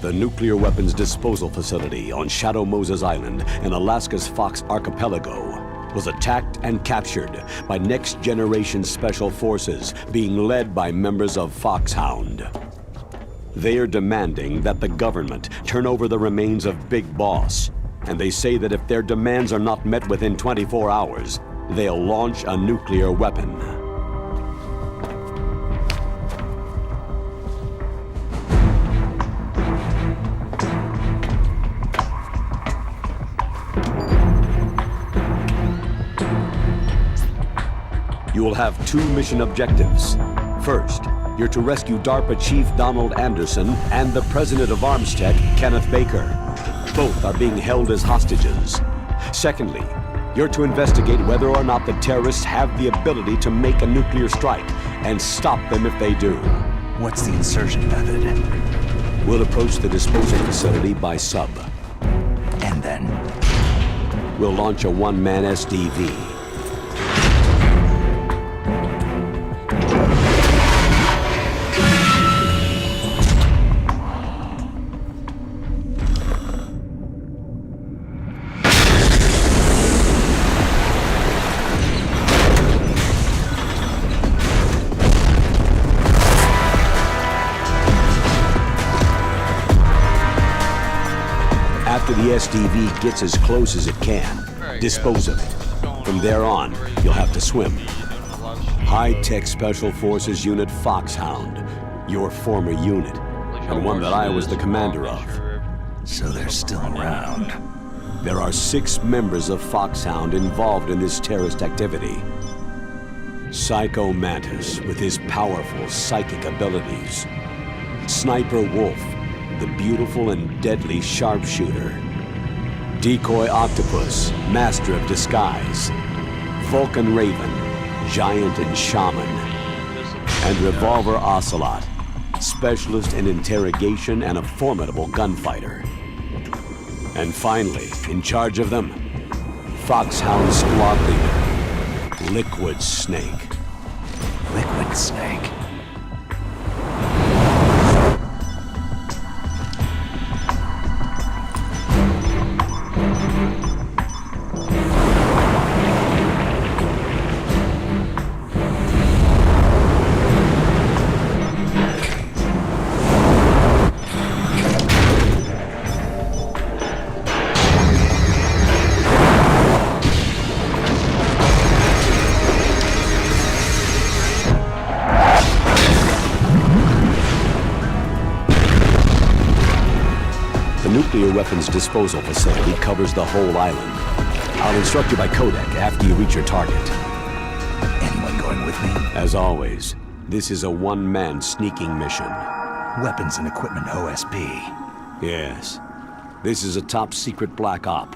The nuclear weapons disposal facility on Shadow Moses Island in Alaska's Fox Archipelago was attacked and captured by next-generation special forces being led by members of Foxhound. They are demanding that the government turn over the remains of Big Boss, and they say that if their demands are not met within 24 hours, they'll launch a nuclear weapon. You will have two mission objectives. First, you're to rescue DARPA Chief Donald Anderson and the President of Arms Tech, Kenneth Baker. Both are being held as hostages. Secondly, you're to investigate whether or not the terrorists have the ability to make a nuclear strike and stop them if they do. What's the insertion method? We'll approach the disposal facility by sub. And then? We'll launch a one-man SDV. After the SDV gets as close as it can, dispose of it. From there on, you'll have to swim. High-tech Special Forces Unit Foxhound, your former unit, and one that I was the commander of. So they're still around. There are 6 members of Foxhound involved in this terrorist activity. Psycho Mantis, with his powerful psychic abilities. Sniper Wolf, the beautiful and deadly sharpshooter. Decoy Octopus, master of disguise. Vulcan Raven, giant and shaman. And Revolver Ocelot, specialist in interrogation and a formidable gunfighter. And finally, in charge of them, Foxhound squad leader, Liquid Snake. Liquid Snake. The nuclear weapons disposal facility covers the whole island. I'll instruct you by codec after you reach your target. Anyone going with me? As always, this is a one-man sneaking mission. Weapons and equipment OSP. Yes. This is a top-secret black op.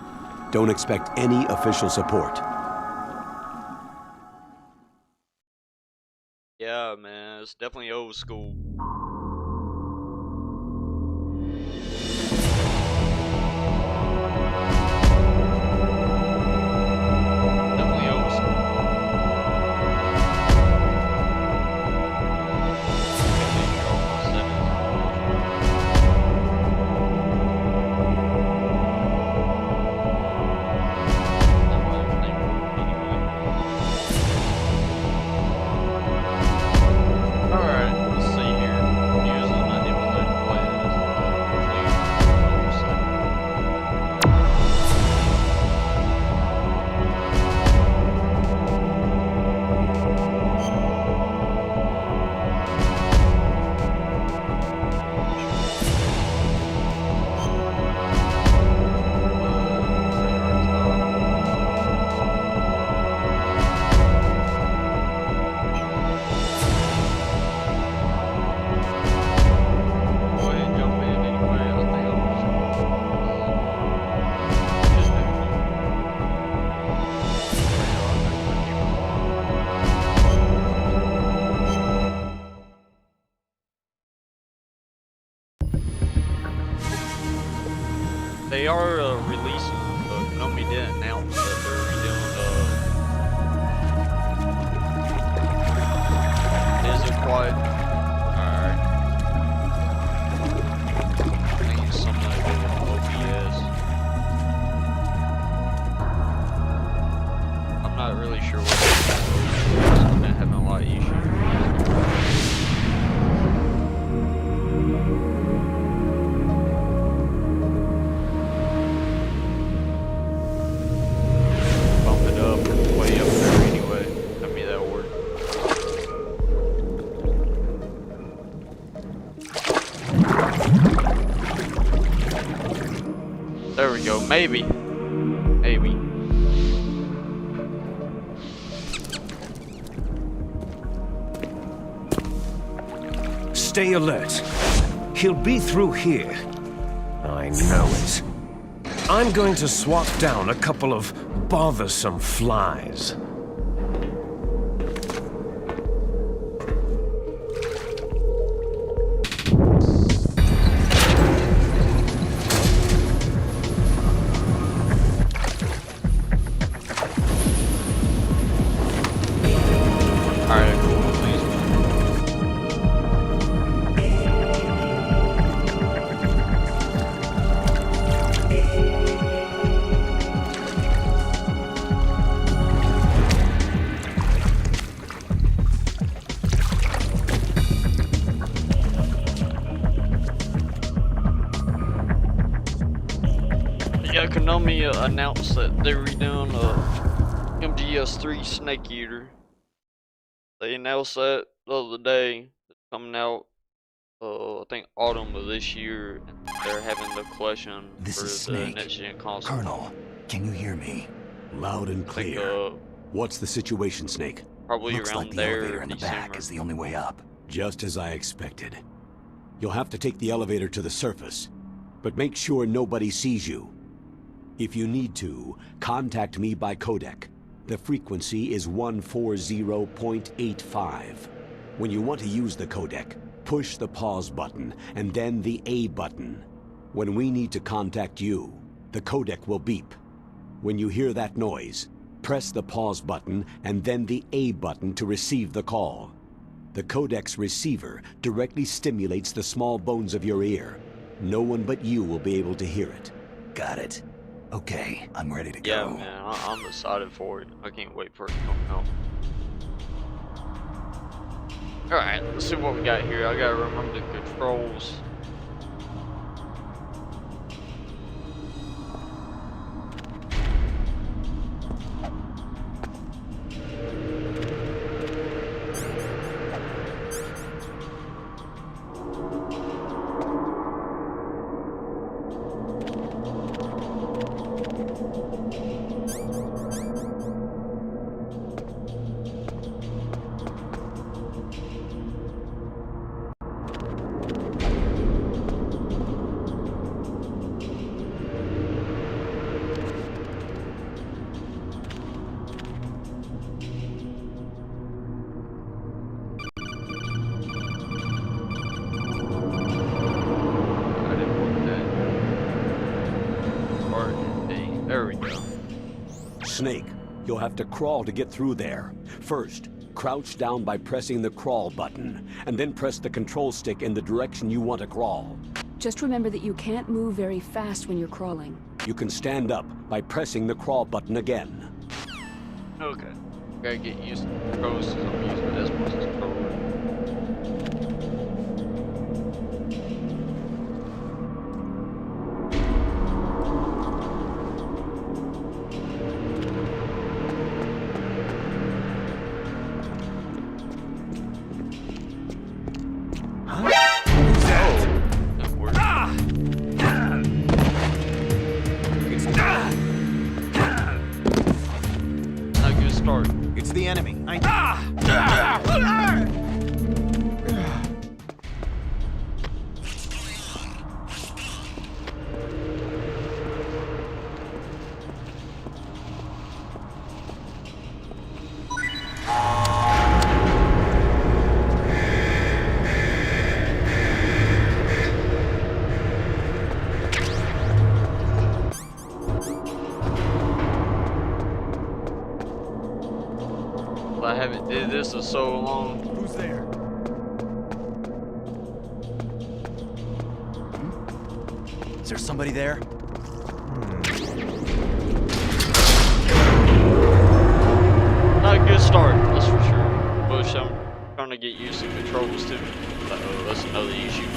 Don't expect any official support. Yeah, man, it's definitely old school. They are releasing, but Konami didn't announce that they're redoing Is it quite alright? not really sure what it is. I've been having a lot of issues. Bump it up, it's way up there anyway. I mean, that'll work. There we go, maybe. Maybe. Stay alert. He'll be through here. I know it. I'm going to swat down a couple of bothersome flies. Yeah, Konami announced that they're redoing MGS3 Snake Eater. They announced that the other day. It's coming out, I think autumn of this year. And they're having the collection This for is the Snake. next-gen console. Colonel, can you hear me? Loud and I think, clear. What's the situation, Snake? probably Looks around like the there elevator in the December. back is the only way up. Just as I expected. You'll have to take the elevator to the surface, but make sure nobody sees you. If you need to, contact me by codec. The frequency is 140.85. When you want to use the codec, push the pause button and then the A button. When we need to contact you, the codec will beep. When you hear that noise, press the pause button and then the A button to receive the call. The codec's receiver directly stimulates the small bones of your ear. No one but you will be able to hear it. Got it. Okay, I'm ready to Yeah, go. man, I'm excited for it. I can't wait for it to come out. Alright, let's see what we got here. I gotta remember the controls. There we go. Snake, you'll have to crawl to get through there. First, crouch down by pressing the crawl button, and then press the control stick in the direction you want to crawl. Just remember that you can't move very fast when you're crawling. You can stand up by pressing the crawl button again. Okay. Gotta get used to the controls since I'm using this much controller. It's the enemy. I haven't did this in so long. Who's there? Is there somebody there? to get used to controls too. Uh-oh, that's another issue.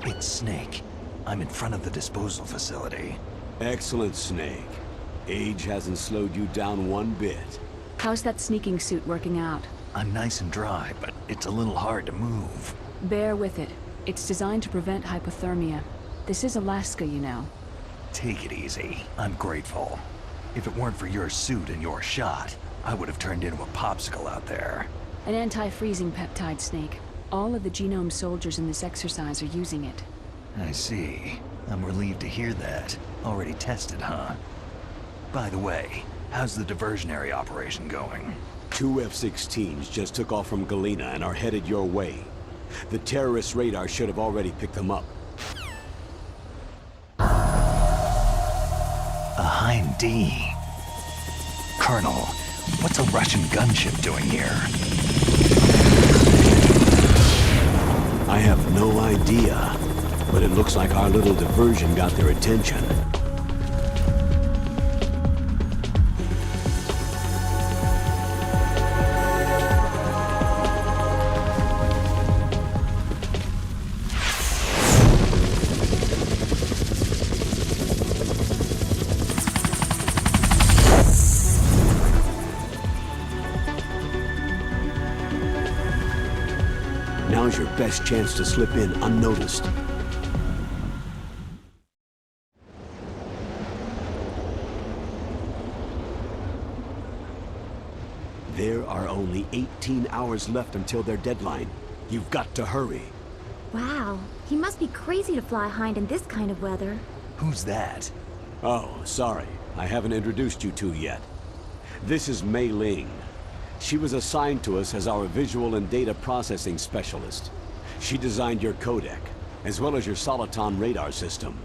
It's Snake. I'm in front of the disposal facility. Excellent, Snake. Age hasn't slowed you down one bit. How's that sneaking suit working out? I'm nice and dry, but it's a little hard to move. Bear with it. It's designed to prevent hypothermia. This is Alaska, you know. Take it easy. I'm grateful. If it weren't for your suit and your shot, I would have turned into a popsicle out there. An anti-freezing peptide, Snake. All of the genome soldiers in this exercise are using it. I see. I'm relieved to hear that. Already tested, huh? By the way, how's the diversionary operation going? 2 F-16s just took off from Galena and are headed your way. The terrorist radar should have already picked them up. A Hind D. Colonel, what's a Russian gunship doing here? I have no idea, but it looks like our little diversion got their attention. Now's your best chance to slip in unnoticed. There are only 18 hours left until their deadline. You've got to hurry. Wow, he must be crazy to fly Hind in this kind of weather. Who's that? Oh, sorry. I haven't introduced you two yet. This is Mei Ling. She was assigned to us as our visual and data processing specialist. She designed your codec, as well as your Soliton radar system.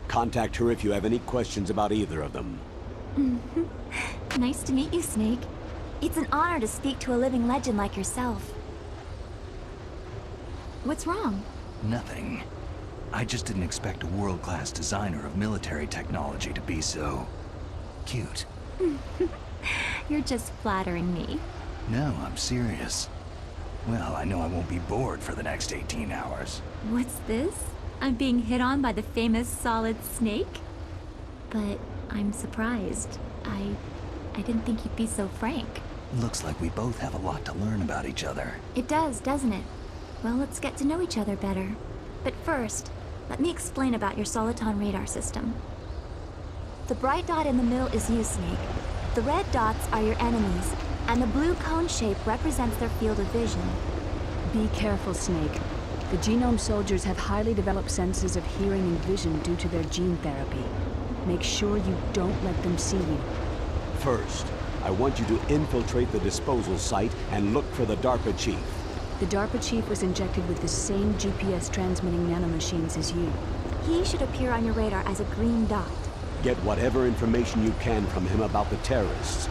Contact her if you have any questions about either of them. Nice to meet you, Snake. It's an honor to speak to a living legend like yourself. What's wrong? Nothing. I just didn't expect a world-class designer of military technology to be so... cute. You're just flattering me. No, I'm serious. Well, I know I won't be bored for the next 18 hours. What's this? I'm being hit on by the famous Solid Snake? But I'm surprised. I didn't think you'd be so frank. Looks like we both have a lot to learn about each other. It does, doesn't it? Well, let's get to know each other better. But first, let me explain about your Soliton radar system. The bright dot in the middle is you, Snake. The red dots are your enemies, and the blue cone shape represents their field of vision. Be careful, Snake. The genome soldiers have highly developed senses of hearing and vision due to their gene therapy. Make sure you don't let them see you. First, I want you to infiltrate the disposal site and look for the DARPA chief. The DARPA chief was injected with the same GPS transmitting nanomachines as you. He should appear on your radar as a green dot. Get whatever information you can from him about the terrorists.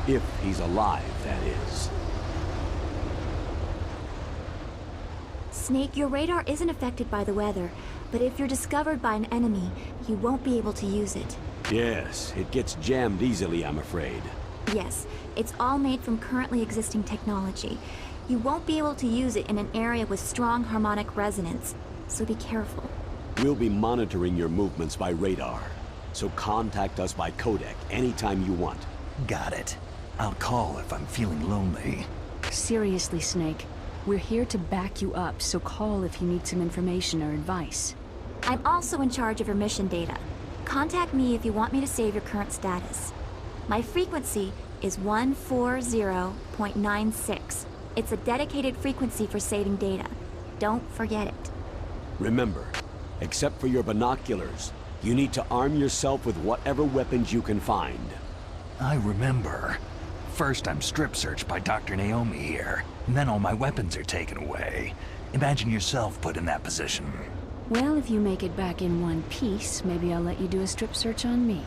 If he's alive, that is. Snake, your radar isn't affected by the weather, but if you're discovered by an enemy, you won't be able to use it. Yes, it gets jammed easily, I'm afraid. Yes, it's all made from currently existing technology. You won't be able to use it in an area with strong harmonic resonance, so be careful. We'll be monitoring your movements by radar, so contact us by codec anytime you want. Got it. I'll call if I'm feeling lonely. Seriously, Snake. We're here to back you up, so call if you need some information or advice. I'm also in charge of your mission data. Contact me if you want me to save your current status. My frequency is 140.96. It's a dedicated frequency for saving data. Don't forget it. Remember, except for your binoculars, you need to arm yourself with whatever weapons you can find. I remember. First, I'm strip searched by Dr. Naomi here, and then all my weapons are taken away. Imagine yourself put in that position. Well, if you make it back in one piece, maybe I'll let you do a strip search on me.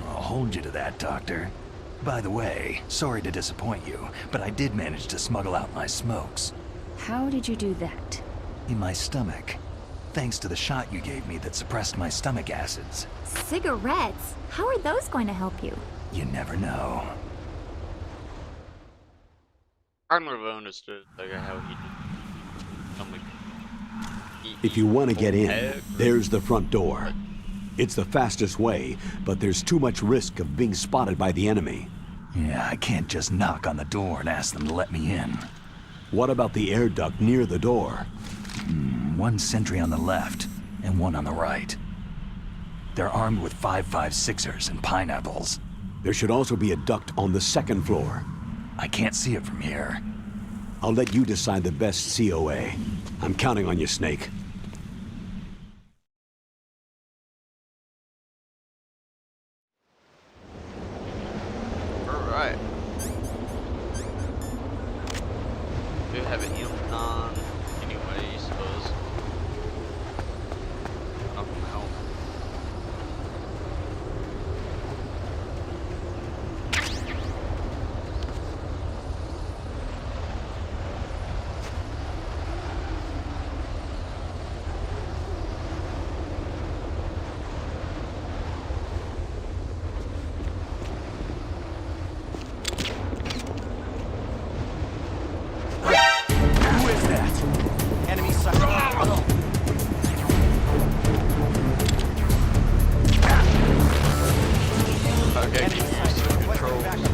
I'll hold you to that, Doctor. By the way, sorry to disappoint you, but I did manage to smuggle out my smokes. How did you do that? In my stomach. Thanks to the shot you gave me that suppressed my stomach acids. Cigarettes? How are those going to help you? You never know. I never understood like how he did. If you want to get in, there's the front door. It's the fastest way, but there's too much risk of being spotted by the enemy. Yeah, I can't just knock on the door and ask them to let me in. What about the air duct near the door? One sentry on the left, and one on the right. They're armed with 5.56ers and pineapples. There should also be a duct on the second floor. I can't see it from here. I'll let you decide the best COA. I'm counting on you, Snake. Alright. Do have an M9 anyway, I suppose. Knock them out. Who is that? Enemy sighted. Okay, Enemy get used to sighted. the Requesting controls. backup.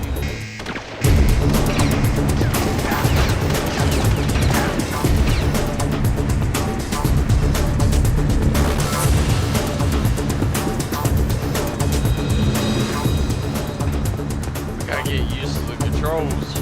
Gotta get used to the controls.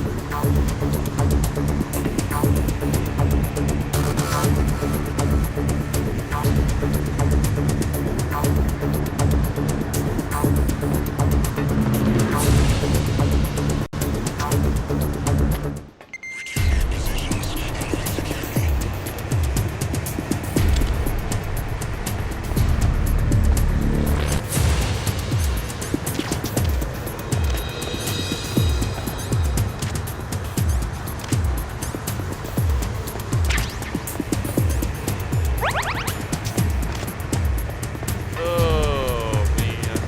Oh man.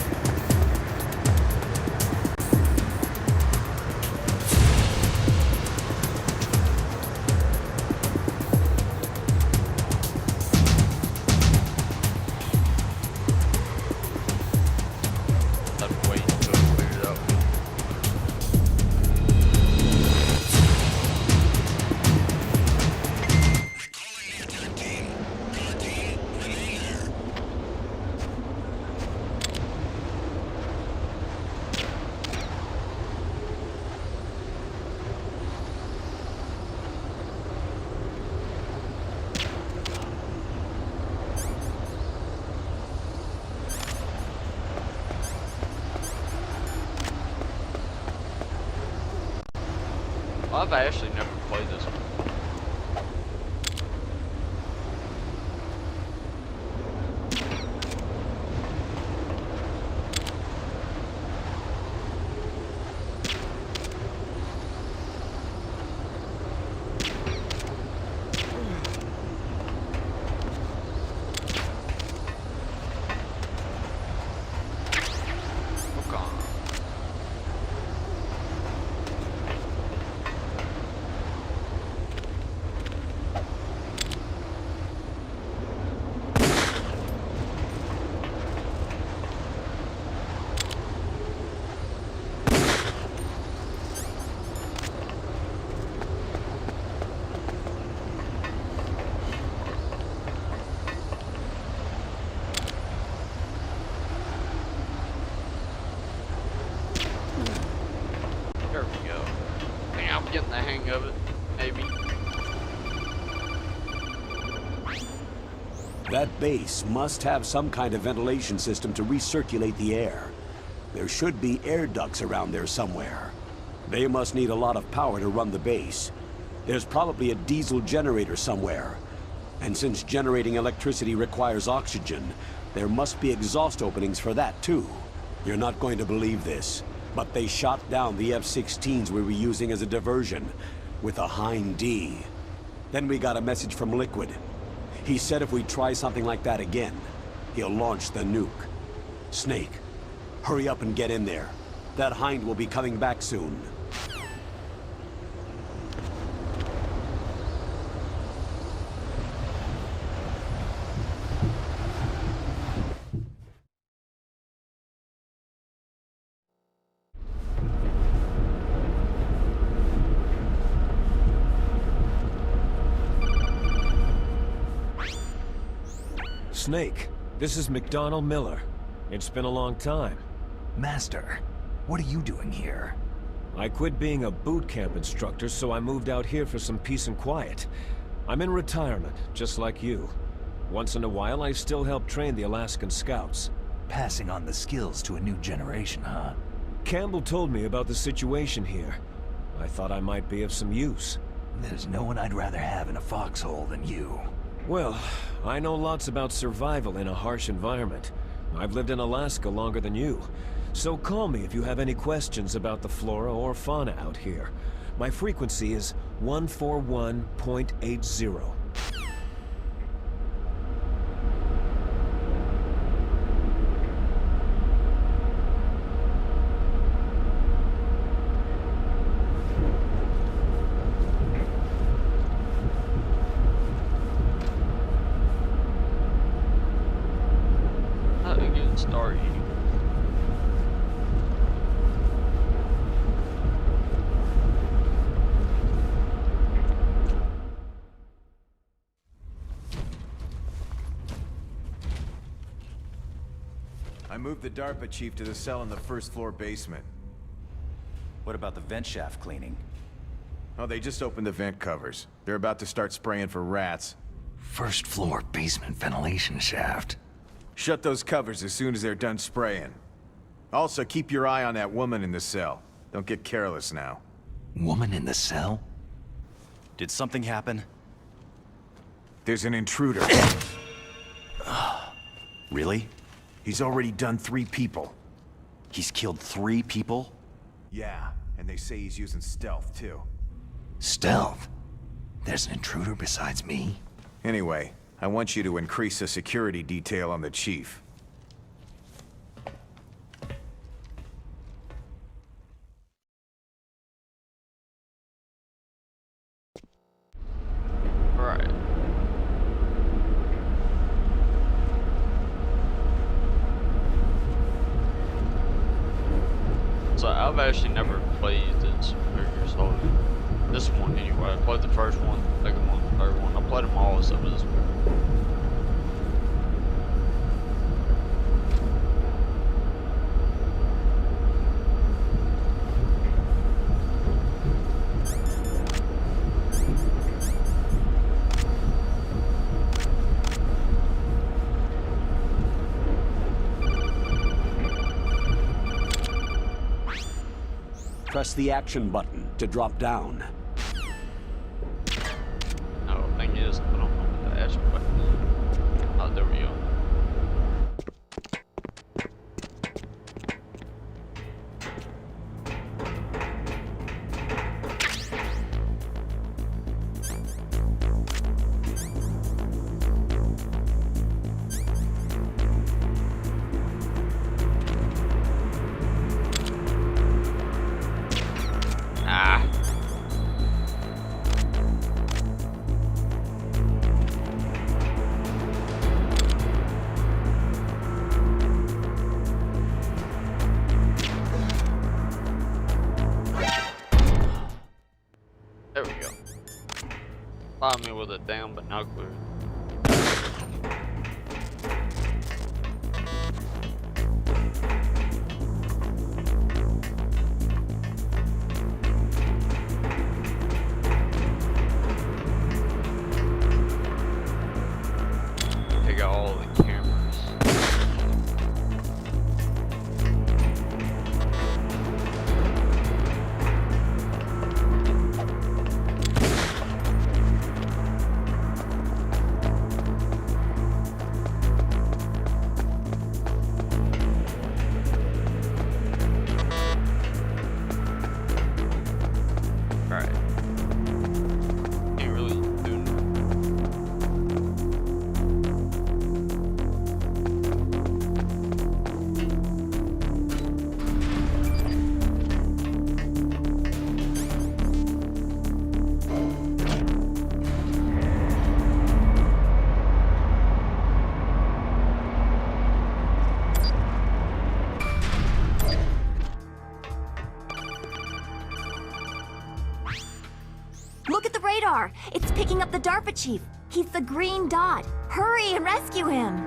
I'd wait until it clears out. Well, I've actually never played this one. the hang of it, maybe. That base must have some kind of ventilation system to recirculate the air. There should be air ducts around there somewhere. They must need a lot of power to run the base. There's probably a diesel generator somewhere. And since generating electricity requires oxygen, there must be exhaust openings for that too. You're not going to believe this, but they shot down the F-16s we were using as a diversion with a Hind D. Then we got a message from Liquid. He said if we try something like that again, he'll launch the nuke. Snake, hurry up and get in there. That Hind will be coming back soon. Snake, this is McDonald Miller. It's been a long time. Master, what are you doing here? I quit being a boot camp instructor, so I moved out here for some peace and quiet. I'm in retirement, just like you. Once in a while, I still help train the Alaskan Scouts. Passing on the skills to a new generation, huh? Campbell told me about the situation here. I thought I might be of some use. There's no one I'd rather have in a foxhole than you. Well, I know lots about survival in a harsh environment. I've lived in Alaska longer than you. So call me if you have any questions about the flora or fauna out here. My frequency is 141.80. Story. I moved the DARPA chief to the cell in the first floor basement. What about the vent shaft cleaning? Oh, they just opened the vent covers. They're about to start spraying for rats. First floor basement ventilation shaft. Shut those covers as soon as they're done spraying. Also, keep your eye on that woman in the cell. Don't get careless now. Woman in the cell? Did something happen? There's an intruder. Really? He's already done 3 people. He's killed 3 people? Yeah, and they say he's using stealth, too. Stealth? There's an intruder besides me? Anyway, I want you to increase the security detail on the chief. Right. So I've actually never played this Metal Solid. This one anyway. I played the first one, second one, third one. I played them all except for this one. Press the action button to drop down. No, the thing is, I don't know what the action button is. Oh, there we go. There we go. Find me with a damn binocular. radar. It's picking up the DARPA chief. He's the green dot. Hurry and rescue him.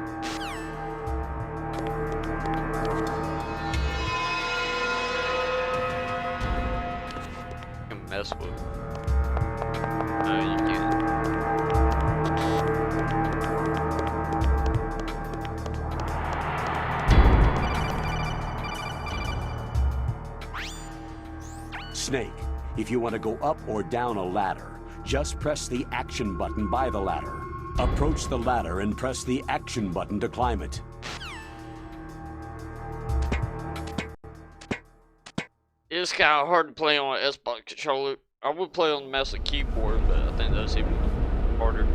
You can mess with. No, you can't. Snake, if you want to go up or down a ladder, just press the action button by the ladder. Approach the ladder and press the action button to climb it. It's kind of hard to play on an Xbox controller. I would play on the mouse and keyboard, but I think that's even harder.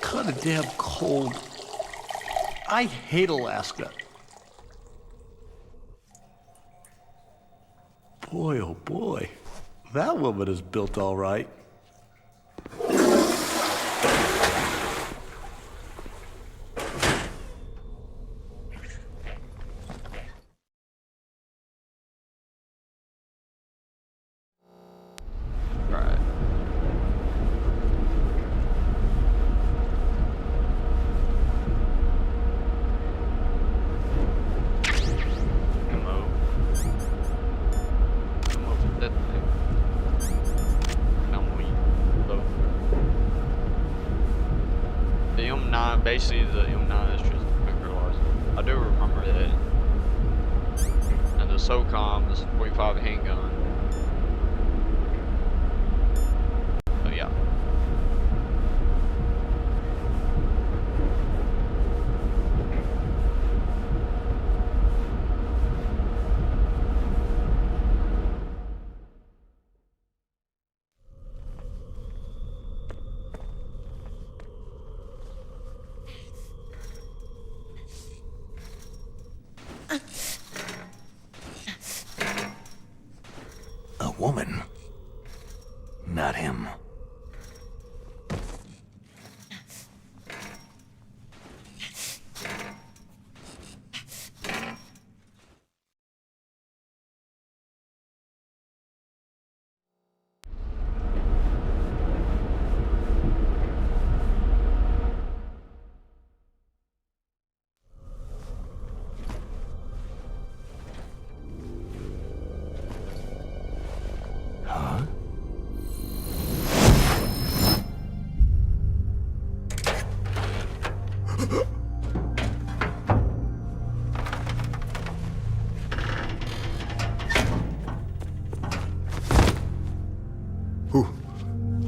Kinda damn cold. I hate Alaska. Boy, oh boy. That woman is built all right. Right. The M9, basically the M9 is just neutralized. I do remember that. And the SOCOM is 45 handgun. So yeah. A woman. Not him.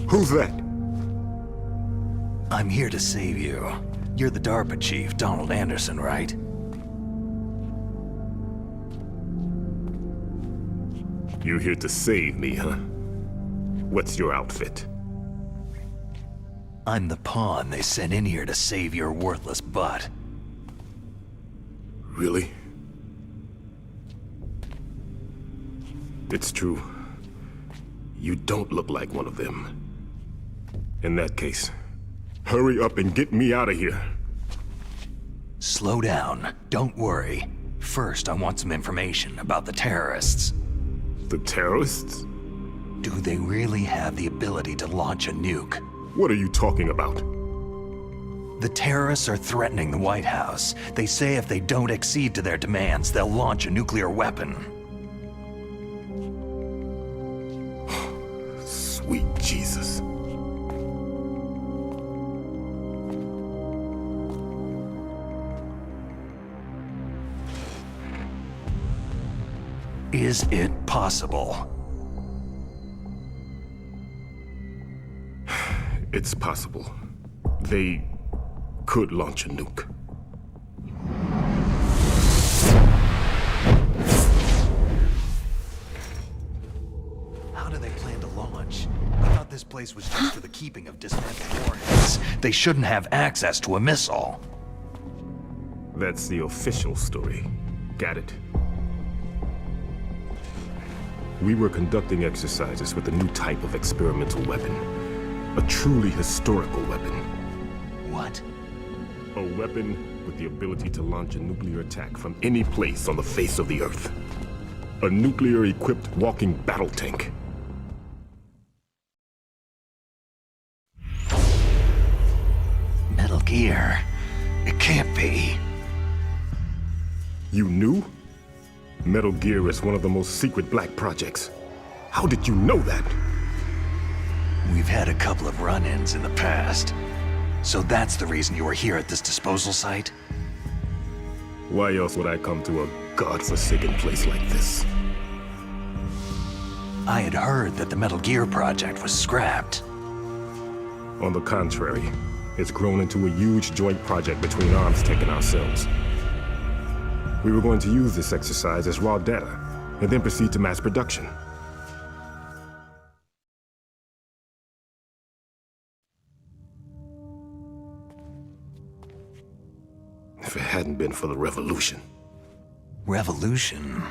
Who's that? I'm here to save you. You're the DARPA chief, Donald Anderson, right? You here to save me, huh? What's your outfit? I'm the pawn they sent in here to save your worthless butt. Really? It's true. You don't look like one of them. In that case, hurry up and get me out of here. Slow down. Don't worry. First, I want some information about the terrorists. The terrorists? Do they really have the ability to launch a nuke? What are you talking about? The terrorists are threatening the White House. They say if they don't accede to their demands, they'll launch a nuclear weapon. Sweet Jesus. Is it possible? It's possible. They could launch a nuke. How do they plan to launch? I thought this place was just for the keeping of dismantled warheads. They shouldn't have access to a missile. That's the official story. Got it. We were conducting exercises with a new type of experimental weapon. A truly historical weapon. What? A weapon with the ability to launch a nuclear attack from any place on the face of the Earth. A nuclear-equipped walking battle tank. Metal Gear. It can't be. You knew? Metal Gear is one of the most secret black projects. How did you know that? We've had a couple of run-ins in the past. So that's the reason you were here at this disposal site? Why else would I come to a godforsaken place like this? I had heard that the Metal Gear project was scrapped. On the contrary, it's grown into a huge joint project between ArmsTech and ourselves. We were going to use this exercise as raw data, and then proceed to mass production. If it hadn't been for the revolution. Revolution?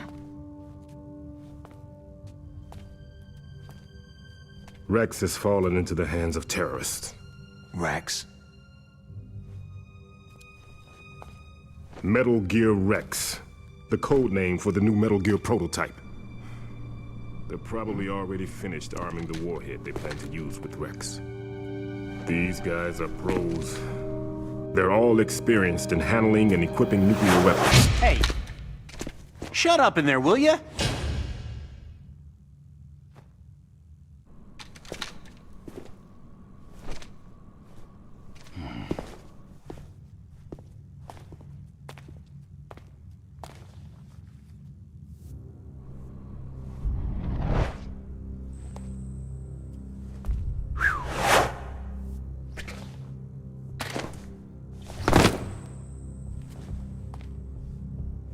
Rex has fallen into the hands of terrorists. Rex? Metal Gear Rex, the code name for the new Metal Gear prototype. They're probably already finished arming the warhead they plan to use with Rex. These guys are pros. They're all experienced in handling and equipping nuclear weapons. Hey! Shut up in there, will ya?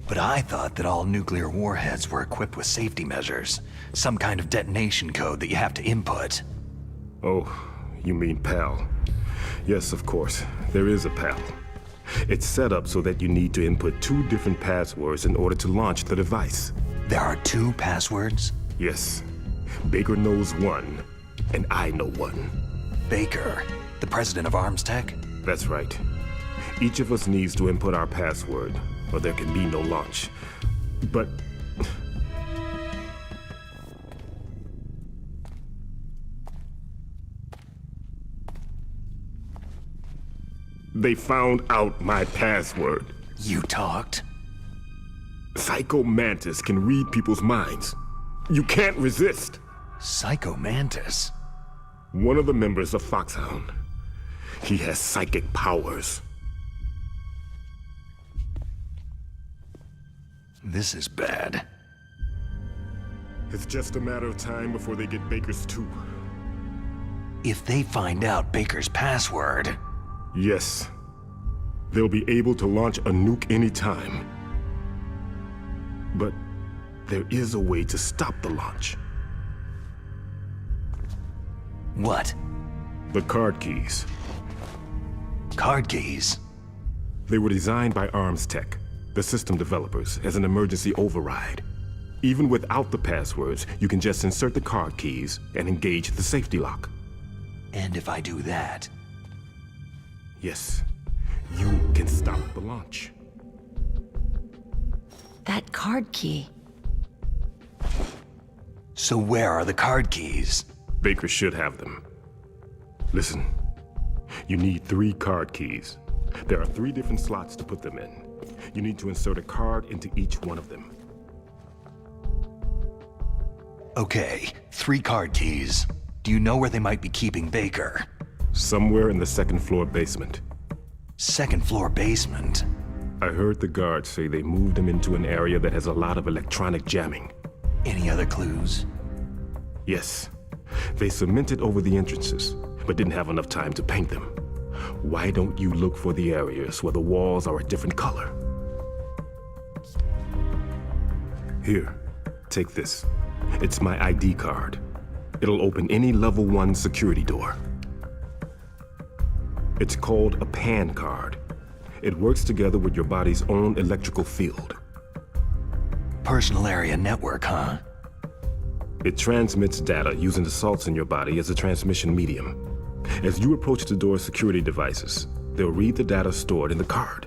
But I thought that all nuclear warheads were equipped with safety measures. Some kind of detonation code that you have to input. Oh, you mean PAL. Yes, of course. There is a PAL. It's set up so that you need to input 2 different passwords in order to launch the device. There are 2 passwords? Yes. Baker knows one, and I know one. Baker, the president of ArmsTech? That's right. Each of us needs to input our password, or there can be no launch. But... they found out my password. You talked? Psycho Mantis can read people's minds. You can't resist. Psycho Mantis? One of the members of Foxhound. He has psychic powers. This is bad. It's just a matter of time before they get Baker's too. If they find out Baker's password... Yes. They'll be able to launch a nuke anytime. But there is a way to stop the launch. What? The card keys. Card keys? They were designed by ArmsTech, the system developers, as an emergency override. Even without the passwords, you can just insert the card keys and engage the safety lock. And if I do that? Yes, you can stop the launch. That card key. So where are the card keys? Baker should have them. Listen, you need 3 card keys. There are 3 different slots to put them in. You need to insert a card into each one of them. Okay, 3 card keys. Do you know where they might be keeping Baker? Somewhere in the 2nd floor basement. 2nd floor basement? I heard the guards say they moved him into an area that has a lot of electronic jamming. Any other clues? Yes. They cemented over the entrances, but didn't have enough time to paint them. Why don't you look for the areas where the walls are a different color? Here, take this. It's my ID card. It'll open any level 1 security door. It's called a PAN card. It works together with your body's own electrical field. Personal area network, huh? It transmits data using the salts in your body as a transmission medium. As you approach the door's security devices, they'll read the data stored in the card.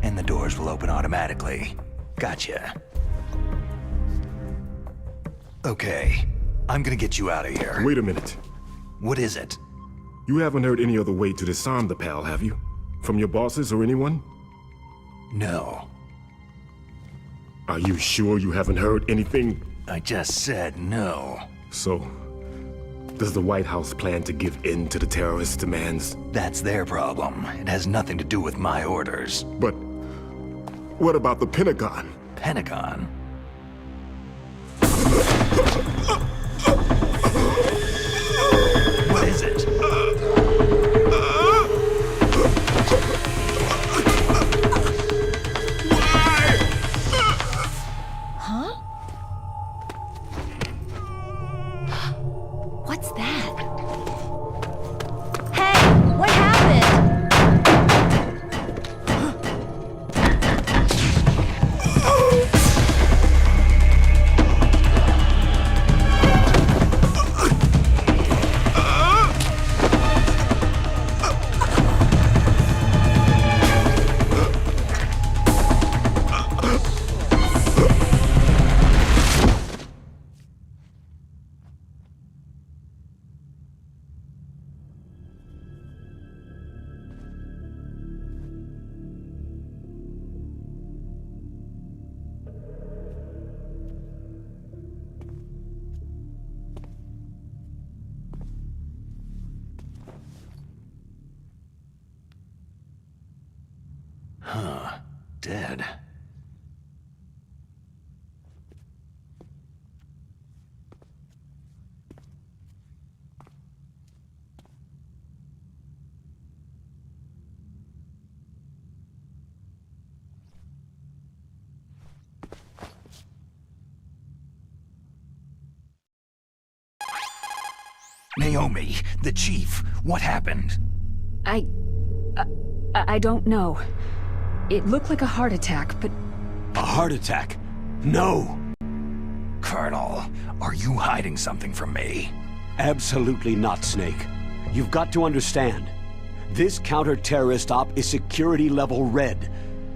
And the doors will open automatically. Gotcha. Okay, I'm gonna get you out of here. Wait a minute. What is it? You haven't heard any other way to disarm the PAL, have you? From your bosses or anyone? No. Are you sure you haven't heard anything? I just said no. So, does the White House plan to give in to the terrorists' demands? That's their problem. It has nothing to do with my orders. But what about the Pentagon? Pentagon? What is it? Huh? What's that? Hey, what happened? Huh. Dead. Naomi, the chief, what happened? I don't know. It looked like a heart attack, but... A heart attack? No! Colonel, are you hiding something from me? Absolutely not, Snake. You've got to understand. This counter-terrorist op is security level red.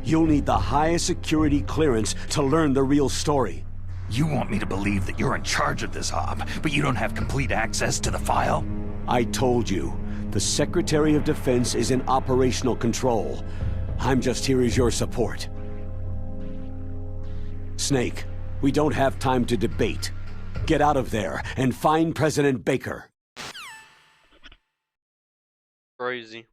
You'll need the highest security clearance to learn the real story. You want me to believe that you're in charge of this op, but you don't have complete access to the file? I told you, the Secretary of Defense is in operational control. I'm just here as your support. Snake, we don't have time to debate. Get out of there and find President Baker. Crazy.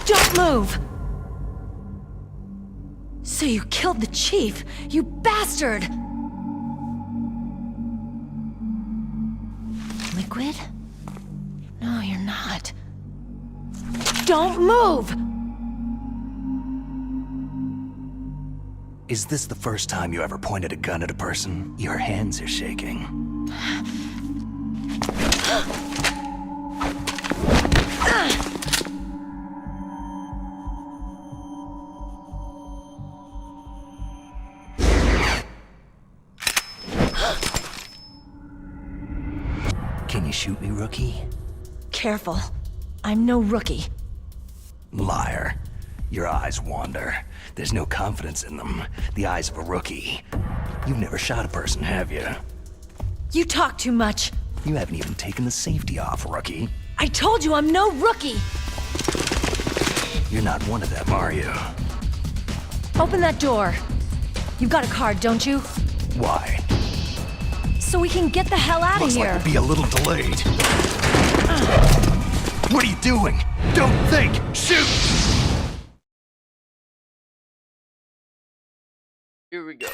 Don't move! So you killed the chief, you bastard! Liquid? No, you're not. Don't move! Is this the first time you ever pointed a gun at a person? Your hands are shaking. Can you shoot me, rookie? Careful. I'm no rookie. Liar. Your eyes wander. There's no confidence in them. The eyes of a rookie. You've never shot a person, have you? You talk too much. You haven't even taken the safety off, rookie. I told you I'm no rookie! You're not one of them, are you? Open that door. You've got a card, don't you? Why? So we can get the hell out of Looks here. like we'll be a little delayed. What are you doing? Don't think! Shoot! Here we go.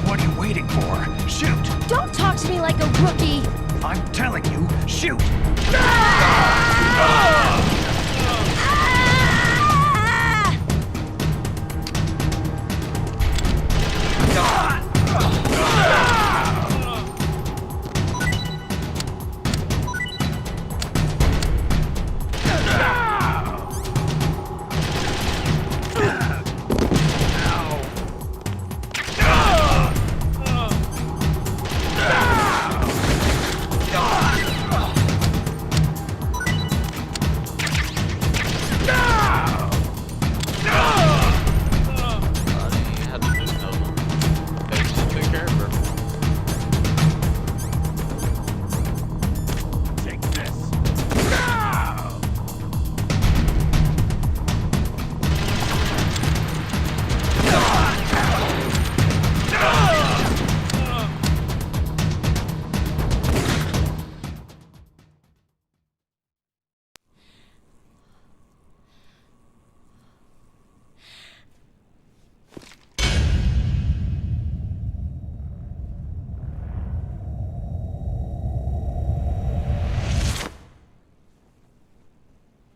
What are you waiting for? Shoot! Don't talk to me like a rookie! I'm telling you, shoot!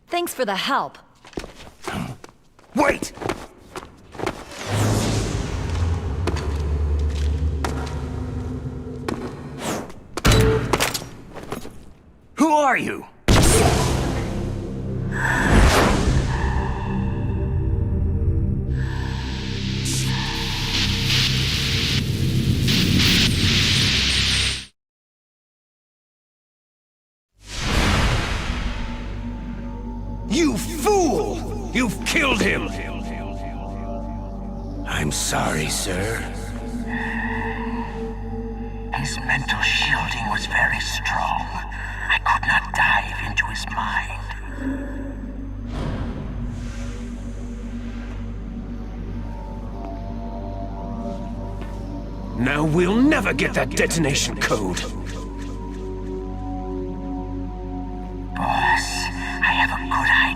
Thanks for the help. Wait! Who are you? You fool! You've killed him! I'm sorry, sir. His mental shielding was very strong. I could not dive into his mind. Now we'll never get that detonation code. Boss, I have a good idea.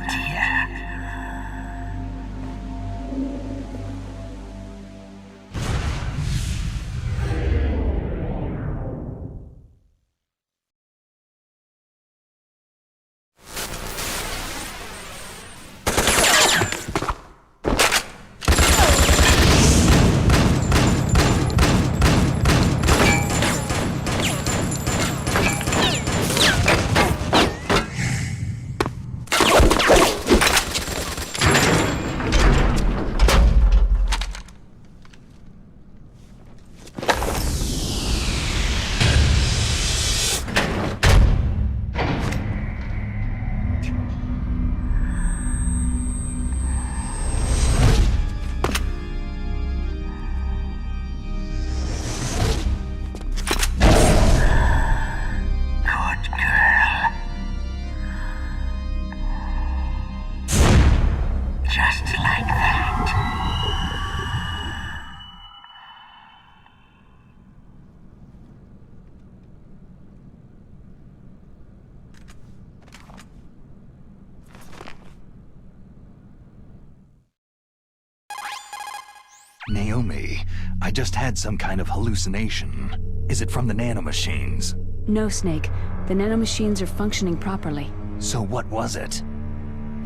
Naomi, I just had some kind of hallucination. Is it from the nanomachines? No, Snake. The nanomachines are functioning properly. So what was it?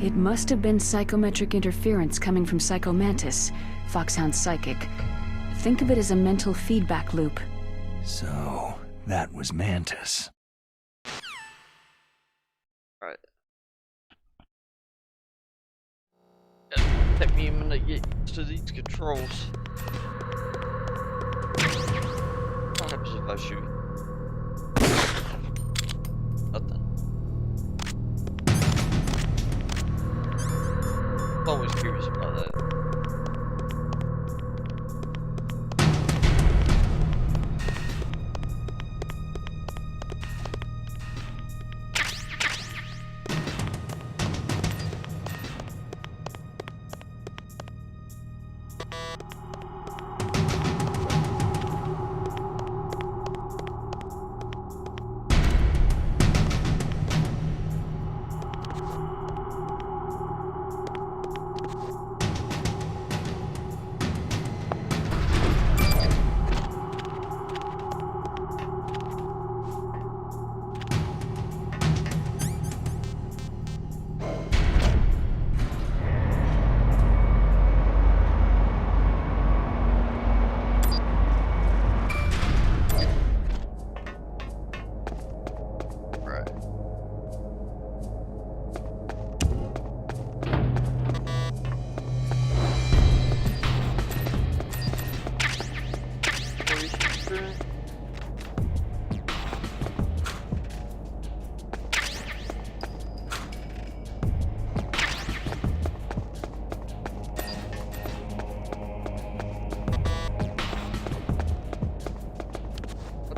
It must have been psychometric interference coming from Psycho Mantis, Foxhound's psychic. Think of it as a mental feedback loop. So, that was Mantis. Alright. Take me a minute to get used to these controls. What happens if I shoot? Nothing. I'm always curious about that.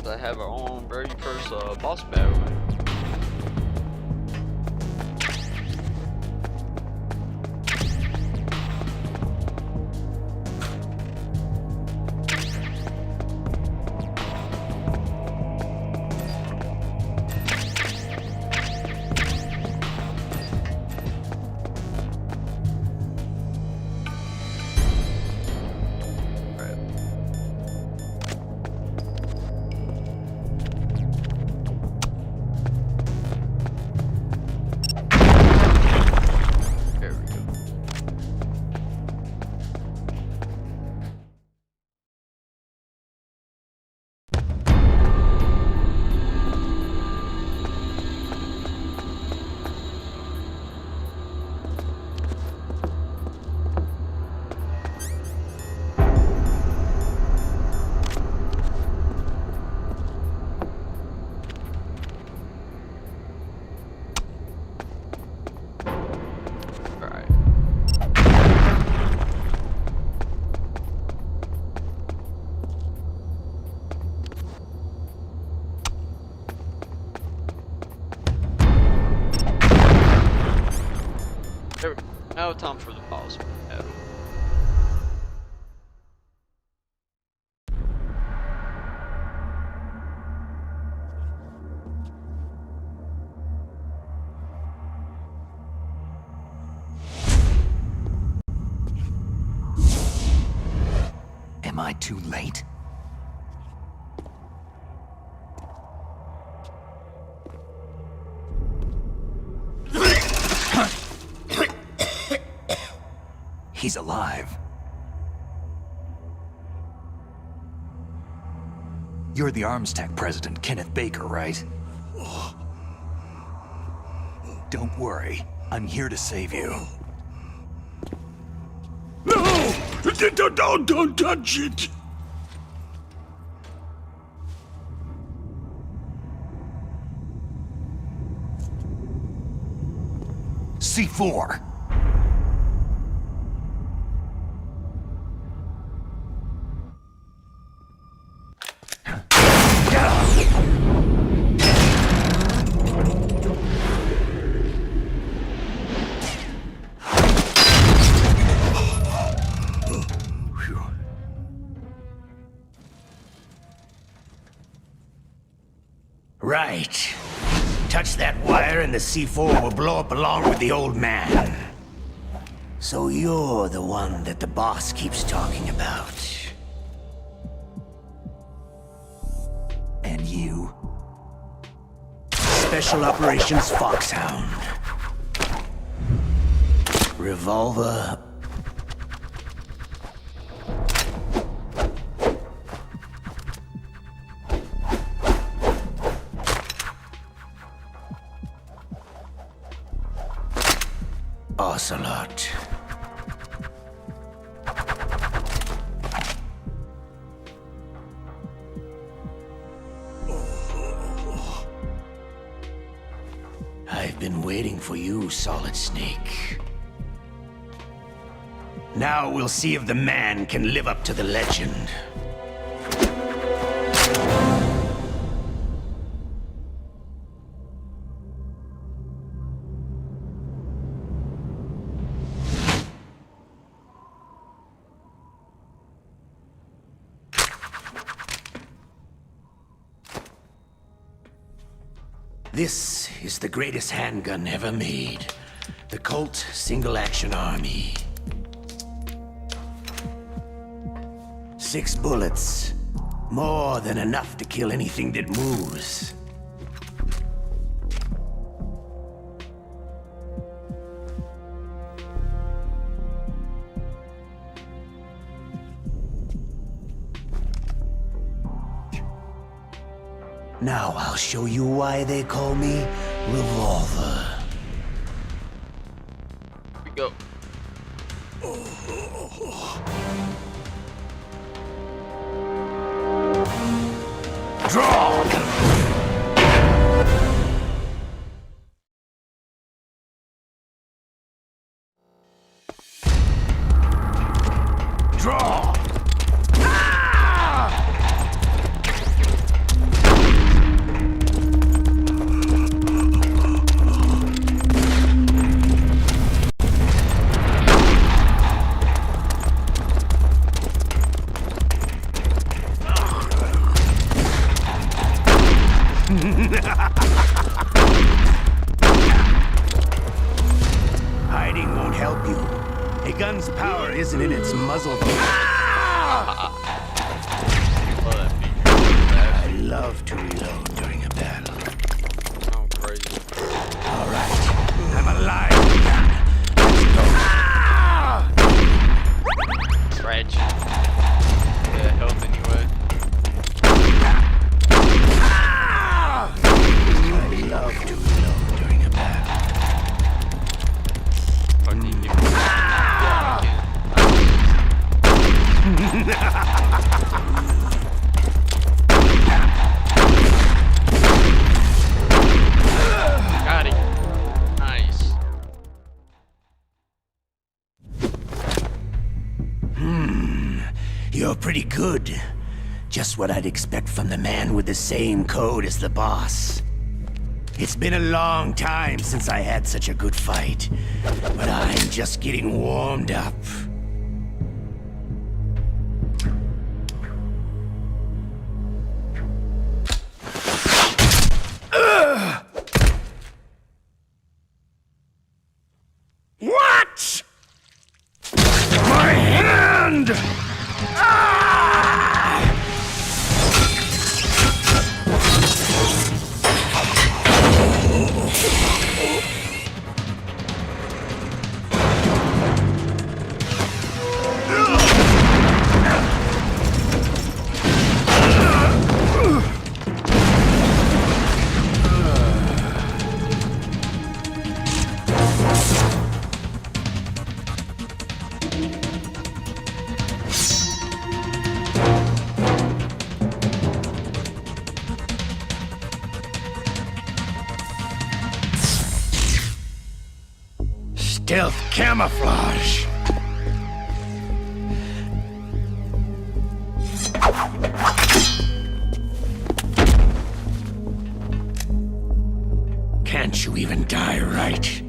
To have our own very first boss battle. Now time for the boss battle. Am I too late? He's alive. You're the Arms Tech president, Kenneth Baker, right? Don't worry. I'm here to save you. No! Don't touch it! C4! Right. Touch that wire and the C4 will blow up along with the old man. So you're the one that the boss keeps talking about. And you? Special Operations Foxhound. Revolver. Ocelot. I've been waiting for you, Solid Snake. Now we'll see if the man can live up to the legend. This is the greatest handgun ever made. The Colt Single Action Army. 6 bullets. More than enough to kill anything that moves. Now I'll show you why they call me Revolver. Here we go. Draw! Draw! Hiding won't help you. A gun's power isn't in its muzzle. I love to reload during a battle. I'm crazy. All right, I'm alive again. Let's go. Scratch. Yeah, health anyway. I love to reload during a battle. Or do you give me Got it. Nice. You're pretty good. Just what I'd expect from the man with the same code as the boss. It's been a long time since I had such a good fight, but I'm just getting warmed up. What? My hand! Stealth camouflage. Can't you even die right?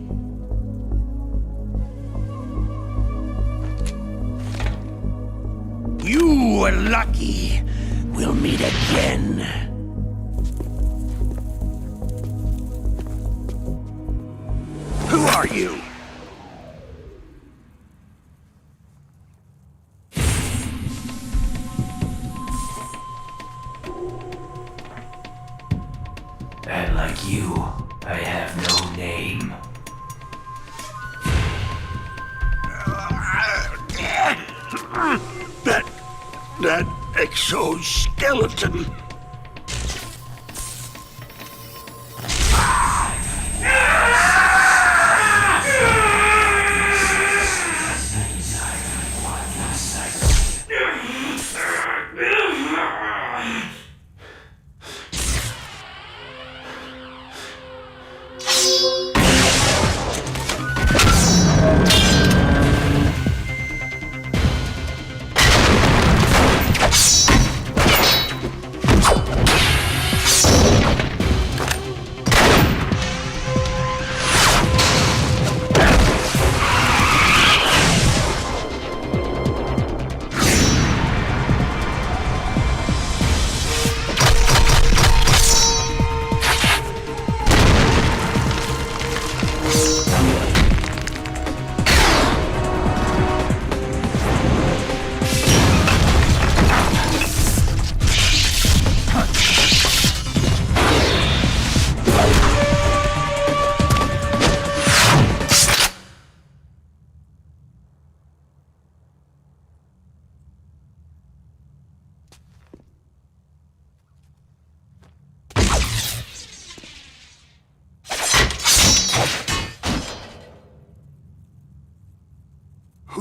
You were lucky. We'll meet again. Who are you? And like you, I have no name. That exoskeleton.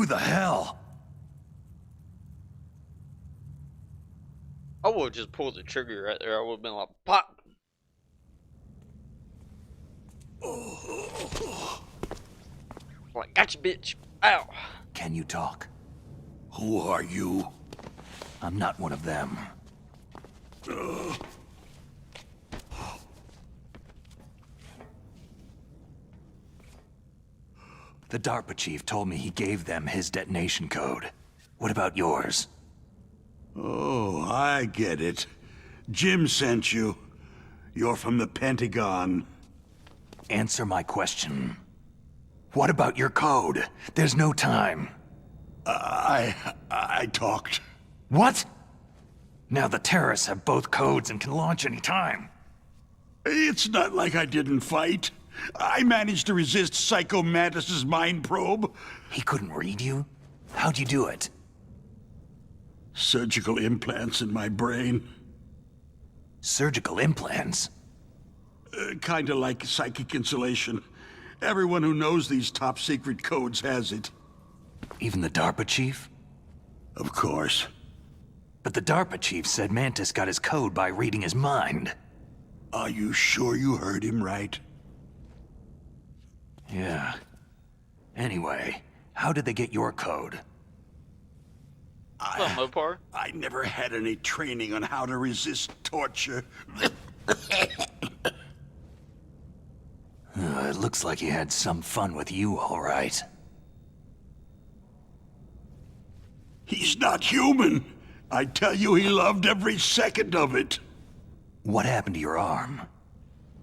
Who the hell? I would've just pulled the trigger right there. I would've been like, pop! Like, gotcha, bitch. Ow. Can you talk? Who are you? I'm not one of them. The DARPA chief told me he gave them his detonation code. What about yours? Oh, I get it. Jim sent you. You're from the Pentagon. Answer my question. What about your code? There's no time. I talked. What? Now the terrorists have both codes and can launch any time. It's not like I didn't fight. I managed to resist Psycho Mantis's mind probe. He couldn't read you? How'd you do it? Surgical implants in my brain. Surgical implants? Kinda like psychic insulation. Everyone who knows these top secret codes has it. Even the DARPA chief? Of course. But the DARPA chief said Mantis got his code by reading his mind. Are you sure you heard him right? Yeah. Anyway, how did they get your code? Well, Mopar. I never had any training on how to resist torture. It looks like he had some fun with you, all right. He's not human. I tell you, he loved every second of it. What happened to your arm?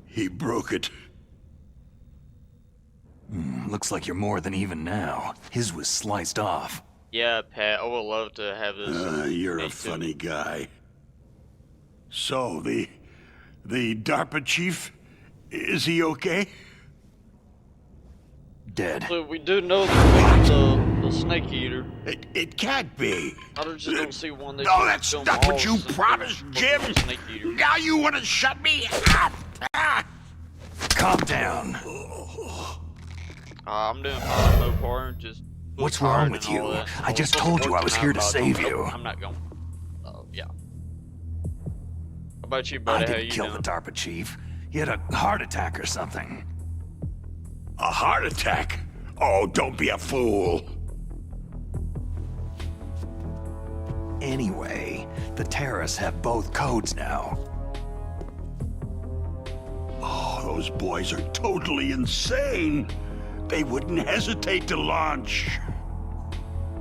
He broke it. Looks like you're more than even now. His was sliced off. Yeah, Pat, I would love to have this. You're a funny guy. So, the DARPA chief, is he okay? Dead. So we do know that the snake eater. It can't be. I just don't see one that. No, that's not what you promised, Jim. Snake eater. Now you want to shut me up? Calm down. I'm doing fine, Mopar. Just. What's wrong with you? I just told you I was here to save you. I'm not going. Yeah. How about you, buddy? I How didn't you kill doing? the DARPA chief. He had a heart attack or something. A heart attack? Oh, don't be a fool. Anyway, the terrorists have both codes now. Oh, those boys are totally insane. They wouldn't hesitate to launch.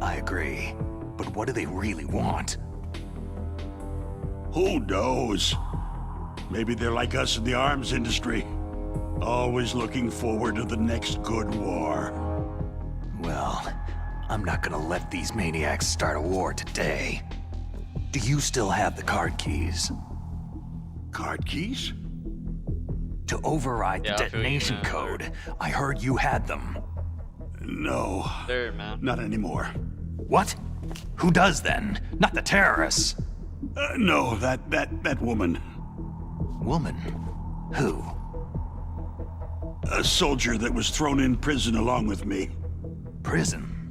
I agree. But what do they really want? Who knows? Maybe they're like us in the arms industry. Always looking forward to the next good war. Well, I'm not gonna let these maniacs start a war today. Do you still have the card keys? Card keys? To override Yeah, the I feel you, detonation man. code. I heard you had them. No. There, man. Not anymore. What? Who does then? Not the terrorists. No, that woman. Woman? Who? A soldier that was thrown in prison along with me. Prison?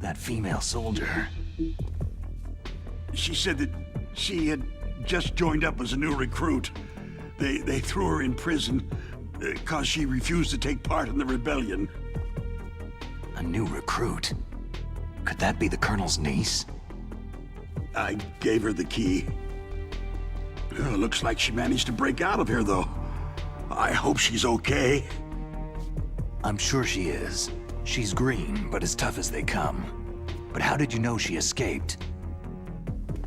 That female soldier. She said that she had just joined up as a new recruit. They threw her in prison because she refused to take part in the rebellion. A new recruit? Could that be the Colonel's niece? I gave her the key. Looks like she managed to break out of here, though. I hope she's okay. I'm sure she is. She's green, but as tough as they come. But how did you know she escaped?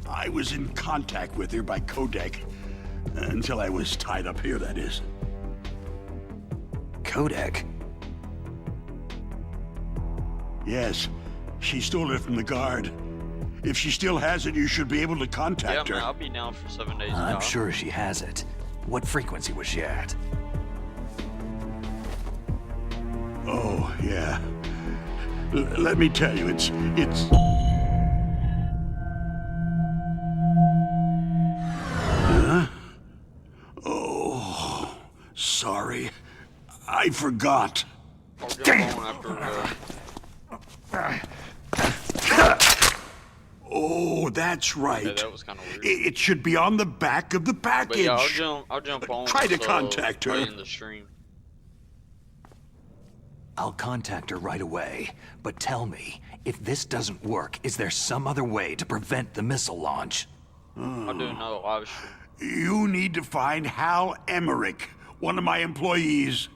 I was in contact with her by codec. Until I was tied up here, that is. Codec? Yes. She stole it from the guard. If she still has it, you should be able to Yeah, contact man, her. I'll be down for 7 days. I'm now. sure she has it. What frequency was she at? Oh, yeah. Let me tell you, it's... Huh? Oh, sorry. I forgot. I'll get on after, that's right. Yeah, that was kind of weird. It should be on the back of the package. But yeah, I'll jump on. Try to contact her. In the stream. I'll contact her right away, but tell me, if this doesn't work, is there some other way to prevent the missile launch? I do know, obviously. You need to find Hal Emmerich, one of my employees.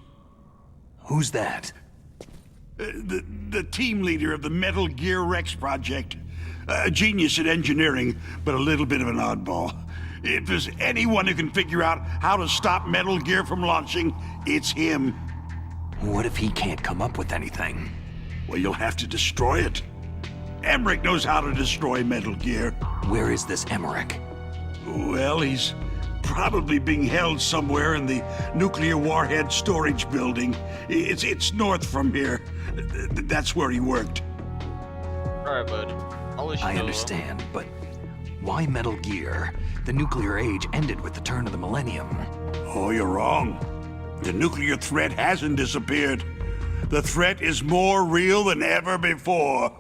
Who's that? The team leader of the Metal Gear Rex project. A genius at engineering, but a little bit of an oddball. If there's anyone who can figure out how to stop Metal Gear from launching, it's him. What if he can't come up with anything? Well, you'll have to destroy it. Emmerich knows how to destroy Metal Gear. Where is this Emmerich? Well, he's probably being held somewhere in the nuclear warhead storage building. It's north from here. That's where he worked. Alright, buddy. I'll let you know. I understand, but why Metal Gear? The nuclear age ended with the turn of the millennium. Oh, you're wrong. The nuclear threat hasn't disappeared. The threat is more real than ever before.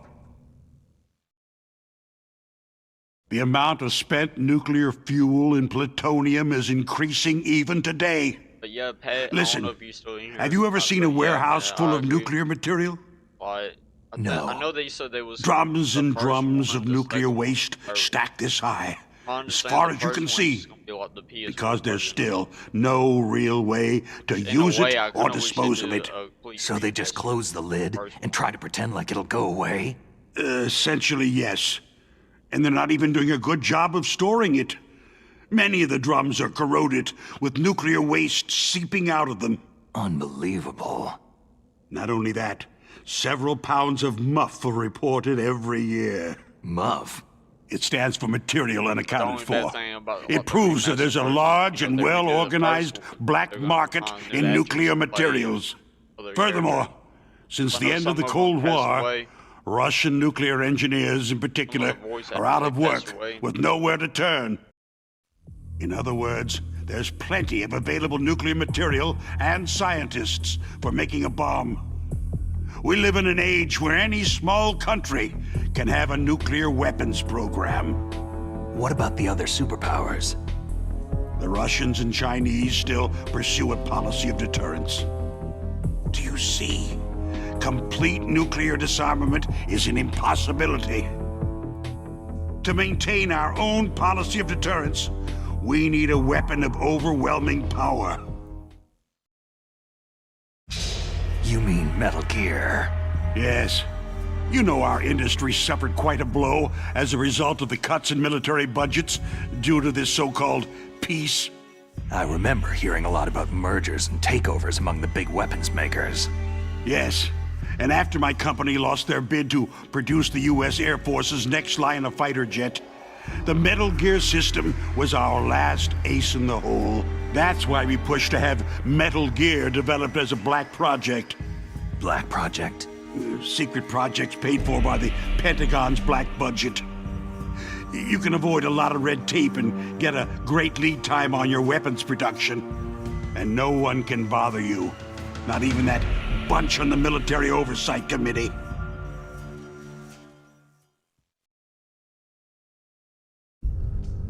The amount of spent nuclear fuel and plutonium is increasing even today. But yeah, Pat, listen, I don't know if you're still in here. have you ever seen a warehouse full of nuclear material? No. I know they said there was drums and drums of nuclear waste stacked this high, as far as you can see, because there's still no real way to use it or dispose of it. So they just close the lid and try to pretend like it'll go away? Essentially, yes. And they're not even doing a good job of storing it. Many of the drums are corroded, with nuclear waste seeping out of them. Unbelievable. Not only that, several pounds of MUF are reported every year. MUF? It stands for material unaccounted for. It proves that there's a large and well-organized black market in nuclear materials. Furthermore, since the end of the Cold War, Russian nuclear engineers in particular are out of work with nowhere to turn. In other words, there's plenty of available nuclear material and scientists for making a bomb. We live in an age where any small country can have a nuclear weapons program. What about the other superpowers? The Russians and Chinese still pursue a policy of deterrence. Do you see? Complete nuclear disarmament is an impossibility. To maintain our own policy of deterrence, we need a weapon of overwhelming power. You mean Metal Gear? Yes. You know our industry suffered quite a blow as a result of the cuts in military budgets due to this so-called peace. I remember hearing a lot about mergers and takeovers among the big weapons makers. Yes. And after my company lost their bid to produce the U.S. Air Force's next line of fighter jet, the Metal Gear system was our last ace in the hole. That's why we pushed to have Metal Gear developed as a black project. Black project? Secret projects paid for by the Pentagon's black budget. You can avoid a lot of red tape and get a great lead time on your weapons production. And no one can bother you. Not even that bunch on the Military Oversight Committee.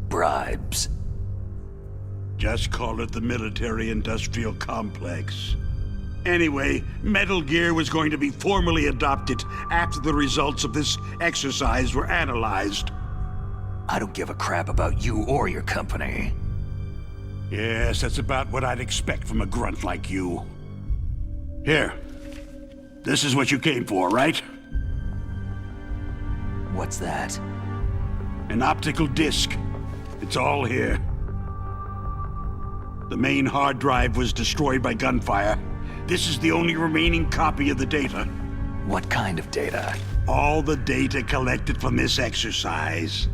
Bribes. Just call it the military-industrial complex. Anyway, Metal Gear was going to be formally adopted after the results of this exercise were analyzed. I don't give a crap about you or your company. Yes, that's about what I'd expect from a grunt like you. Here. This is what you came for, right? What's that? An optical disc. It's all here. The main hard drive was destroyed by gunfire. This is the only remaining copy of the data. What kind of data? All the data collected from this exercise.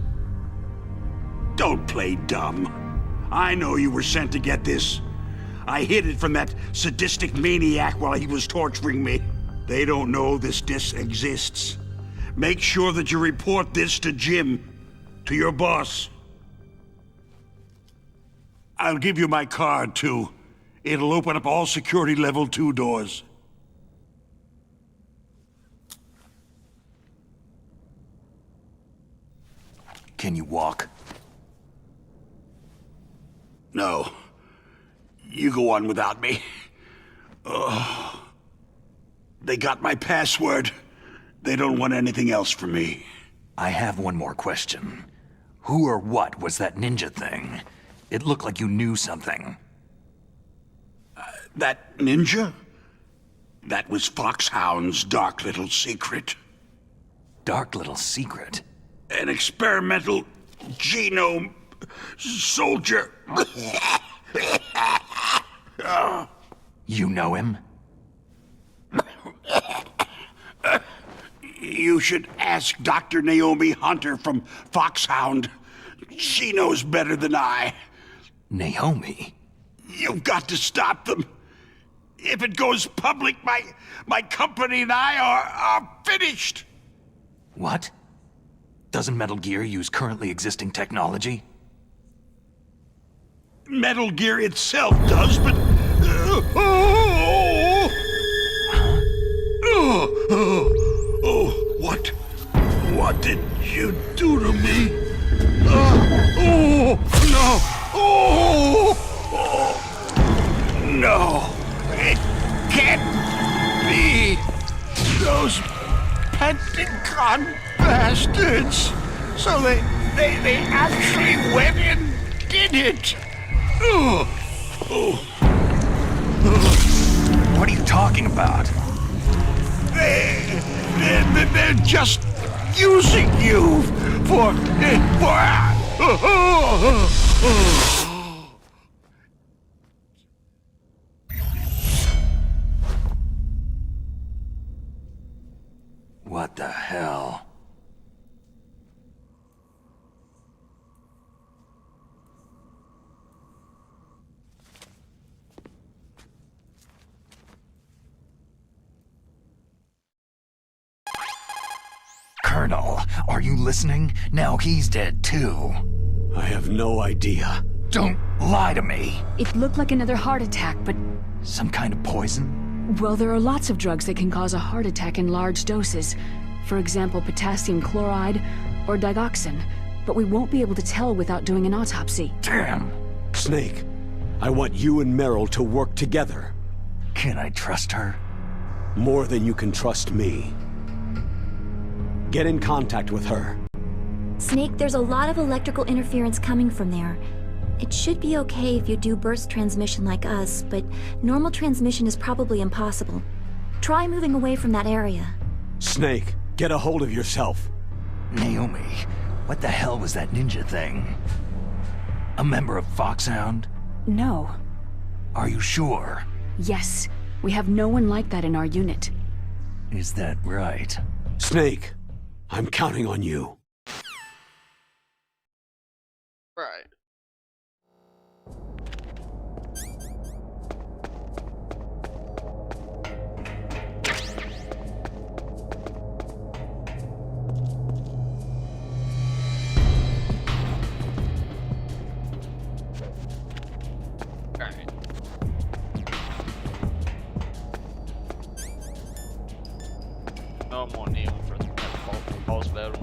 Don't play dumb. I know you were sent to get this. I hid it from that sadistic maniac while he was torturing me. They don't know this disc exists. Make sure that you report this to Jim, to your boss. I'll give you my card, too. It'll open up all security level 2 doors. Can you walk? No. You go on without me. They got my password. They don't want anything else from me. I have one more question. Who or what was that ninja thing? It looked like you knew something. That ninja? That was Foxhound's dark little secret. Dark little secret? An experimental genome soldier. You know him? You should ask Dr. Naomi Hunter from Foxhound. She knows better than I. Naomi? You've got to stop them. If it goes public, my company and I are finished. What? Doesn't Metal Gear use currently existing technology? Metal Gear itself does, but... What did you do to me? No! It can't be! Those Pentagon bastards! So they actually went and did it! What are you talking about? They're just using you for... What the hell? Colonel, are you listening? Now he's dead too. I have no idea. Don't lie to me. It looked like another heart attack, but... Some kind of poison? Well, there are lots of drugs that can cause a heart attack in large doses. For example, potassium chloride or digoxin. But we won't be able to tell without doing an autopsy. Damn. Snake, I want you and Meryl to work together. Can I trust her? More than you can trust me. Get in contact with her. Snake, there's a lot of electrical interference coming from there. It should be okay if you do burst transmission like us, but normal transmission is probably impossible. Try moving away from that area. Snake, get a hold of yourself. Naomi, what the hell was that ninja thing? A member of Foxhound? No. Are you sure? Yes. We have no one like that in our unit. Is that right? Snake, I'm counting on you. Right. No, I'm on Neon for the boss battle.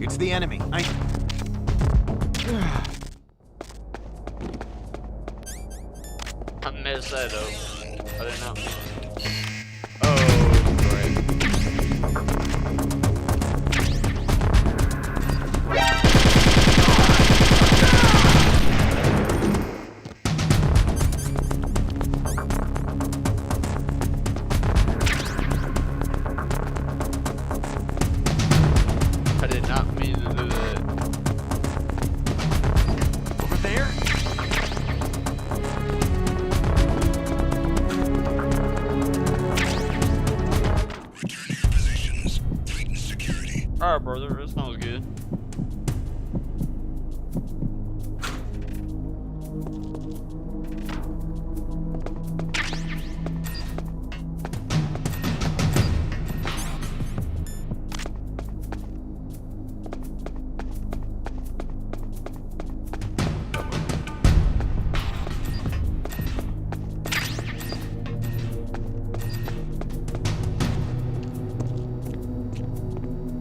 It's the enemy. I messed that up. I did not mean to. Oh, great. I did not mean to do that. Over there? Alright, brother, that sounds good.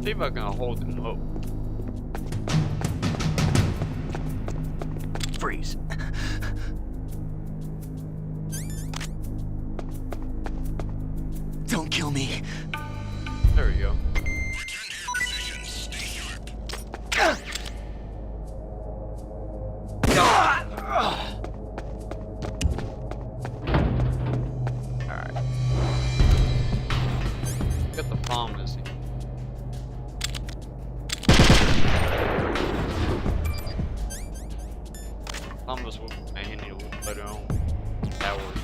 See if I can hold him up. Freeze. Don't kill me. There we go. Alright. Got the pharmacy. Thomas will manual later on. Towers.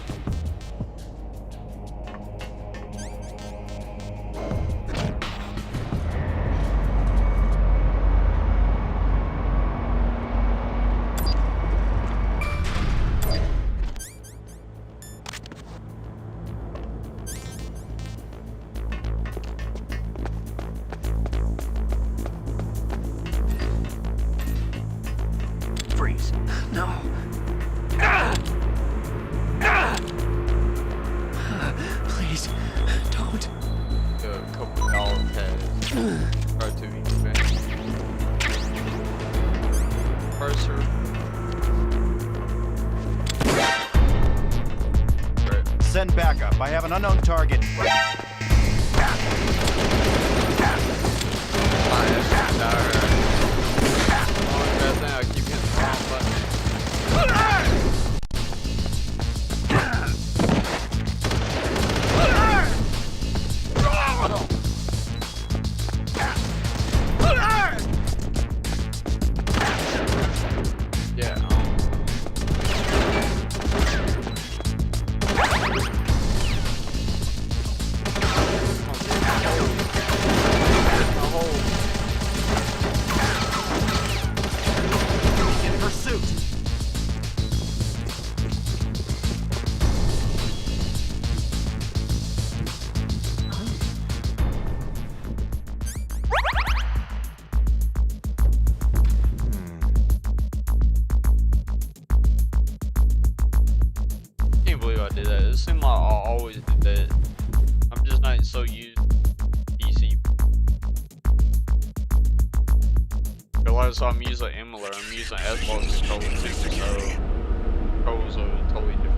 Freeze. No. Please, don't. A couple dollar pads. Try to each man. Cursor. Send backup. I have an unknown target. I keep hitting the wrong button. Yeah. In pursuit. Can't believe I did that. It seems like I always do that. I'm just not so used to PC. But like, so I'm using emulator. I'm using Xbox controller too, so controls are totally different.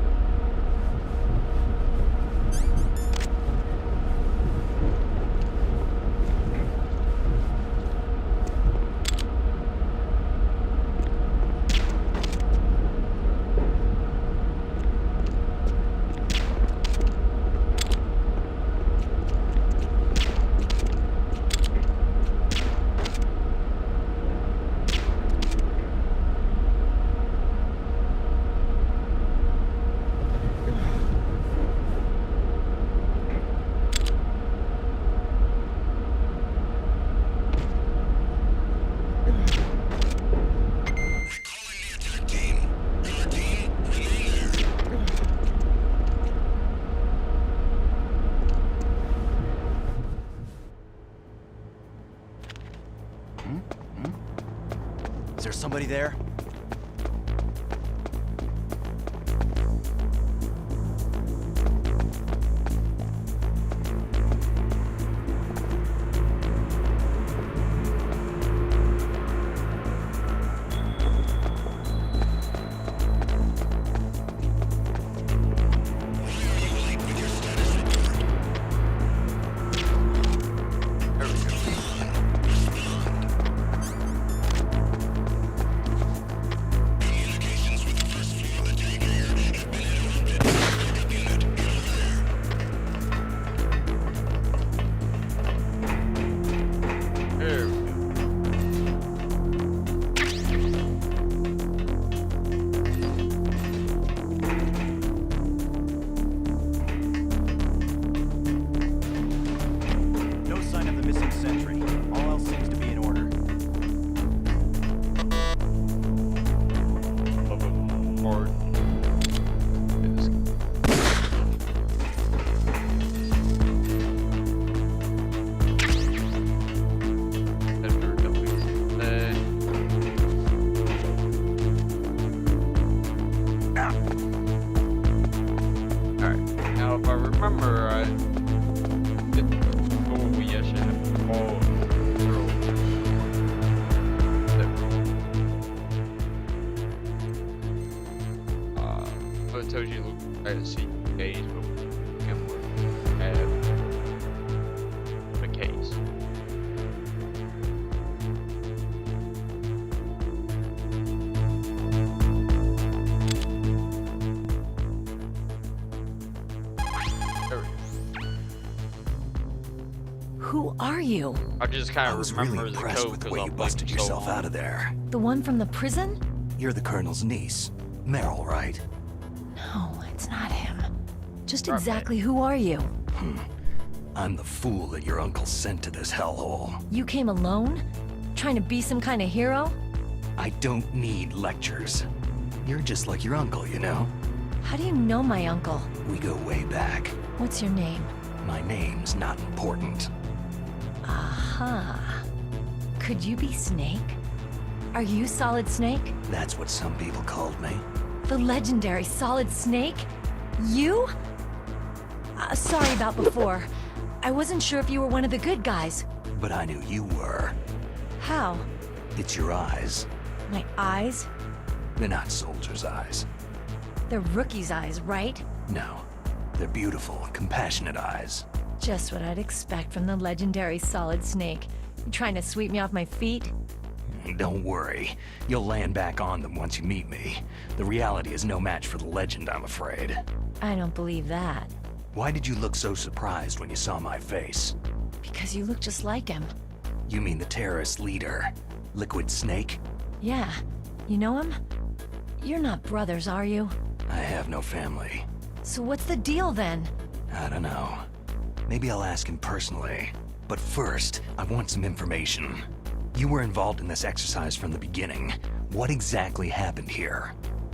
Is there somebody there? No sign of the missing sentry. All else seems Who are you? I just kind I of was remember really the impressed code with the 'cause way I you played busted so yourself long. out of there. The one from the prison? You're the Colonel's niece, Meryl, right? No, it's not him. Just Right. exactly who are you? I'm the fool that your uncle sent to this hellhole. You came alone? Trying to be some kind of hero? I don't need lectures. You're just like your uncle, you know? How do you know my uncle? We go way back. What's your name? My name's not important. Aha. Could you be Snake? Are you Solid Snake? That's what some people called me. The legendary Solid Snake? You? Sorry about before. I wasn't sure if you were one of the good guys. But I knew you were. How? It's your eyes. My eyes? They're not soldiers' eyes. They're rookie's eyes, right? No. They're beautiful, compassionate eyes. Just what I'd expect from the legendary Solid Snake. You trying to sweep me off my feet? Don't worry. You'll land back on them once you meet me. The reality is no match for the legend, I'm afraid. I don't believe that. Why did you look so surprised when you saw my face? Because you look just like him. You mean the terrorist leader, Liquid Snake? Yeah. You know him? You're not brothers, are you? I have no family. So what's the deal then? I don't know. Maybe I'll ask him personally. But first, I want some information. You were involved in this exercise from the beginning. What exactly happened here?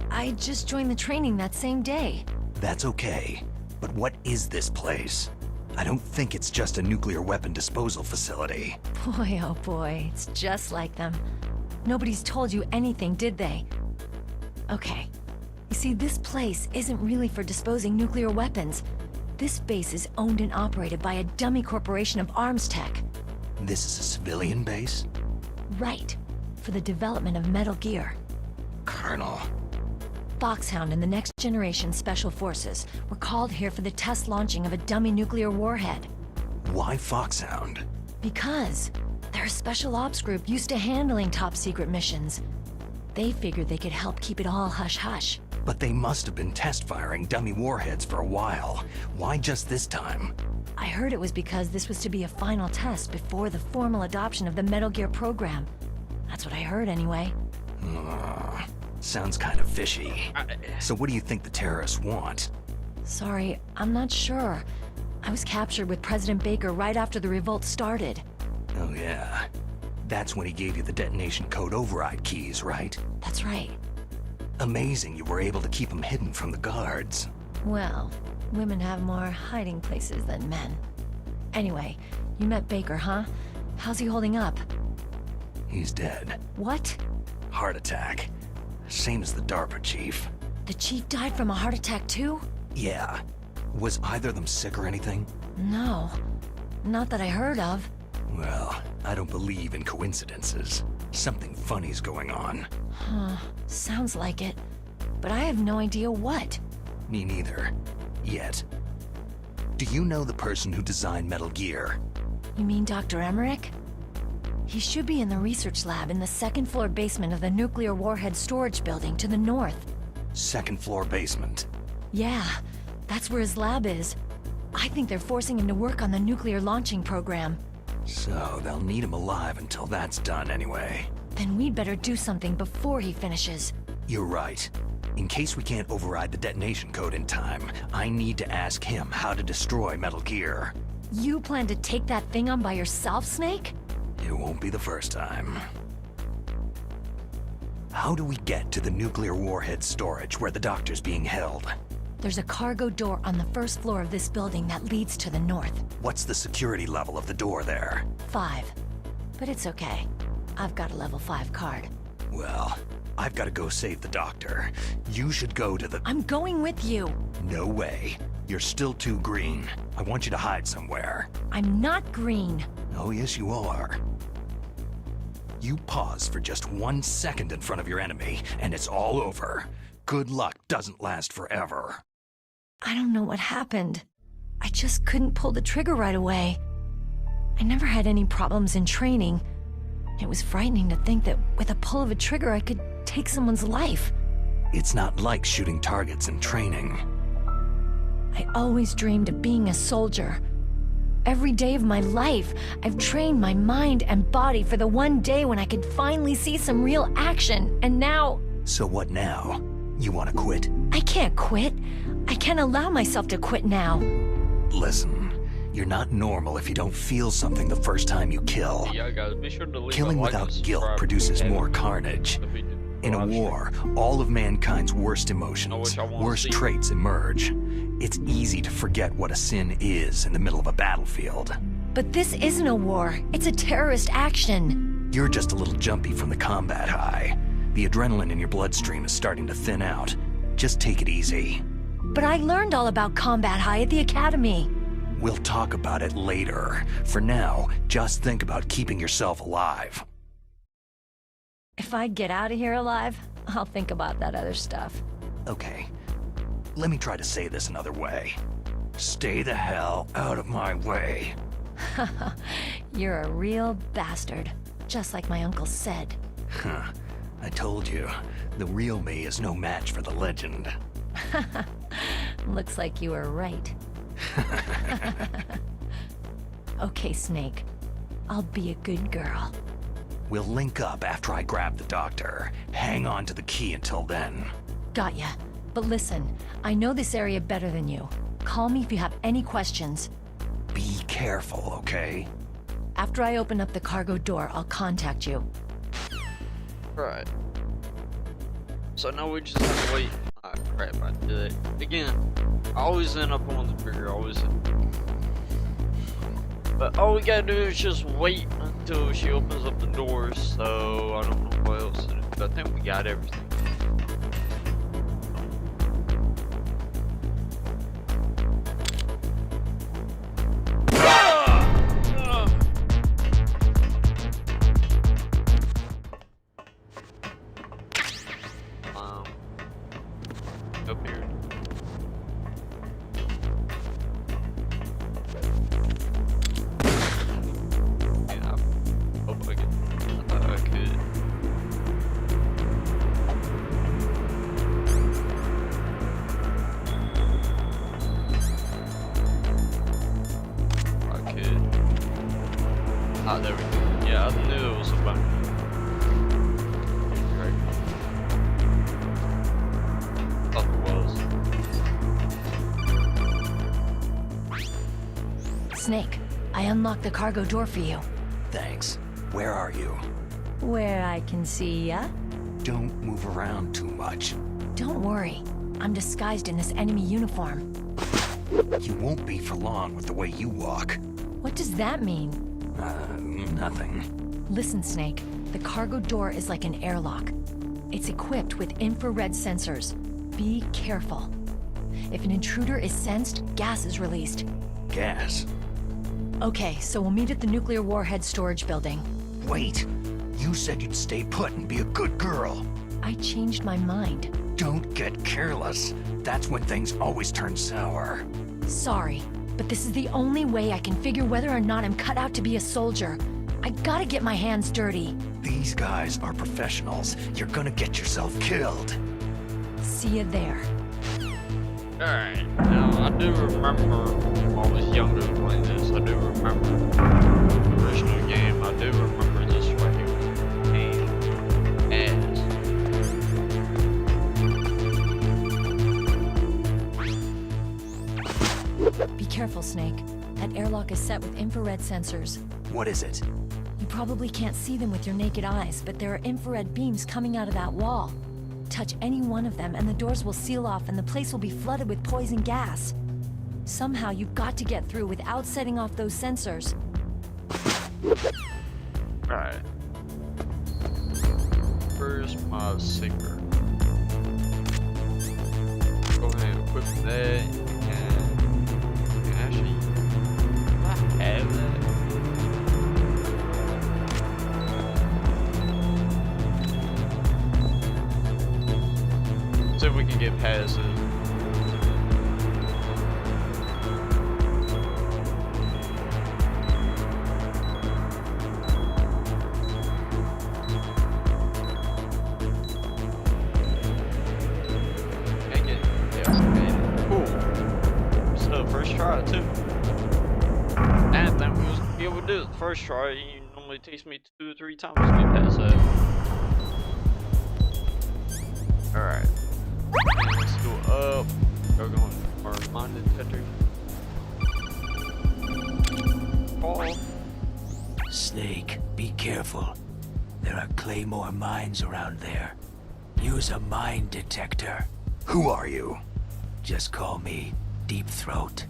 I just joined the training that same day. That's okay. But what is this place? I don't think it's just a nuclear weapon disposal facility. Boy, oh boy, it's just like them. Nobody's told you anything, did they? Okay. You see, this place isn't really for disposing nuclear weapons. This base is owned and operated by a dummy corporation of arms tech. This is a civilian base? Right. For the development of Metal Gear. Colonel. Foxhound and the Next Generation Special Forces were called here for the test launching of a dummy nuclear warhead. Why Foxhound? Because they're a special ops group used to handling top-secret missions. They figured they could help keep it all hush-hush. But they must have been test-firing dummy warheads for a while. Why just this time? I heard it was because this was to be a final test before the formal adoption of the Metal Gear program. That's what I heard anyway. Sounds kind of fishy. So what do you think the terrorists want? Sorry, I'm not sure. I was captured with President Baker right after the revolt started. Oh yeah. That's when he gave you the detonation code override keys, right? That's right. Amazing you were able to keep them hidden from the guards. Well, women have more hiding places than men. Anyway, you met Baker, huh? How's he holding up? He's dead. What? Heart attack. Same as the DARPA chief. The chief died from a heart attack too? Yeah. Was either of them sick or anything? No. Not that I heard of. Well, I don't believe in coincidences. Something funny's going on. Huh. Sounds like it. But I have no idea what. Me neither. Yet. Do you know the person who designed Metal Gear? You mean Dr. Emmerich? He should be in the research lab in the second-floor basement of the nuclear warhead storage building to the north. Second floor basement. Yeah, that's where his lab is. I think they're forcing him to work on the nuclear launching program. So they'll need him alive until that's done anyway. Then we'd better do something before he finishes. You're right. In case we can't override the detonation code in time, I need to ask him how to destroy Metal Gear. You plan to take that thing on by yourself, Snake? It won't be the first time. How do we get to the nuclear warhead storage where the doctor's being held? There's a cargo door on the first floor of this building that leads to the north. What's the security level of the door there? 5. But it's okay. I've got a level 5 card. Well, I've got to go save the doctor. You should go to the... I'm going with you! No way. You're still too green. I want you to hide somewhere. I'm not green. Oh, yes, you are. You pause for just 1 second in front of your enemy, and it's all over. Good luck doesn't last forever. I don't know what happened. I just couldn't pull the trigger right away. I never had any problems in training. It was frightening to think that with a pull of a trigger I could take someone's life. It's not like shooting targets in training. I always dreamed of being a soldier. Every day of my life, I've trained my mind and body for the one day when I could finally see some real action, and now... So what now? You want to quit? I can't quit. I can't allow myself to quit now. Listen, you're not normal if you don't feel something the first time you kill. Yeah, guys, be sure to leave Killing a like without and guilt subscribe produces if you more haven't. carnage. If you do, In a live stream. war, all of mankind's worst emotions, I wanna worst see. traits emerge. It's easy to forget what a sin is in the middle of a battlefield. But this isn't a war. It's a terrorist action. You're just a little jumpy from the combat high. The adrenaline in your bloodstream is starting to thin out. Just take it easy. But I learned all about combat high at the academy. We'll talk about it later. For now, just think about keeping yourself alive. If I get out of here alive, I'll think about that other stuff. Okay, let me try to say this another way. Stay the hell out of my way. You're a real bastard, just like my uncle said. Huh. I told you, the real me is no match for the legend. Looks like you were right. Okay, Snake. I'll be a good girl. We'll link up after I grab the doctor. Hang on to the key until then. Got ya. But listen, I know this area better than you. Call me if you have any questions. Be careful, okay? After I open up the cargo door, I'll contact you. Right. So now we just have to wait. Ah, crap, I did it. Again, I always end up on the trigger, always. But all we gotta do is just wait until she opens up the doors, so I don't know what else to do. But I think we got everything. Up here. Yeah, I hope I thought I could. I could. Ah, there we go. Yeah, I knew it was a button. Snake, I unlocked the cargo door for you. Thanks. Where are you? Where I can see ya? Don't move around too much. Don't worry. I'm disguised in this enemy uniform. You won't be for long with the way you walk. What does that mean? Nothing. Listen, Snake. The cargo door is like an airlock. It's equipped with infrared sensors. Be careful. If an intruder is sensed, gas is released. Gas? Okay, so we'll meet at the nuclear warhead storage building. Wait! You said you'd stay put and be a good girl. I changed my mind. Don't get careless. That's when things always turn sour. Sorry, but this is the only way I can figure whether or not I'm cut out to be a soldier. I gotta get my hands dirty. These guys are professionals. You're gonna get yourself killed. See you there. Alright, now I do remember when I was younger playing this. I do remember the original game. I do remember this right here. Be careful, Snake. That airlock is set with infrared sensors. What is it? You probably can't see them with your naked eyes, but there are infrared beams coming out of that wall. Touch any one of them and the doors will seal off and the place will be flooded with poison gas. Somehow you've got to get through without setting off those sensors. Alright. Where's my secret? Go ahead and equip that and actually I have that. See if we can get past it. Cool. Still first try too. we did it the first try. You normally takes me 2 or 3 times to get past that. Alright. Let's go up. We're going for our mine detector. Oh. Snake, be careful. There are claymore mines around there. Use a mine detector. Who are you? Just call me Deep Throat.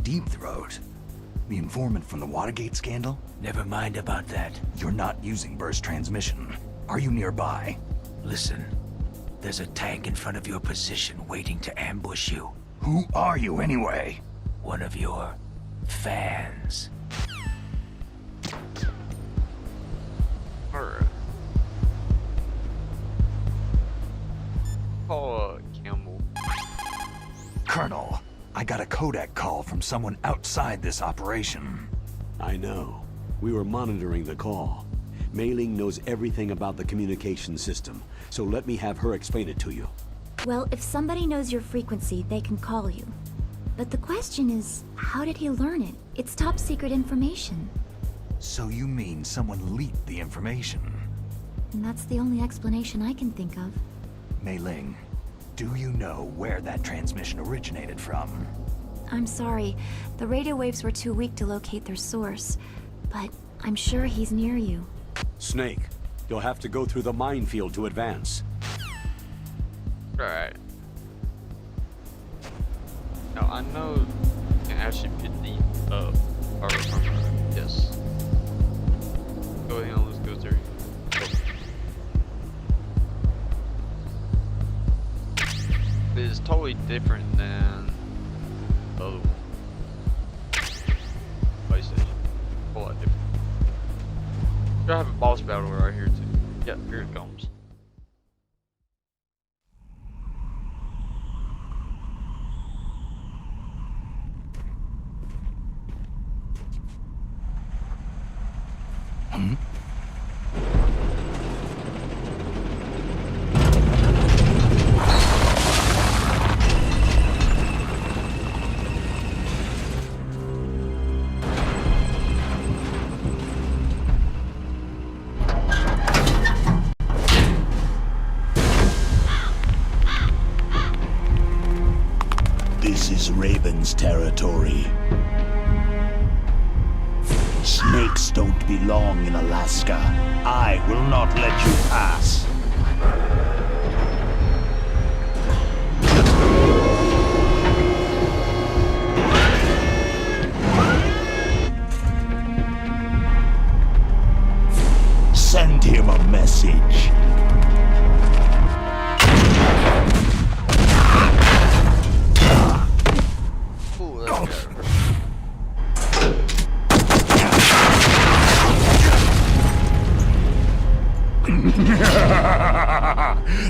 Deep Throat? The informant from the Watergate scandal? Never mind about that. You're not using burst transmission. Are you nearby? Listen, there's a tank in front of your position waiting to ambush you. Who are you anyway? One of your fans. Alright. Call Campbell. Colonel, I got a Kodak call from someone outside this operation. I know. We were monitoring the call. Mei Ling knows everything about the communication system, so let me have her explain it to you. Well, if somebody knows your frequency, they can call you. But the question is, how did he learn it? It's top secret information. So you mean someone leaked the information? And that's the only explanation I can think of. Mei Ling, do you know where that transmission originated from? I'm sorry. The radio waves were too weak to locate their source. But I'm sure he's near you. Snake, you'll have to go through the minefield to advance. Alright. Now I know you can actually pick these up. Or yes. Go ahead, let's go through. It's totally different than the other one. PlayStation. A whole lot different. I have a boss battle right here too. Yep, here it comes. This is Raven's territory. Snakes don't belong in Alaska. I will not let you pass. Send him a message.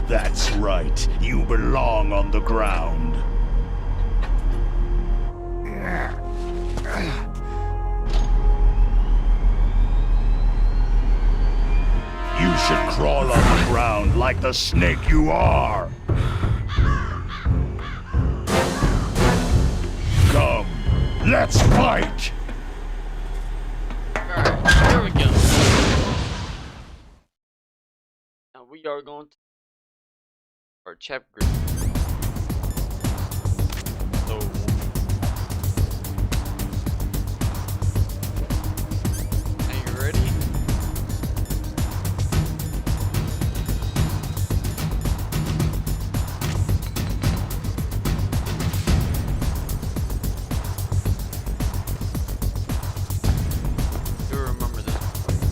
That's right. You belong on the ground. You should crawl on the ground like the snake you are. Come, let's fight! Alright, here we go. Now we are going to our chapter. So are you ready? You remember this place.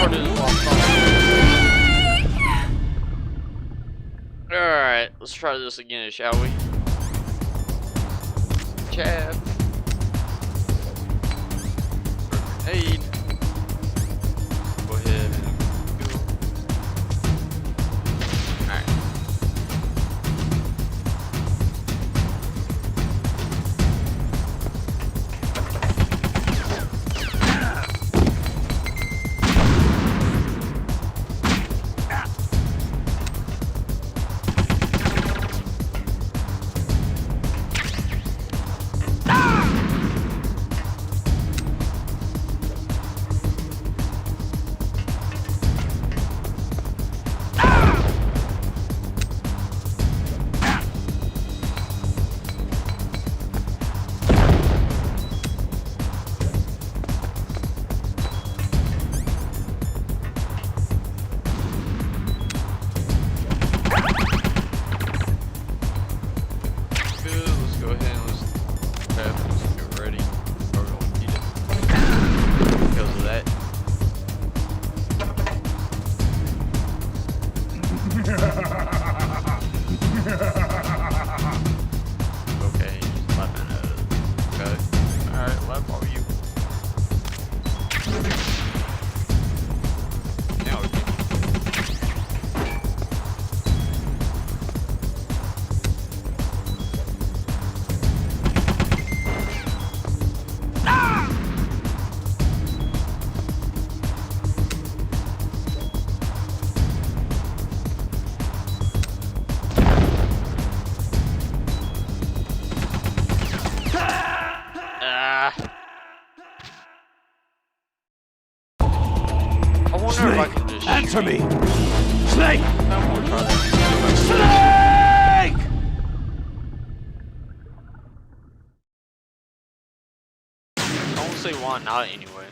part is Alright, let's try this again, shall we? Chad. Grenade. Go ahead and go. Alright. Answer me! Snake! Snake! I won't say why not anyway.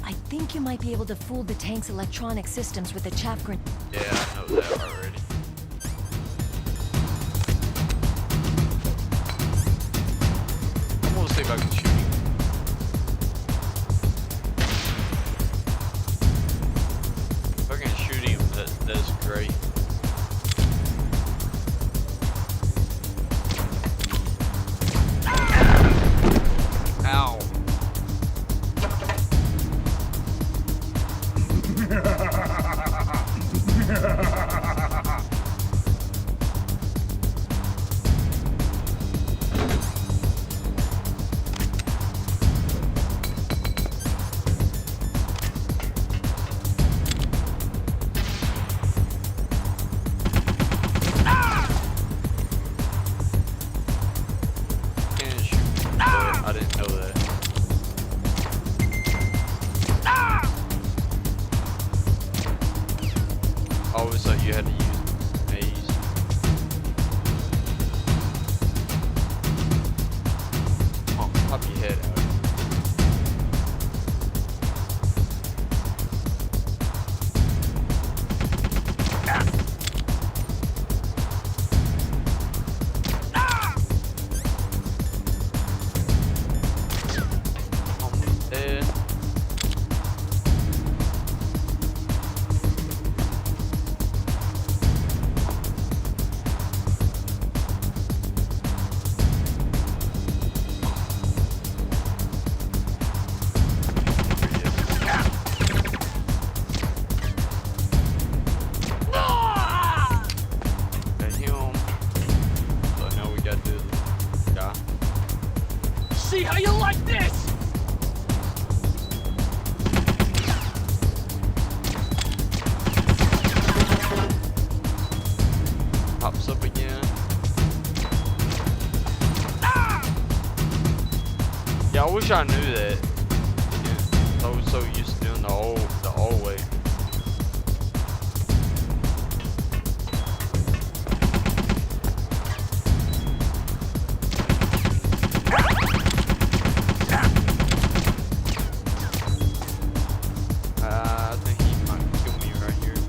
I think you might be able to fool the tank's electronic systems with the chaff grenade. Yeah, I know that already. I'm gonna see if I can shoot him. If I can shoot him, that's great. Ow. I didn't know that. I always thought you had to use maze. Oh, pop your head out. See how you like this? Pops up again. Yeah, I wish I knew that. Yeah, I was so used to doing the old way. I think he might kill me right here.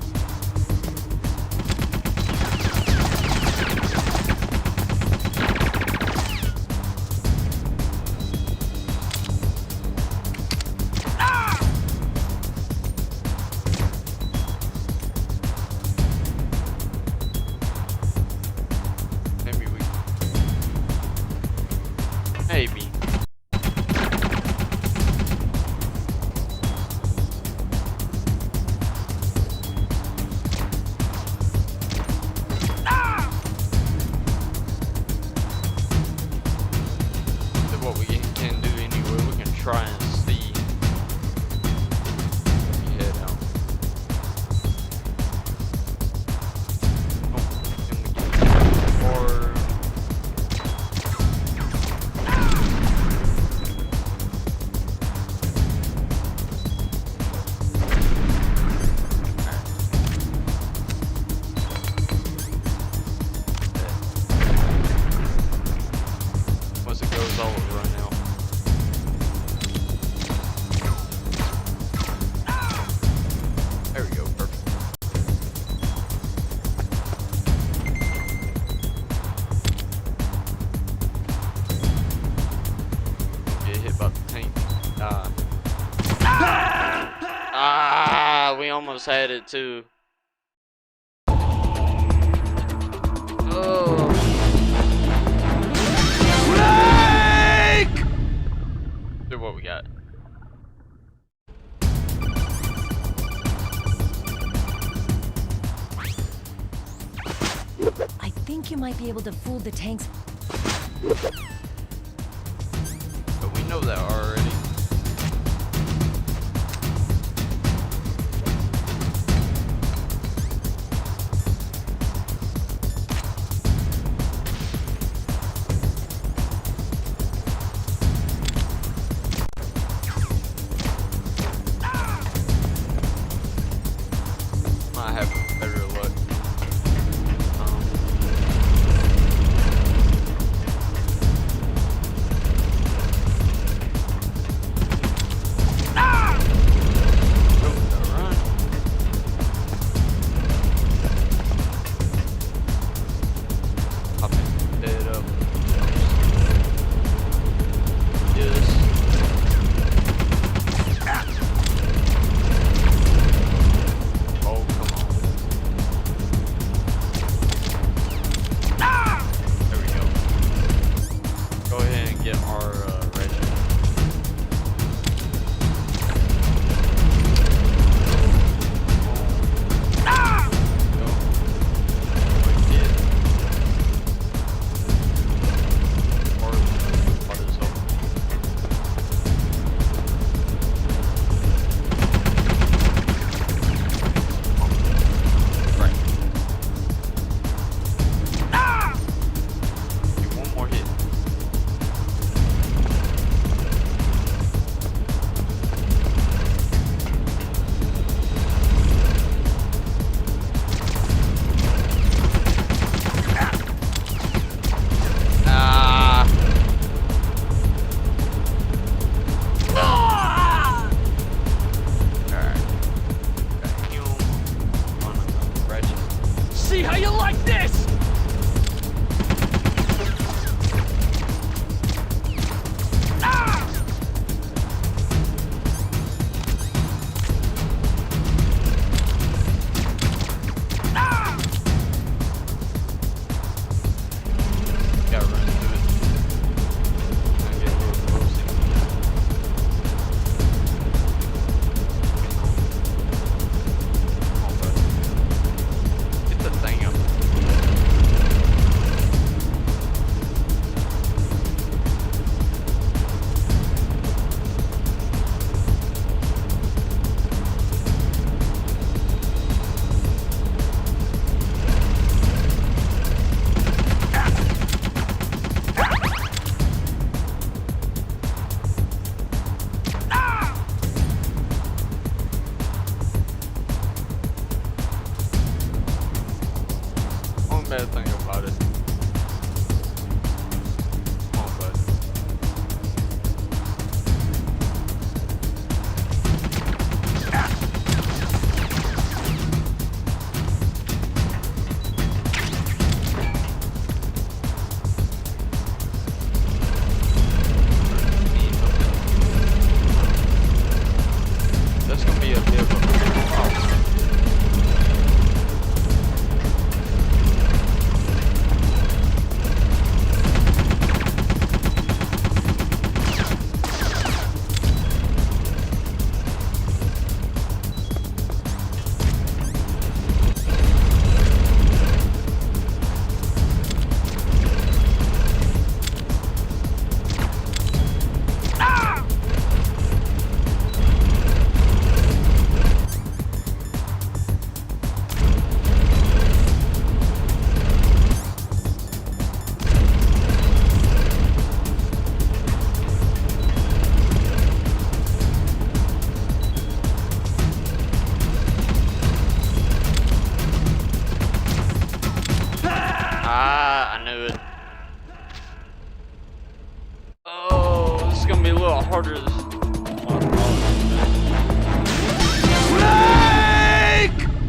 almost had it too. Oh. Snake! Do what we got. I think you might be able to fool the tanks. But we know that already. Might have better luck. bad thing about it. Come on, bud. That's gonna be a bit of a problem. I knew it. Oh, this is gonna be a little harder.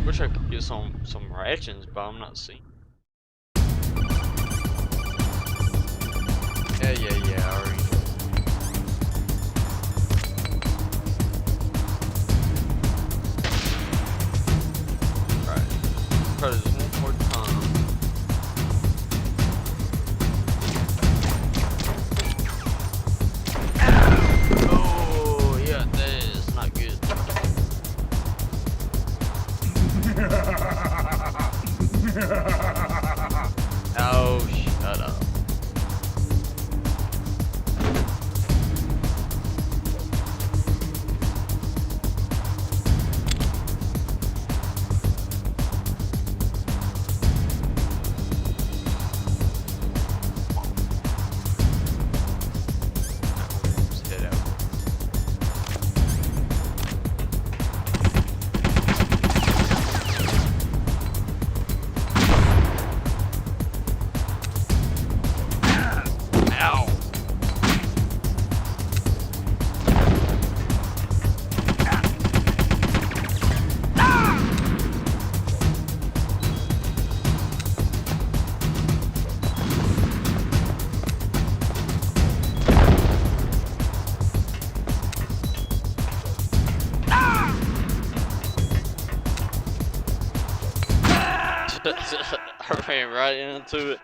Wish I could get some rations, but I'm not seeing. Yeah. I already know. right into it.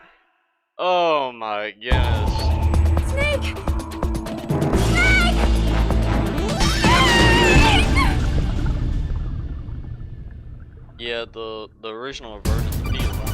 Oh my goodness. Snake! Yeah, the original version, the PS1.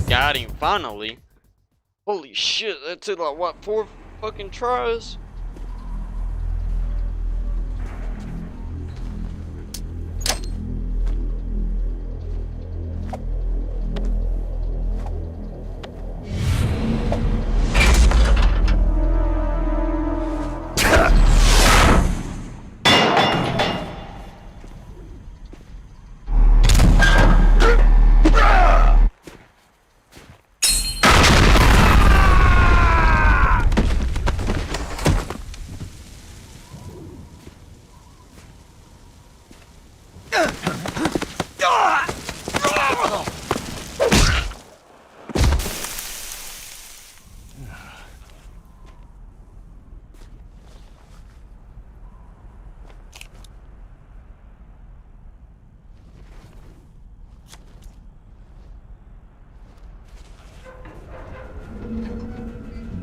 Got him, finally. Holy shit, that took like, what, 4 fucking tries?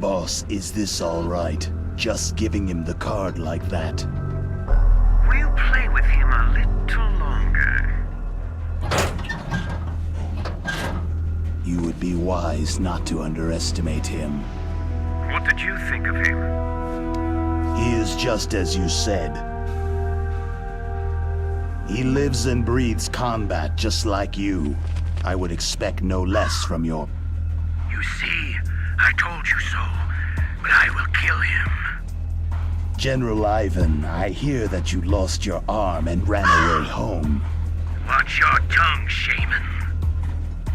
Boss, is this all right? Just giving him the card like that? We'll play with him a little longer. You would be wise not to underestimate him. What did you think of him? He is just as you said. He lives and breathes combat just like you. I would expect no less from your... You see, I told you so, but I will kill him. General Ivan, I hear that you lost your arm and ran away home. Watch your tongue, shaman.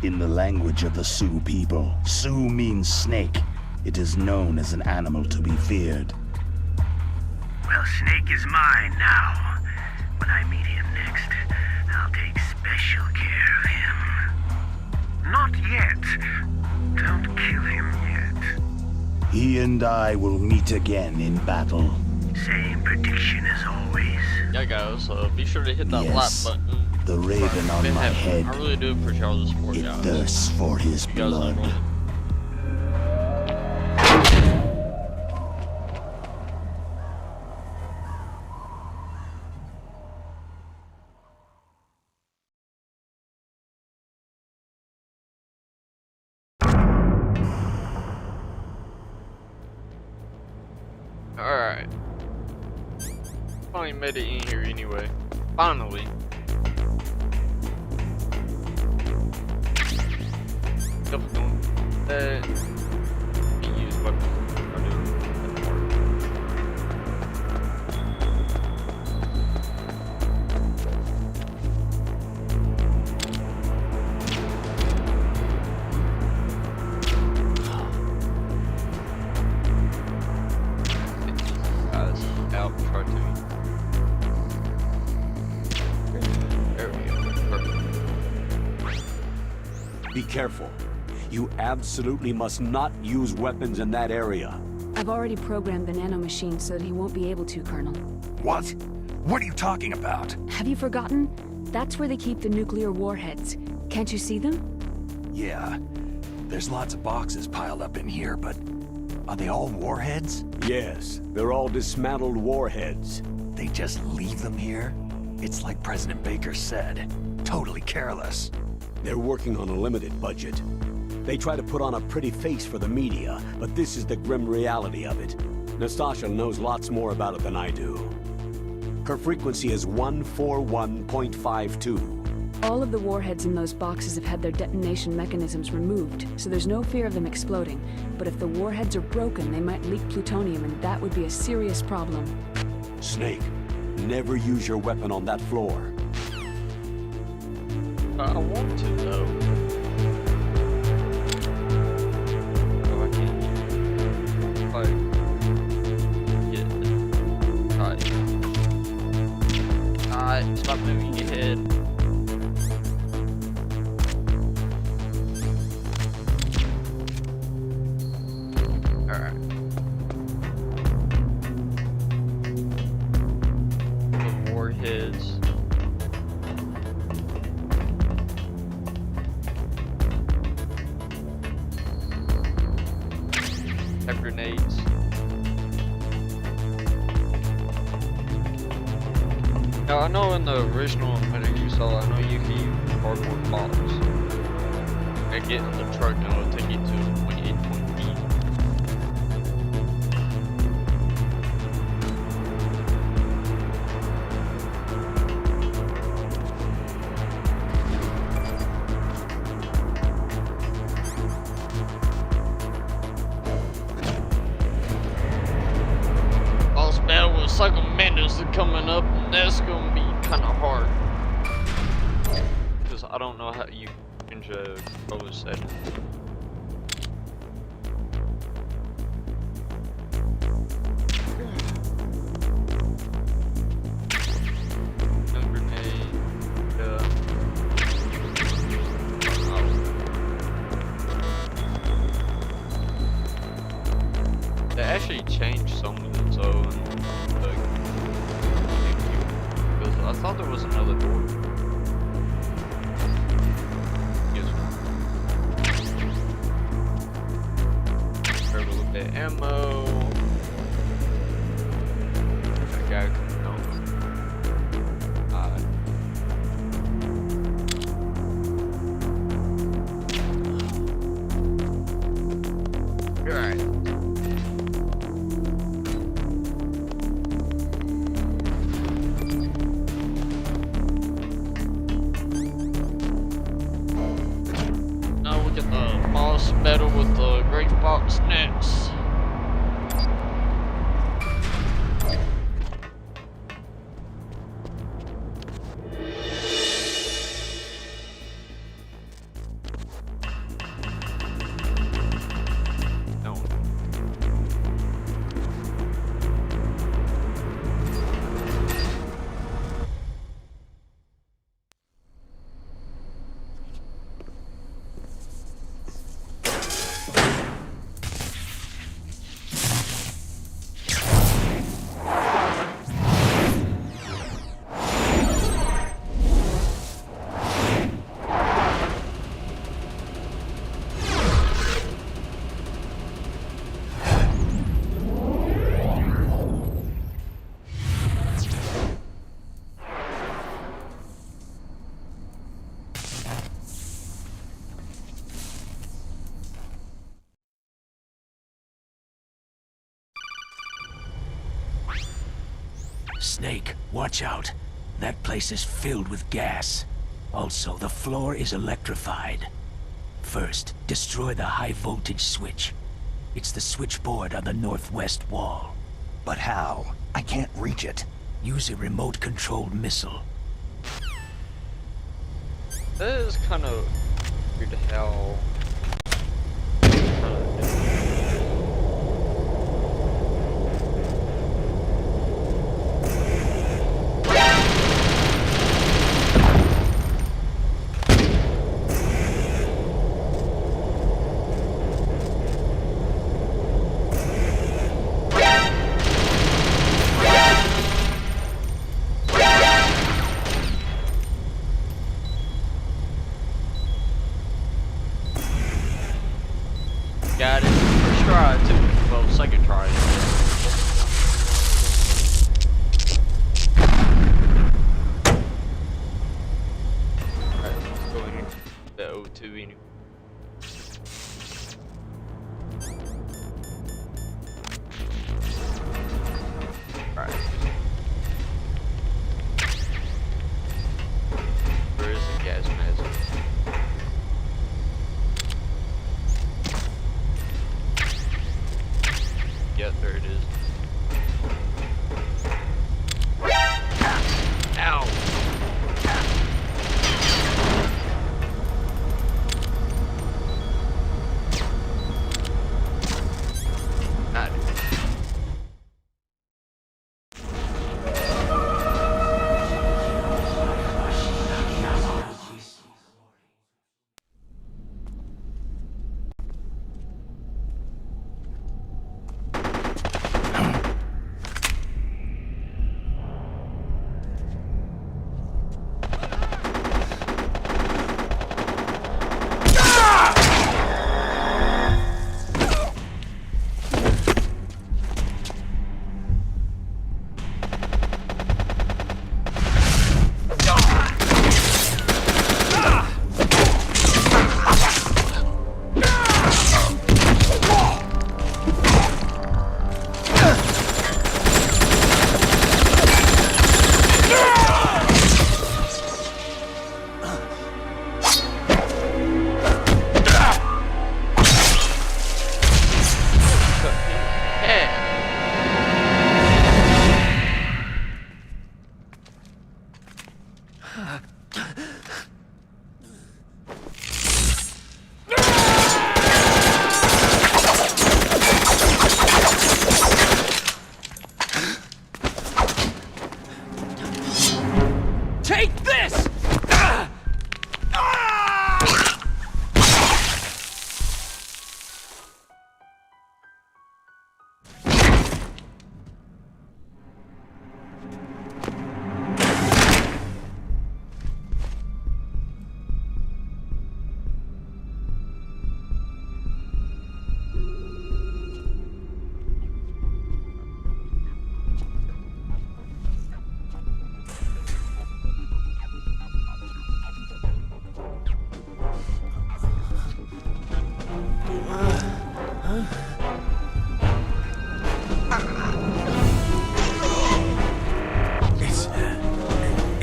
In the language of the Sioux people, Sioux means snake. It is known as an animal to be feared. Well, Snake is mine now. When I meet him next, I'll take special care of him. Not yet. Don't kill him yet. He and I will meet again in battle. Same prediction as always. Yeah, guys, be sure to hit that like button. The raven on my head. I really do appreciate all the support, It guys. thirsts for his blood. Alright. Finally made it in here anyway. Finally. Double doing that. Use weapons. Be careful. You absolutely must not use weapons in that area. I've already programmed the nanomachine so that he won't be able to, Colonel. What? What are you talking about? Have you forgotten? That's where they keep the nuclear warheads. Can't you see them? Yeah. There's lots of boxes piled up in here, but are they all warheads? Yes, they're all dismantled warheads. They just leave them here? It's like President Baker said. Totally careless. They're working on a limited budget. They try to put on a pretty face for the media, but this is the grim reality of it. Nastasha knows lots more about it than I do. Her frequency is 141.52. All of the warheads in those boxes have had their detonation mechanisms removed, so there's no fear of them exploding. But if the warheads are broken, they might leak plutonium, and that would be a serious problem. Snake, never use your weapon on that floor. I want to, though. Oh, I can't. Like, get it. Alright, stop moving your head. Alright. The warheads. Have grenades. Now I know in the original Metal Gear Solid, I know you can use cardboard box. And get in the truck and it'll take you to point A to point B. Psycho Mantis are coming up, and that's gonna be kind of hard because I don't know how you change the controller settings. They actually changed some of it, so because I thought there was another door. Yes. Look at Okay, ammo. I got Alright. Now we get the boss battle with the Great Fox next. Snake, watch out. That place is filled with gas. Also, the floor is electrified. First, destroy the high-voltage switch. It's the switchboard on the northwest wall. But how? I can't reach it. Use a remote-controlled missile. That is kind of weird how. Got it. First try too. Well, second try. Alright, let's go in the O2 anyway. Alright. Where is the gas mask? Yeah, there it is. Ow! Got it.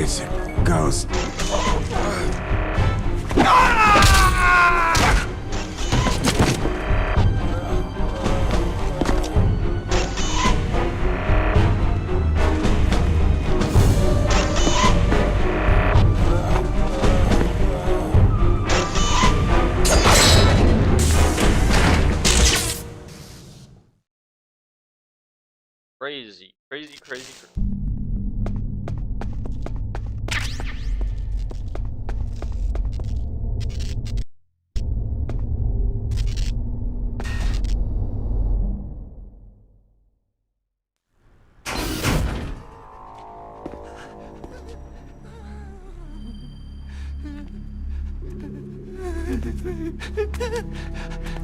is it? Ghost. Crazy, crazy, crazy.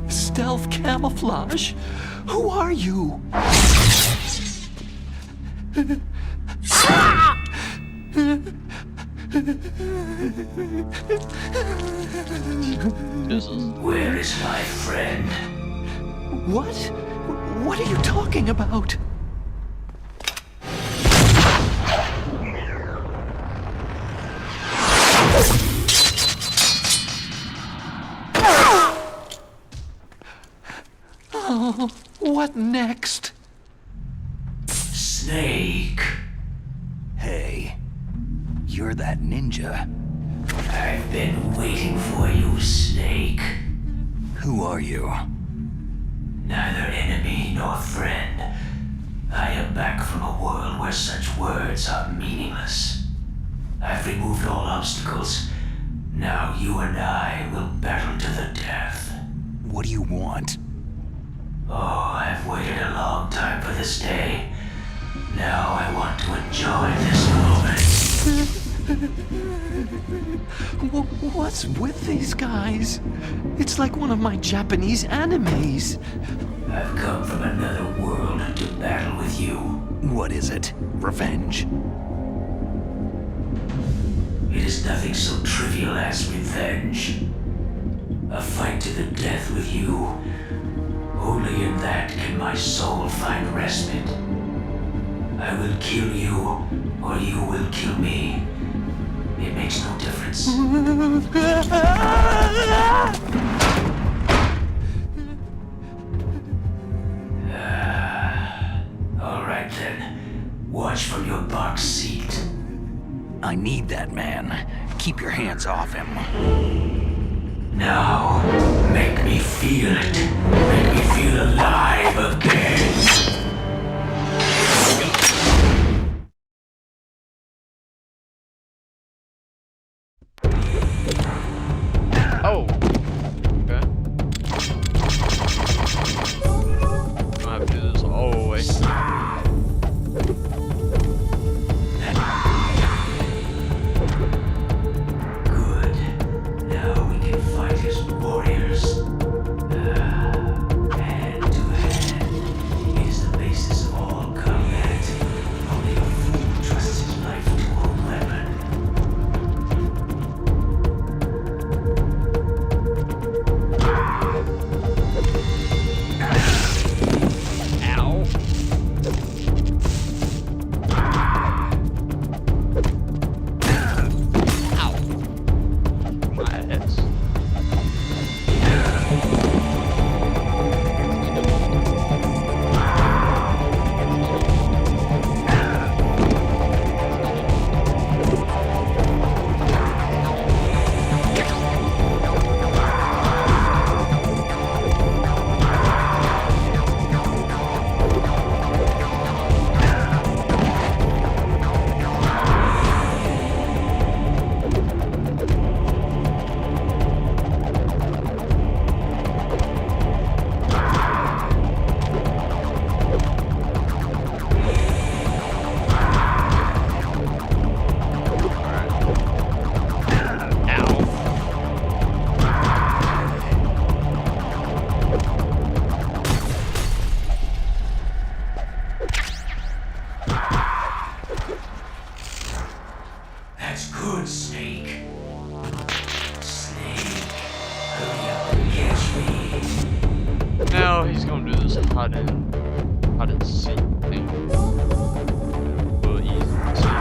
Stealth camouflage? Who are you? Where is my friend? What? What are you talking about? Oh, what next? Snake. Hey, you're that ninja. I've been waiting for you, Snake. Who are you? Neither enemy nor friend. I am back from a world where such words are meaningless. I've removed all obstacles. Now you and I will battle to the death. What do you want? Oh, I've waited a long time for this day. Now I want to enjoy this moment. What's with these guys? It's like one of my Japanese animes. I've come from another world to battle with you. What is it? Revenge? It is nothing so trivial as revenge. A fight to the death with you. Only in that can my soul find respite. I will kill you, or you will kill me. It makes no difference. All right then. Watch from your box seat. I need that man. Keep your hands off him. Now, make me feel it. Make me feel alive again. Oh. Okay. I have to do this all the way. Good. Now we can fight as warriors. Hand to hand. It is the basis of all combat. Only a fool trusts his life to a weapon. That's good, Snake. Snake, hurry up and catch me. Now he's gonna do this hide and seek thing. Well, easy to see.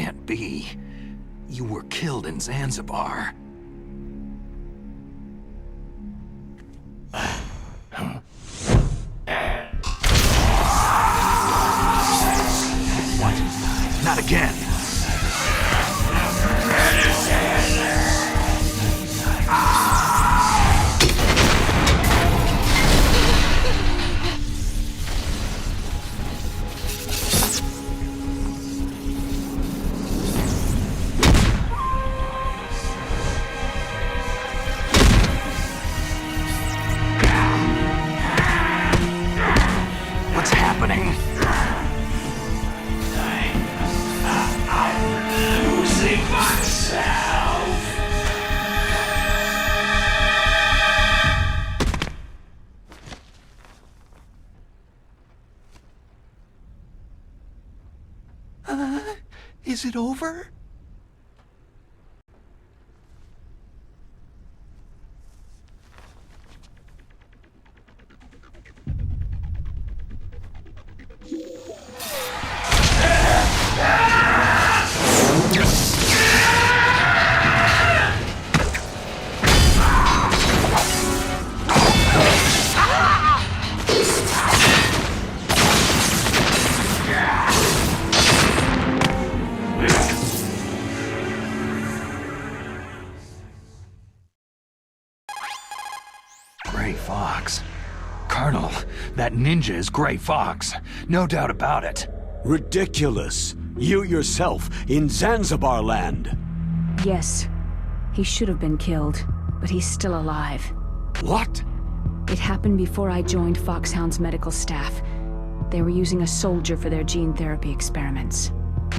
can't be. You were killed in Zanzibar. What? Not again. What's happening? I'm losing myself. Is it over? Gray Fox. Colonel, that ninja is Gray Fox. No doubt about it. Ridiculous. You yourself in Zanzibar land. Yes. He should have been killed, but he's still alive. What? It happened before I joined Foxhound's medical staff. They were using a soldier for their gene therapy experiments.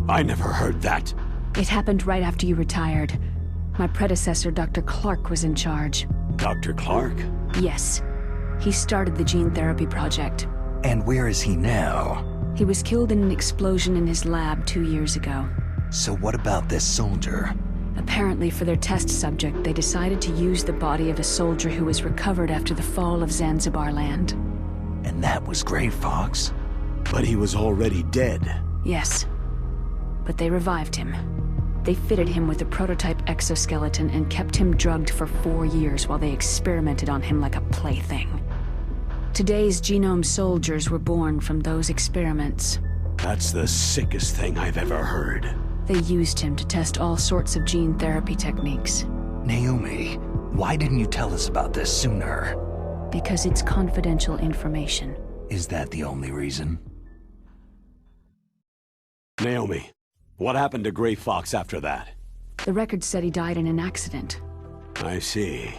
I never heard that. It happened right after you retired. My predecessor, Dr. Clark, was in charge. Dr. Clark? Yes. He started the gene therapy project. And where is he now? He was killed in an explosion in his lab 2 years ago. So what about this soldier? Apparently, for their test subject, they decided to use the body of a soldier who was recovered after the fall of Zanzibar land. And that was Gray Fox? But he was already dead. Yes. But they revived him. They fitted him with a prototype exoskeleton and kept him drugged for 4 years while they experimented on him like a plaything. Today's genome soldiers were born from those experiments. That's the sickest thing I've ever heard. They used him to test all sorts of gene therapy techniques. Naomi, why didn't you tell us about this sooner? Because it's confidential information. Is that the only reason? Naomi, what happened to Gray Fox after that? The record said he died in an accident. I see.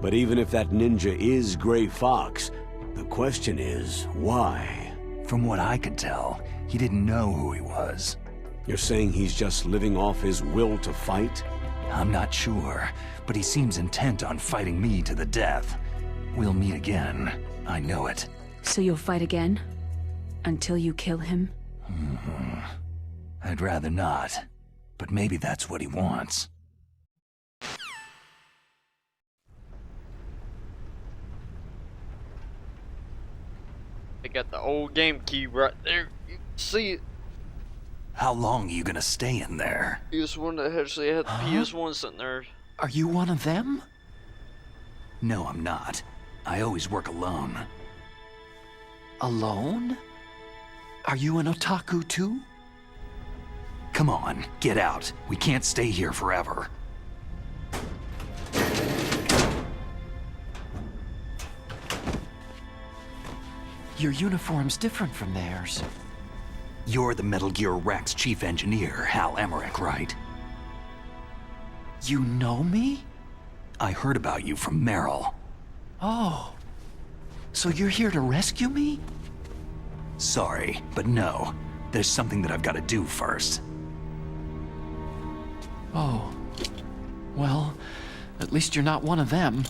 But even if that ninja is Gray Fox, the question is, why? From what I could tell, he didn't know who he was. You're saying he's just living off his will to fight? I'm not sure, but he seems intent on fighting me to the death. We'll meet again. I know it. So you'll fight again? Until you kill him? I'd rather not, but maybe that's what he wants. They got the old GameCube right there. You can see it. How long are you gonna stay in there? PS1 that actually had the PS1 sitting there. Are you one of them? No, I'm not. I always work alone. Alone? Are you an otaku too? Come on, get out. We can't stay here forever. Your uniform's different from theirs. You're the Metal Gear Rex chief engineer, Hal Emmerich, right? You know me? I heard about you from Meryl. Oh. So you're here to rescue me? Sorry, but no. There's something that I've got to do first. Oh. Well, at least you're not one of them.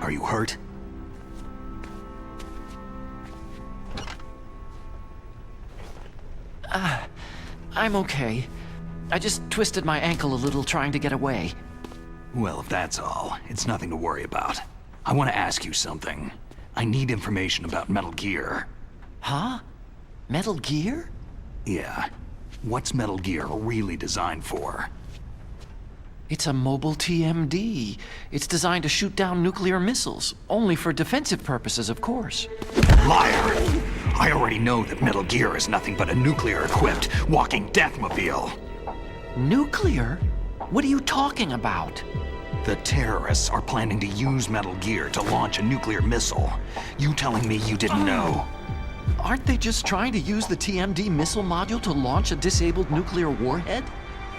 Are you hurt? I'm okay. I just twisted my ankle a little trying to get away. Well, if that's all, it's nothing to worry about. I want to ask you something. I need information about Metal Gear. Huh? Metal Gear? Yeah. What's Metal Gear really designed for? It's a mobile TMD. It's designed to shoot down nuclear missiles, only for defensive purposes, of course. Liar! I already know that Metal Gear is nothing but a nuclear-equipped walking deathmobile. Nuclear? What are you talking about? The terrorists are planning to use Metal Gear to launch a nuclear missile. You telling me you didn't know? Aren't they just trying to use the TMD missile module to launch a disabled nuclear warhead?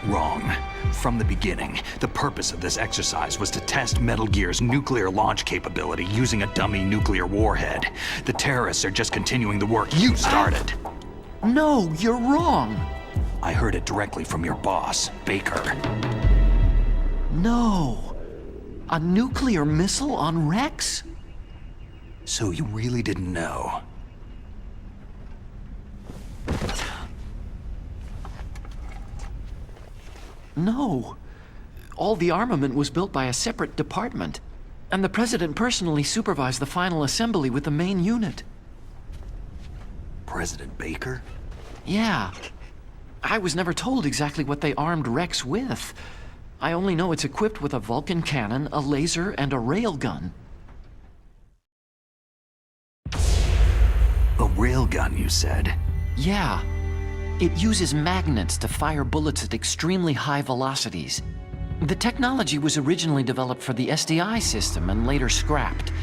Wrong. From the beginning, the purpose of this exercise was to test Metal Gear's nuclear launch capability using a dummy nuclear warhead. The terrorists are just continuing the work you started. No, you're wrong. I heard it directly from your boss, Baker. No. A nuclear missile on Rex? So you really didn't know? No. All the armament was built by a separate department, and the President personally supervised the final assembly with the main unit. President Baker? Yeah. I was never told exactly what they armed Rex with. I only know it's equipped with a Vulcan cannon, a laser, and a railgun. A railgun, you said? Yeah. It uses magnets to fire bullets at extremely high velocities. The technology was originally developed for the SDI system and later scrapped.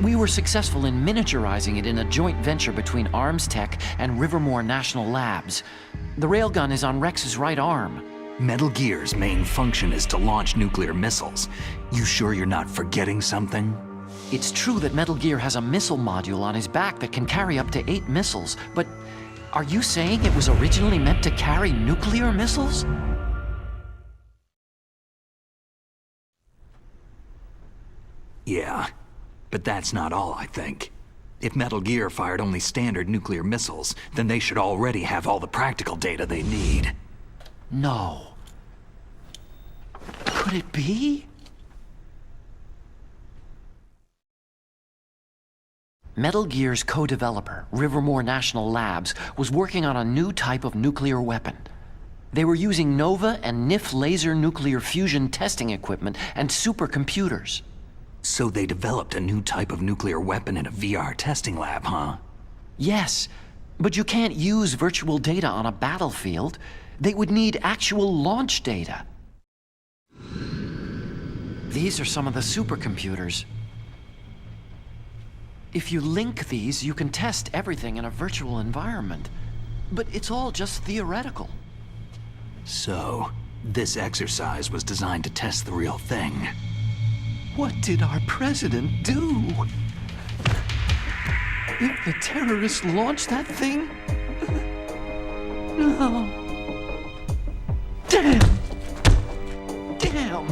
We were successful in miniaturizing it in a joint venture between Arms Tech and Rivermore National Labs. The railgun is on Rex's right arm. Metal Gear's main function is to launch nuclear missiles. You sure you're not forgetting something? It's true that Metal Gear has a missile module on his back that can carry up to 8 missiles, but are you saying it was originally meant to carry nuclear missiles? Yeah, but that's not all, I think. If Metal Gear fired only standard nuclear missiles, then they should already have all the practical data they need. No. Could it be? Metal Gear's co-developer, Rivermore National Labs, was working on a new type of nuclear weapon. They were using NOVA and NIF laser nuclear fusion testing equipment and supercomputers. So they developed a new type of nuclear weapon in a VR testing lab, huh? Yes, but you can't use virtual data on a battlefield. They would need actual launch data. These are some of the supercomputers. If you link these, you can test everything in a virtual environment. But it's all just theoretical. So, this exercise was designed to test the real thing. What did our president do? If the terrorists launched that thing? No. Damn! Damn!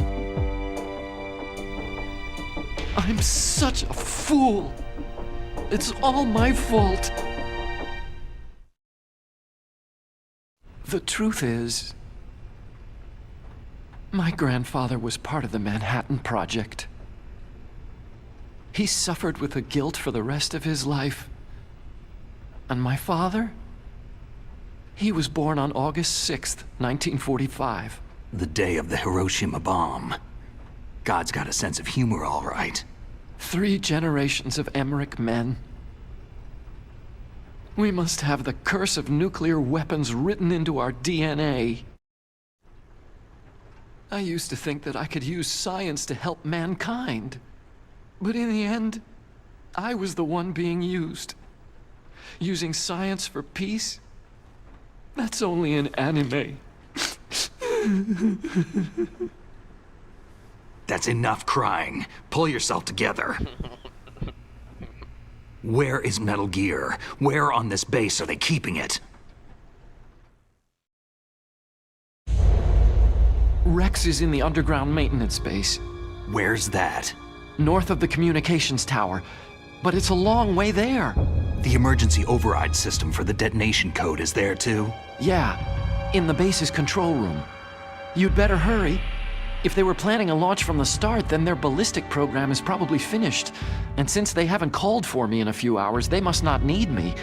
I'm such a fool! It's all my fault! The truth is, my grandfather was part of the Manhattan Project. He suffered with the guilt for the rest of his life. And my father? He was born on August 6th, 1945. The day of the Hiroshima bomb. God's got a sense of humor, all right. 3 generations of Emmerich men. We must have the curse of nuclear weapons written into our DNA. I used to think that I could use science to help mankind. But in the end, I was the one being used. Using science for peace? That's only in anime. That's enough crying. Pull yourself together. Where is Metal Gear? Where on this base are they keeping it? Rex is in the underground maintenance base. Where's that? North of the communications tower. But it's a long way there. The emergency override system for the detonation code is there too? Yeah, in the base's control room. You'd better hurry. If they were planning a launch from the start, then their ballistic program is probably finished. And since they haven't called for me in a few hours, they must not need me.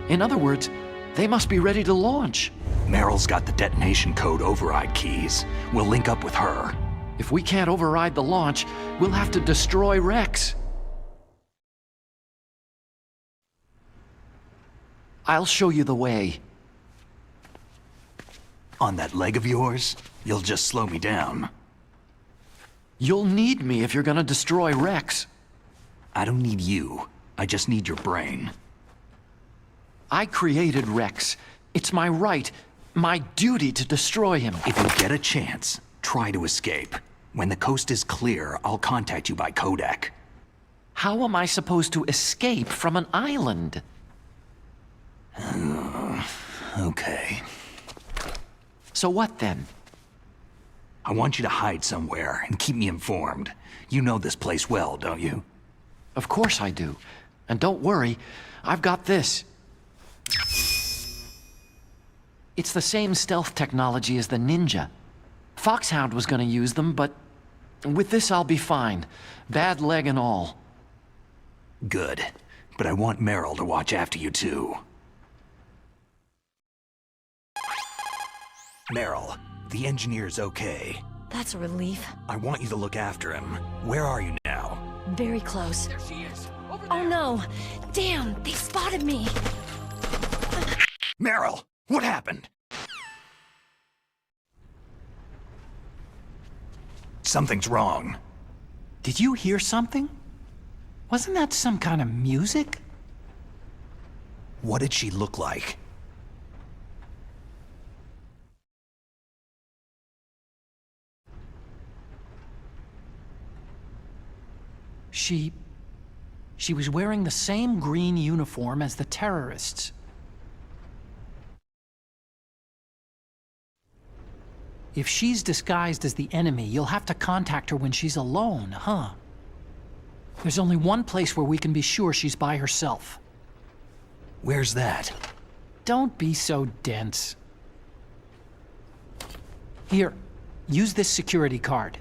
In other words, they must be ready to launch. Meryl's got the detonation code override keys. We'll link up with her. If we can't override the launch, we'll have to destroy Rex. I'll show you the way. On that leg of yours, you'll just slow me down. You'll need me if you're gonna destroy Rex. I don't need you. I just need your brain. I created Rex. It's my right, my duty to destroy him. If you get a chance, try to escape. When the coast is clear, I'll contact you by codec. How am I supposed to escape from an island? Okay. So what then? I want you to hide somewhere and keep me informed. You know this place well, don't you? Of course I do. And don't worry, I've got this. It's the same stealth technology as the Ninja. Foxhound was gonna use them, but with this I'll be fine. Bad leg and all. Good. But I want Meryl to watch after you too. Meryl, the engineer's okay. That's a relief. I want you to look after him. Where are you now? Very close. There she is. Oh no! Damn, they spotted me! Meryl, what happened? Something's wrong. Did you hear something? Wasn't that some kind of music? What did she look like? She was wearing the same green uniform as the terrorists. If she's disguised as the enemy, you'll have to contact her when she's alone, huh? There's only one place where we can be sure she's by herself. Where's that? Don't be so dense. Here, use this security card.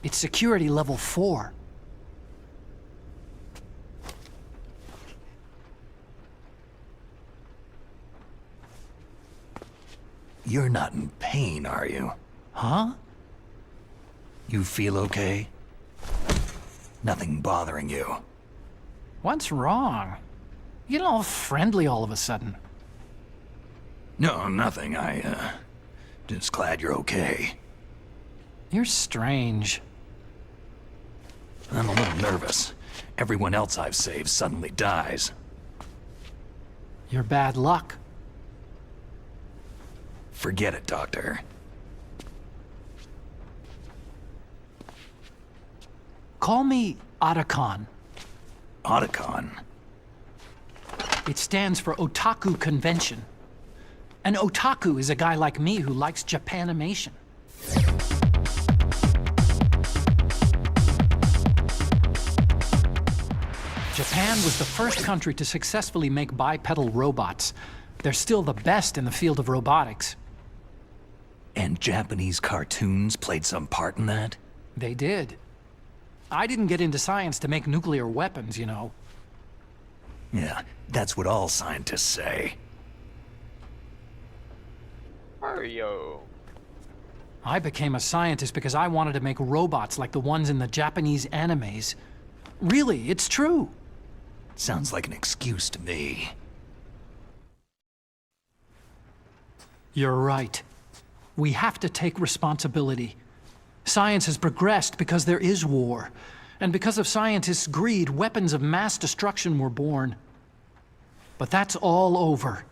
It's security level 4. You're not in pain, are you? Huh? You feel okay? Nothing bothering you? What's wrong? You get all friendly all of a sudden. No, nothing. Just glad you're okay. You're strange. I'm a little nervous. Everyone else I've saved suddenly dies. You're bad luck. Forget it, Doctor. Call me Otacon. Otacon? It stands for Otaku Convention. An otaku is a guy like me who likes Japanimation. Japan was the first country to successfully make bipedal robots. They're still the best in the field of robotics. And Japanese cartoons played some part in that? They did. I didn't get into science to make nuclear weapons, you know. Yeah, that's what all scientists say. Mario. I became a scientist because I wanted to make robots like the ones in the Japanese animes. Really, it's true. Sounds like an excuse to me. You're right. We have to take responsibility. Science has progressed because there is war. And because of scientists' greed, weapons of mass destruction were born. But that's all over.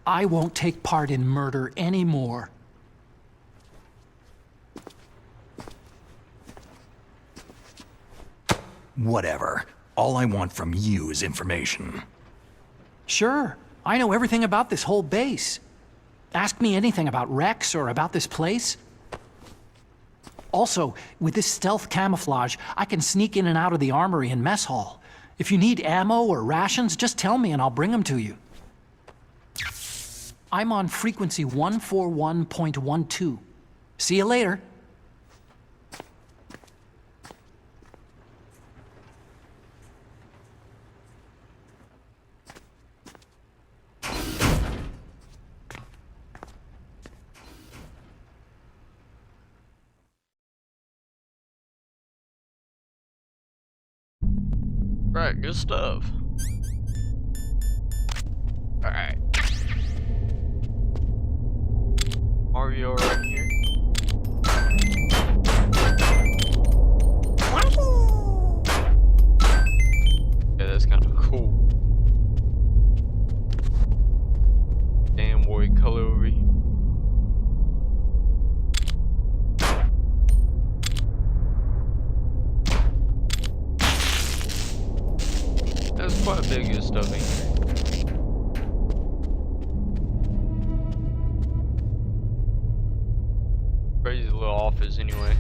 I won't take part in murder anymore. Whatever. All I want from you is information. Sure. I know everything about this whole base. Ask me anything about Rex or about this place. Also, with this stealth camouflage, I can sneak in and out of the armory and mess hall. If you need ammo or rations, just tell me and I'll bring them to you. I'm on frequency 141.12. See you later. Right, good stuff. Alright. Mario right here. Yeah, that's kind of cool. Game Boy Color over here. That's quite a bit of good stuff in here. Crazy little office anyway.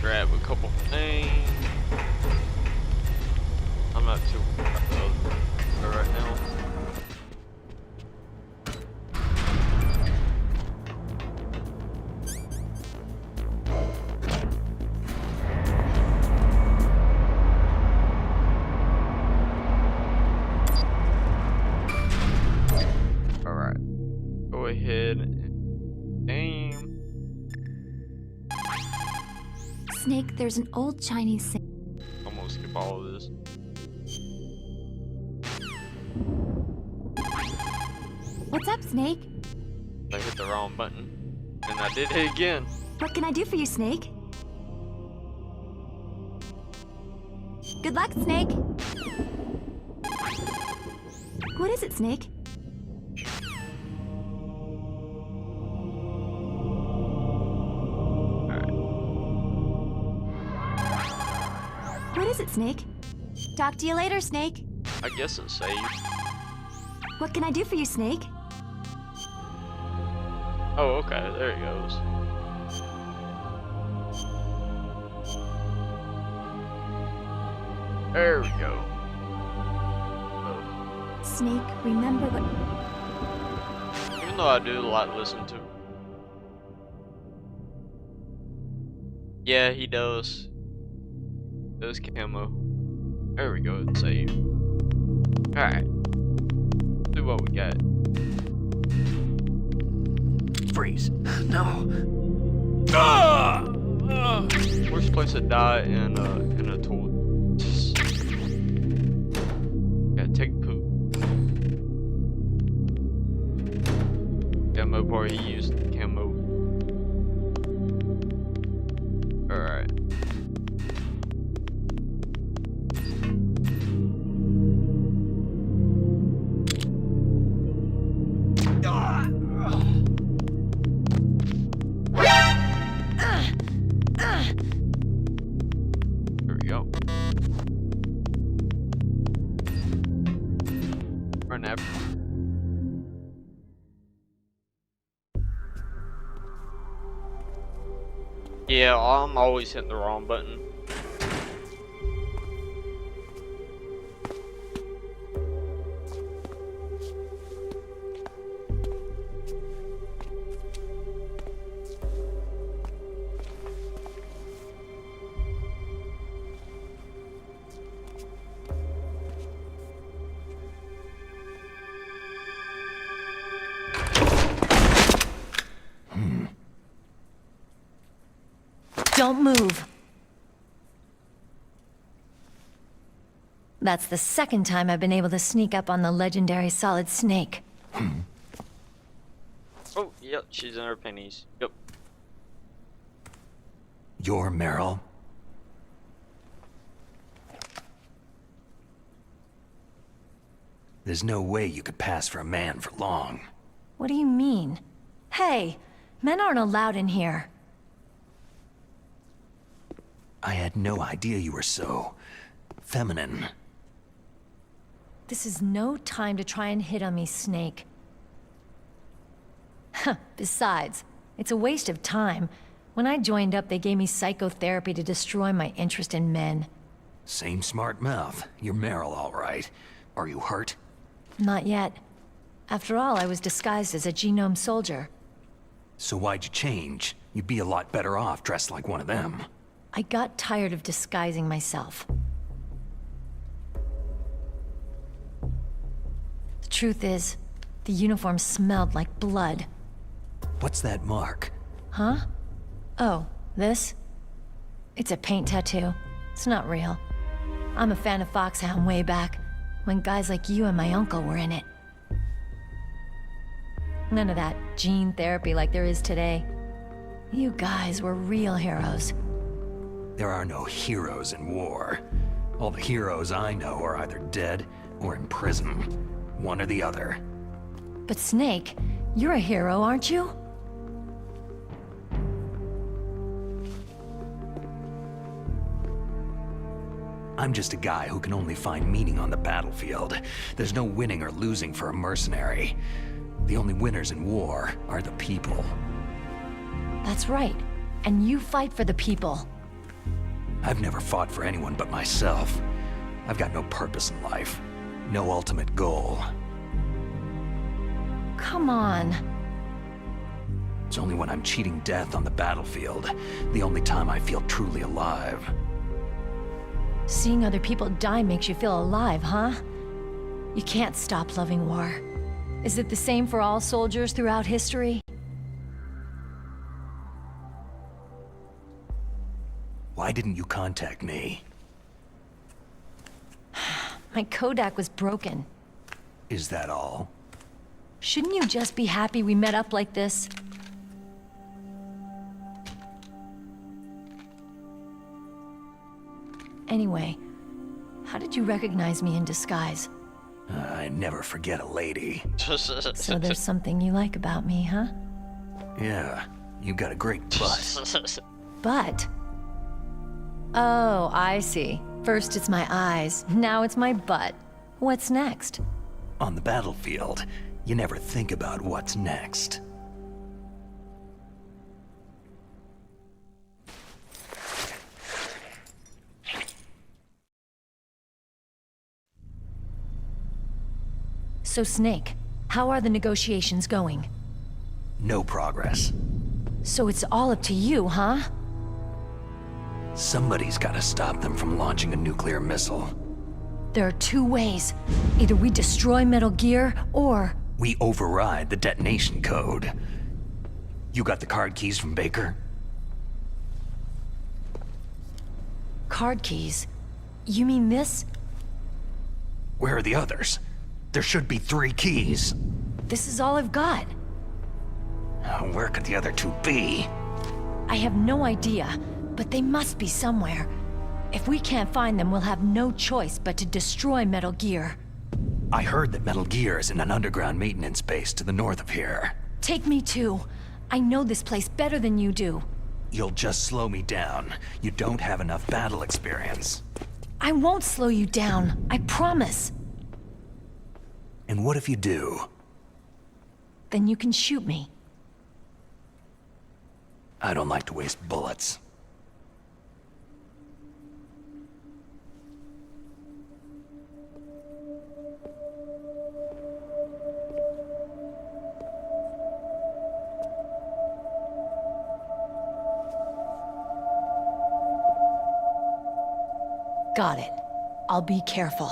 Grab a couple things. I'm not too right now. Alright. Go ahead and aim. Snake, there's an old Chinese saying. I'm gonna skip all of this. What's up, Snake? I hit the wrong button. And I did it again. What can I do for you, Snake? Good luck, Snake. What is it, Snake? What is it, Snake? Talk to you later, Snake. I guess it's saved. What can I do for you, Snake? Oh, okay, there it goes. There we go. Oh. Snake, remember what... Even though I do like to listen to. Yeah, he does. Does camo. There we go, it's saved. Alright. See what we got. Freeze. No. Worst place to die in a tool. Yeah, take poop. Camo part he used camo. Alright. There we go. Run after. Yeah, I'm always hitting the wrong button. Don't move. That's the second time I've been able to sneak up on the legendary Solid Snake. Oh, yep, she's in her pennies. Yep. You're Meryl. There's no way you could pass for a man for long. What do you mean? Hey, men aren't allowed in here. I had no idea you were so... feminine. This is no time to try and hit on me, Snake. Besides, it's a waste of time. When I joined up, they gave me psychotherapy to destroy my interest in men. Same smart mouth. You're Meryl, all right. Are you hurt? Not yet. After all, I was disguised as a genome soldier. So why'd you change? You'd be a lot better off dressed like one of them. I got tired of disguising myself. The truth is, the uniform smelled like blood. What's that mark? Huh? Oh, this? It's a paint tattoo. It's not real. I'm a fan of Foxhound way back, when guys like you and my uncle were in it. None of that gene therapy like there is today. You guys were real heroes. There are no heroes in war. All the heroes I know are either dead or in prison. One or the other. But Snake, you're a hero, aren't you? I'm just a guy who can only find meaning on the battlefield. There's no winning or losing for a mercenary. The only winners in war are the people. That's right. And you fight for the people. I've never fought for anyone but myself. I've got no purpose in life. No ultimate goal. Come on. It's only when I'm cheating death on the battlefield, the only time I feel truly alive. Seeing other people die makes you feel alive, huh? You can't stop loving war. Is it the same for all soldiers throughout history? Why didn't you contact me? My Kodak was broken. Is that all? Shouldn't you just be happy we met up like this? Anyway, how did you recognize me in disguise? I never forget a lady. So there's something you like about me, huh? Yeah, you got a great butt. Butt? Oh, I see. First it's my eyes, now it's my butt. What's next? On the battlefield, you never think about what's next. So Snake, how are the negotiations going? No progress. So it's all up to you, huh? Somebody's gotta stop them from launching a nuclear missile. There are two ways. Either we destroy Metal Gear, or... We override the detonation code. You got the card keys from Baker? Card keys? You mean this? Where are the others? There should be 3 keys. This is all I've got. Where could the other 2 be? I have no idea, but they must be somewhere. If we can't find them, we'll have no choice but to destroy Metal Gear. I heard that Metal Gear is in an underground maintenance base to the north of here. Take me too. I know this place better than you do. You'll just slow me down. You don't have enough battle experience. I won't slow you down, I promise. And what if you do? Then you can shoot me. I don't like to waste bullets. Got it. I'll be careful.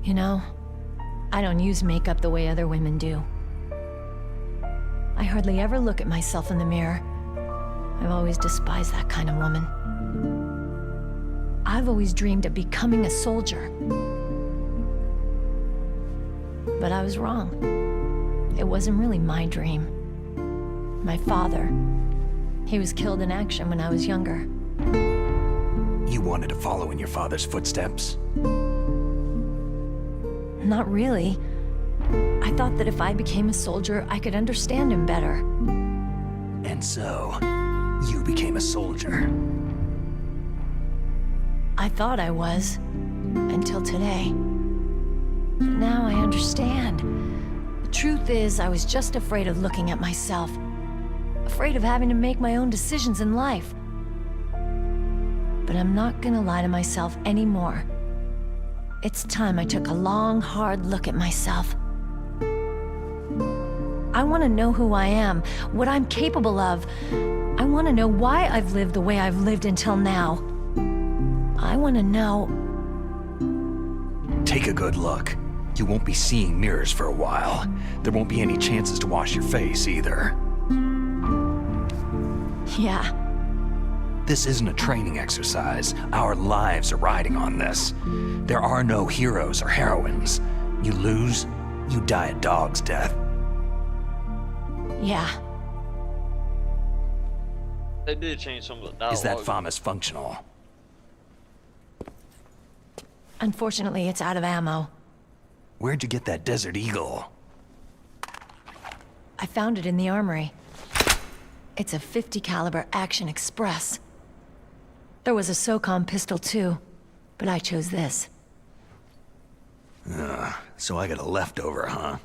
You know, I don't use makeup the way other women do. I hardly ever look at myself in the mirror. I've always despised that kind of woman. I've always dreamed of becoming a soldier. But I was wrong. It wasn't really my dream. My father, he was killed in action when I was younger. You wanted to follow in your father's footsteps? Not really. I thought that if I became a soldier, I could understand him better. And so, you became a soldier. I thought I was, until today. But now I understand. The truth is, I was just afraid of looking at myself. Afraid of having to make my own decisions in life. But I'm not gonna lie to myself anymore. It's time I took a long, hard look at myself. I want to know who I am, what I'm capable of. I want to know why I've lived the way I've lived until now. I want to know... Take a good look. You won't be seeing mirrors for a while. There won't be any chances to wash your face either. Yeah. This isn't a training exercise. Our lives are riding on this. There are no heroes or heroines. You lose, you die a dog's death. Yeah. They did change some of the dialogue. Is that FAMAS functional? Unfortunately, it's out of ammo. Where'd you get that Desert Eagle? I found it in the armory. It's a .50 caliber Action Express. There was a SOCOM pistol too, but I chose this. So I got a leftover, huh?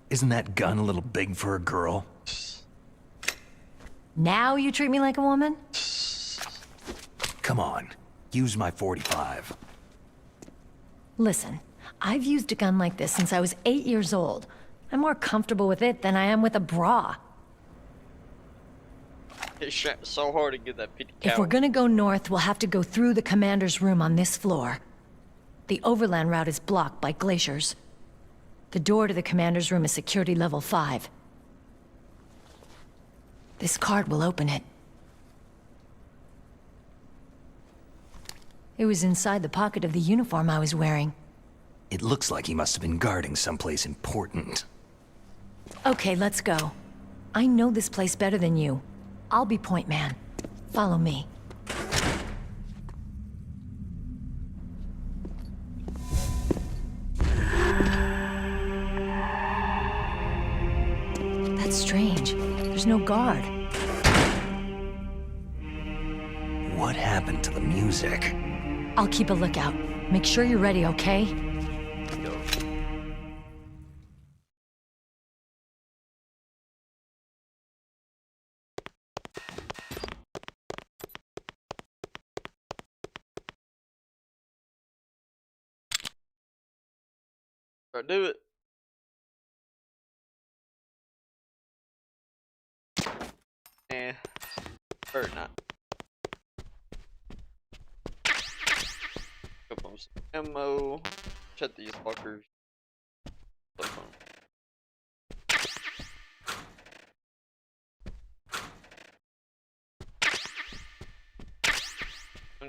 Isn't that gun a little big for a girl? Now you treat me like a woman? Come on, use my .45. Listen, I've used a gun like this since I was 8 years old. I'm more comfortable with it than I am with a bra. It's so hard to get that 50 cal. If we're gonna go north, we'll have to go through the commander's room on this floor. The overland route is blocked by glaciers. The door to the commander's room is security level 5. This card will open it. It was inside the pocket of the uniform I was wearing. It looks like he must have been guarding someplace important. Okay, let's go. I know this place better than you. I'll be point man. Follow me. That's strange. There's no guard. What happened to the music? I'll keep a lookout. Make sure you're ready, okay? Or do it. Or not. Couple of ammo. Check these fuckers.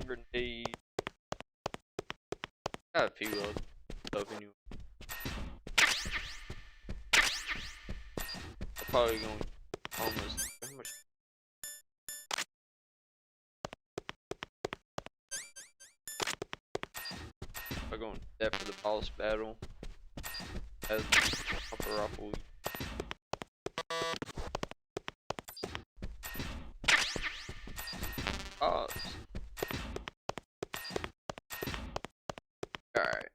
Grenade. Got a few of stuff in you. I'm probably going almost. How much? I'm going that for the boss battle. As upper ruffle. Oh. Alright.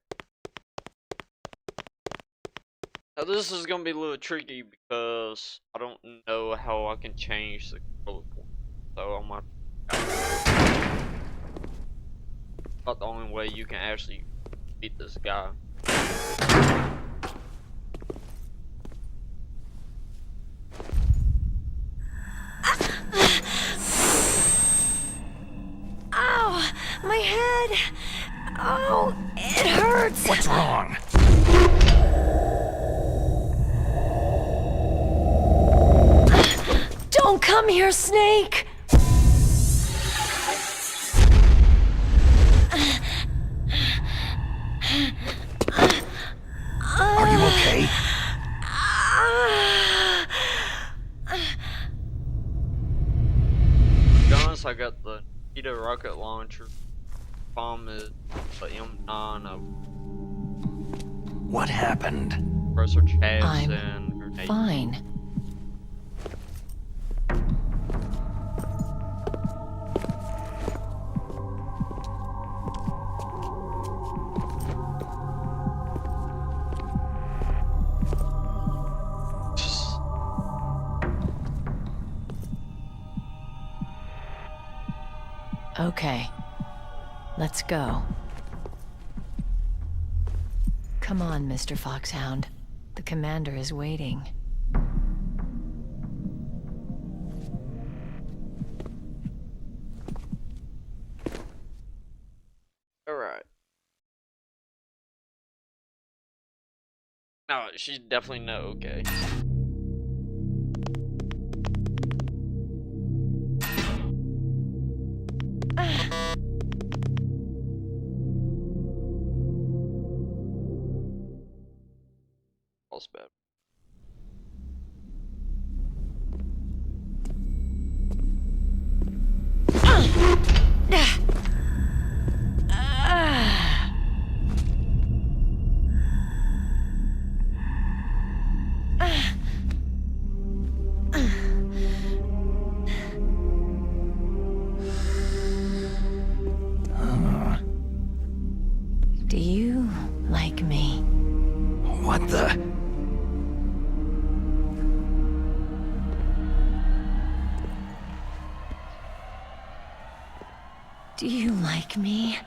Now this is gonna be a little tricky because I don't know how I can change the controller point. So I'm gonna about the only way you can actually beat this guy. Ow! My head! Oh, it hurts! What's wrong? Don't come here, Snake! Are you okay? Guns, I got the Nita rocket launcher. Bomb is the M9. What happened? press her chest I'm and her name. fine. Okay, let's go. Come on, Mr. Foxhound. The commander is waiting. Alright. No, she's definitely no okay. All's bad. Do you like me? What the? Do you like me?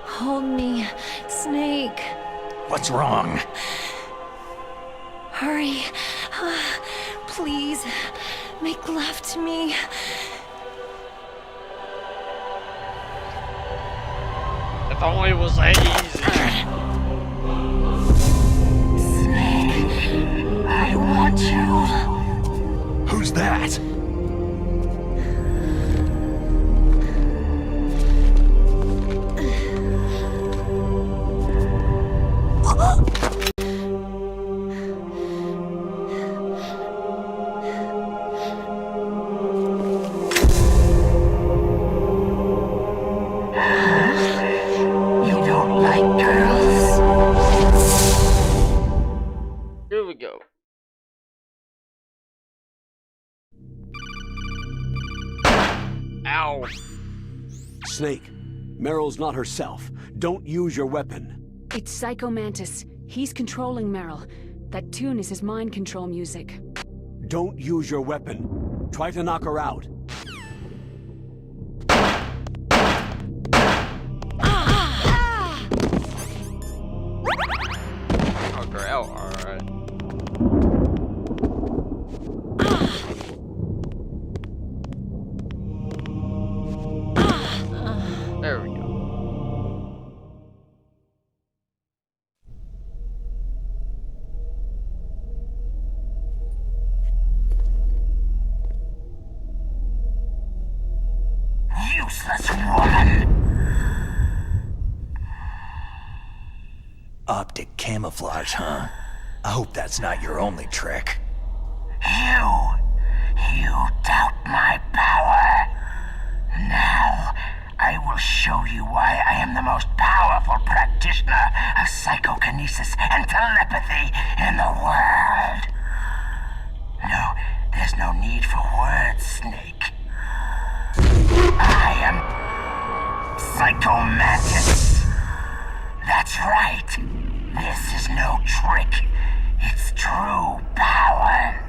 Hold me, Snake. What's wrong? Hurry. Please, make love to me. If only it was that easy. Snake, I want you. Who's that? Here we go. Ow. Snake, Meryl's not herself. Don't use your weapon. It's Psycho Mantis. He's controlling Meryl. That tune is his mind control music. Don't use your weapon. Try to knock her out. Knock her out, alright. There we go. Useless woman! Optic camouflage, huh? I hope that's not your only trick. You doubt my power. Now, I will show you why I am the most powerful practitioner of psychokinesis and telepathy in the world. No, there's no need for words, Snake. I am Psycho Mantis. That's right. This is no trick. It's true power.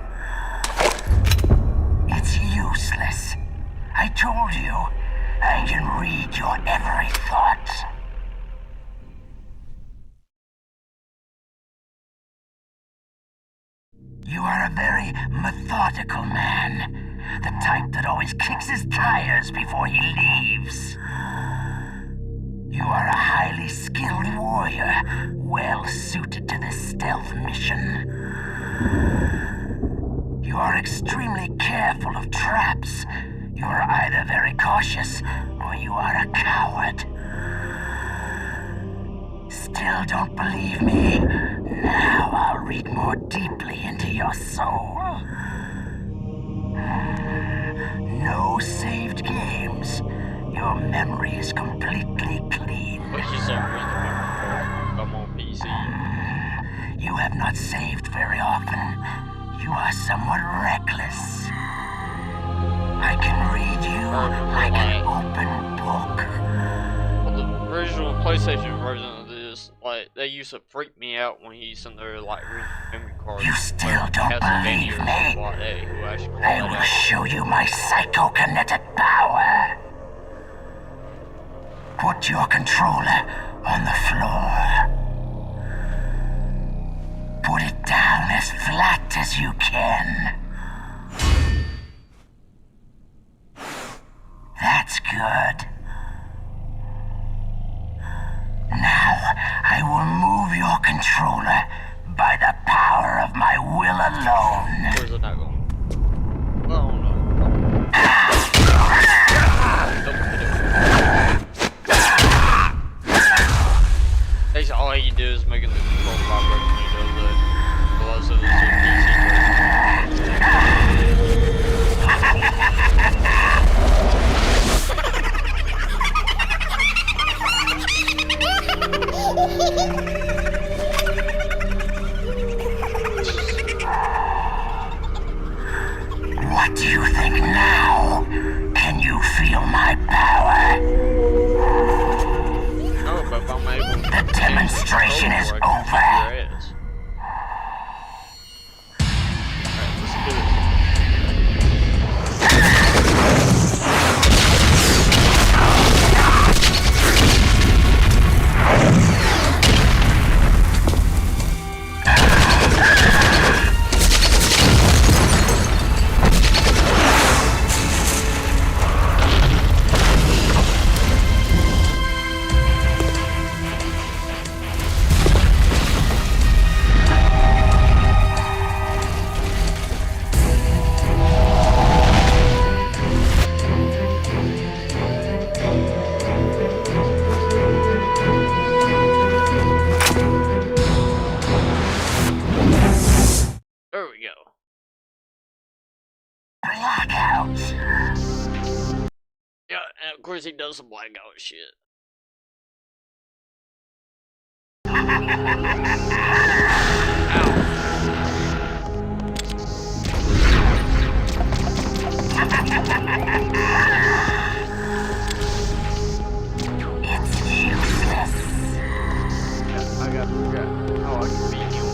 It's useless. I told you, I can read your every thought. You are a very methodical man. The type that always kicks his tires before he leaves. You are a highly skilled warrior, well suited to this stealth mission. You are extremely careful of traps. You are either very cautious, or you are a coward. Still don't believe me? Now I'll read more deeply into your soul. No saved games. Your memory is completely clean. But he's on I'm on PC. You have not saved very often. You are somewhat reckless. I can read you like an open book. Well, the original PlayStation version of this, like, they used to freak me out when he's in there, like, reading memory cards. You still don't believe me? I will show you my psychokinetic power. Put your controller on the floor. Put it down as flat as you can. That's good. Now, I will move your controller by the power of my will alone. Where's it not going? Oh no. Basically, all he do is making the control vibrate when he does that. Otherwise, it's a What do you think now? Can you feel my power? No, but if I'm able to... The demonstration is over. Alright, let's do it. Of course he does some blackout shit. It's useless. Yeah, I got how I can beat you.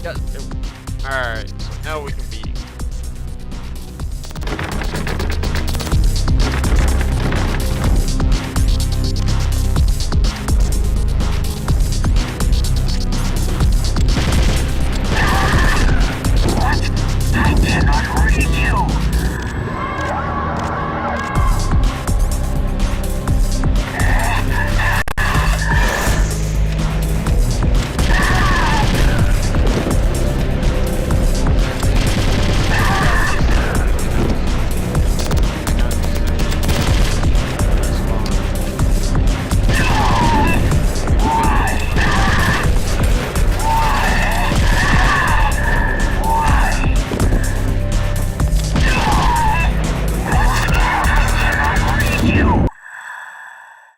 Alright, so now we can beat him. I cannot reach you.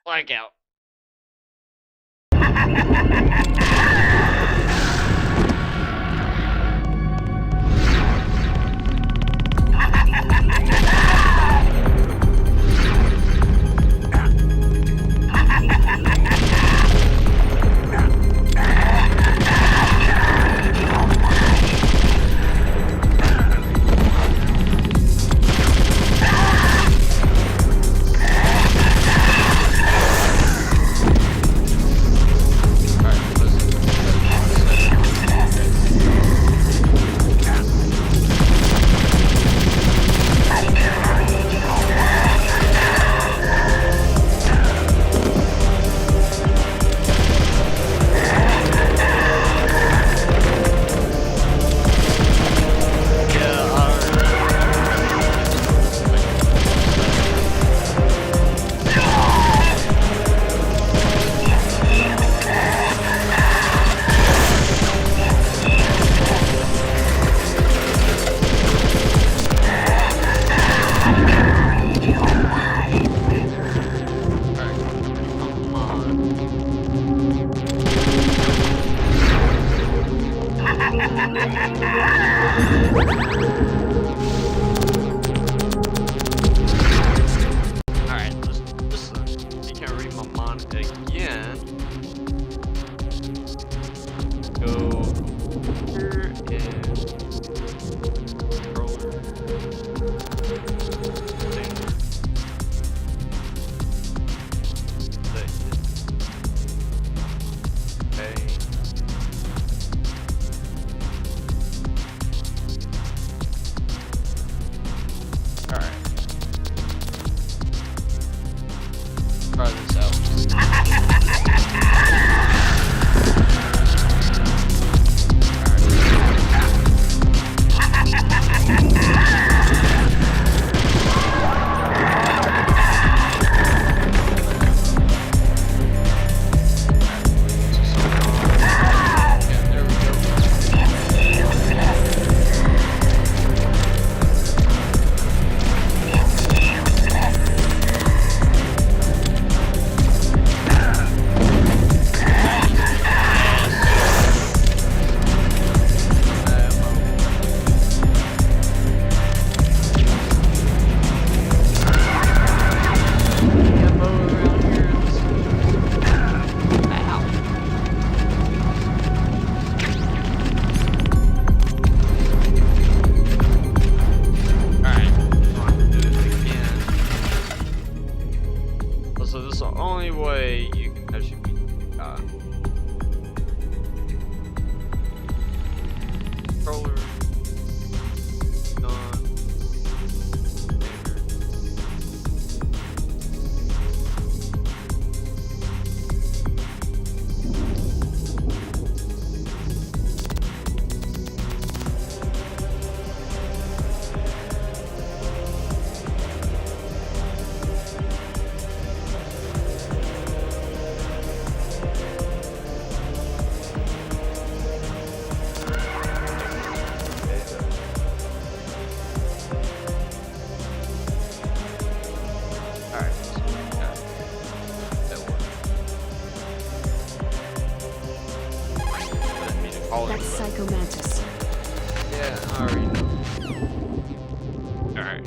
Blackout. That's Psycho Mantis. Yeah, I already know. Alright.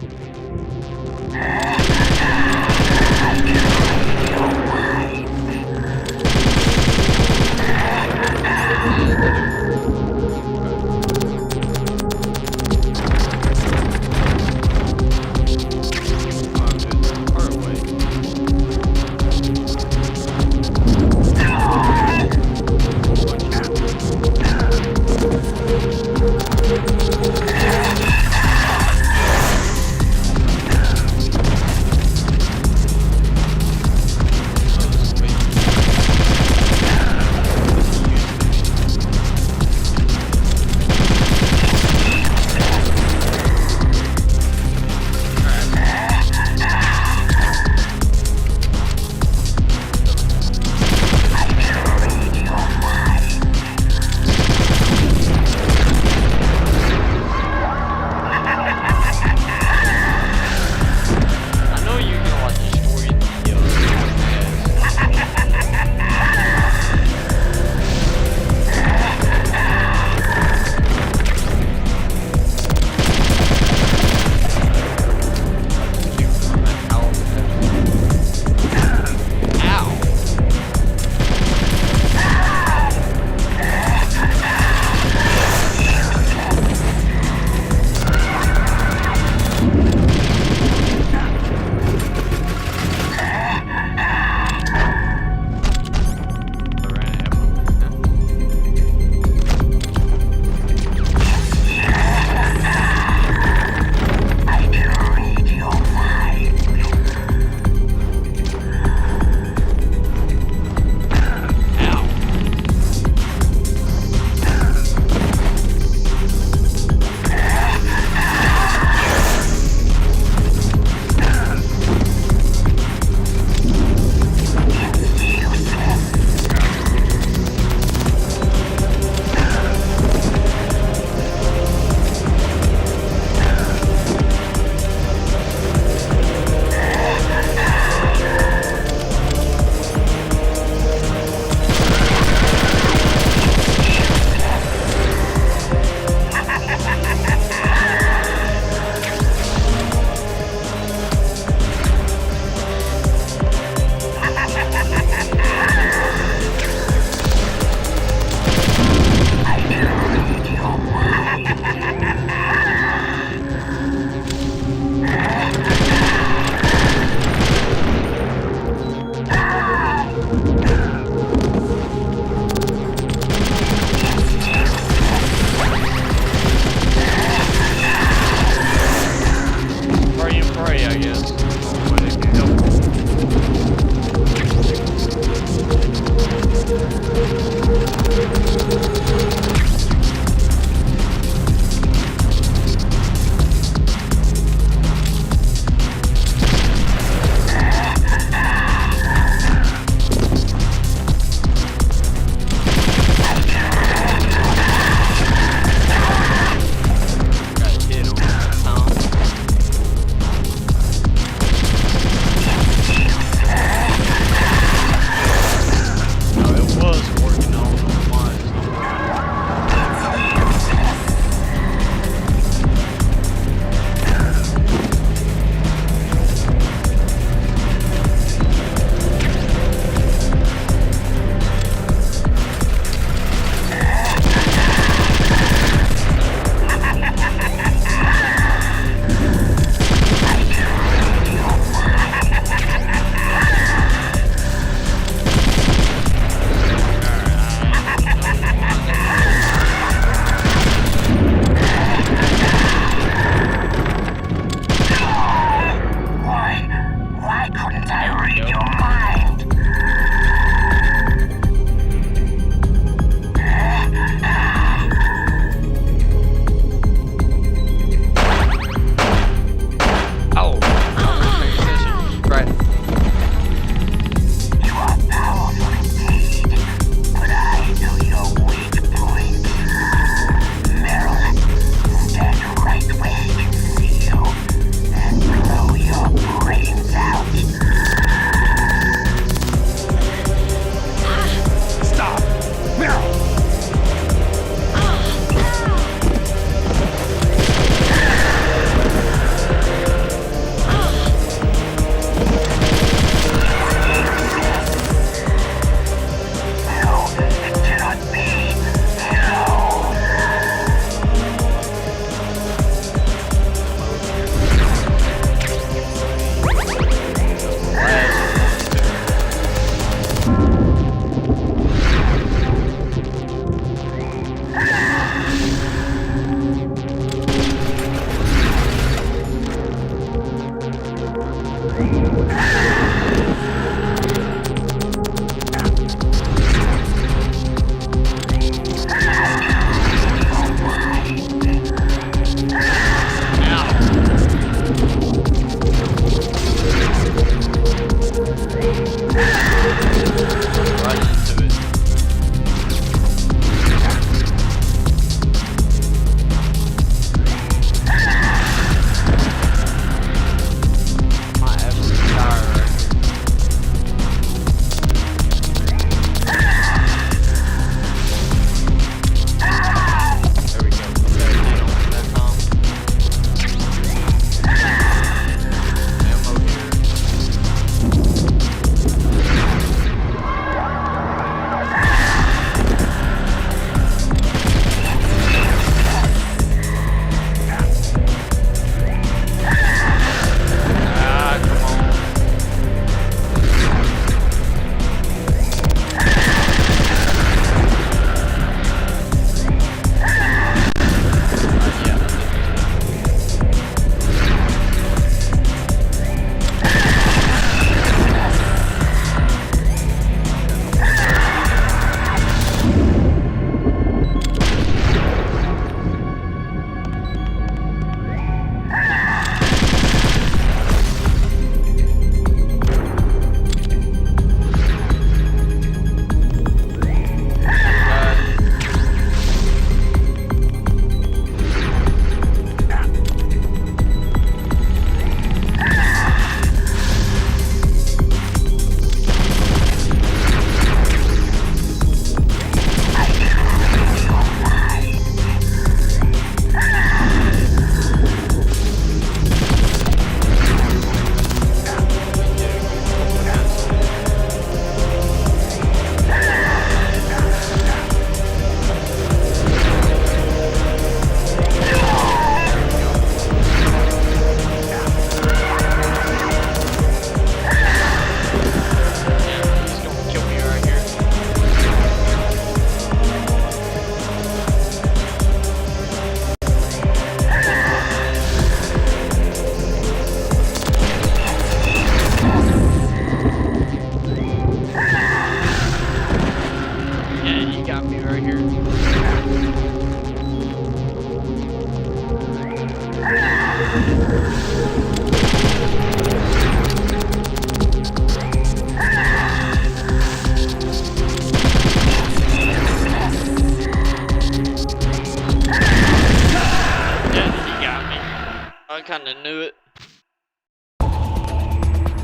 I kinda knew it.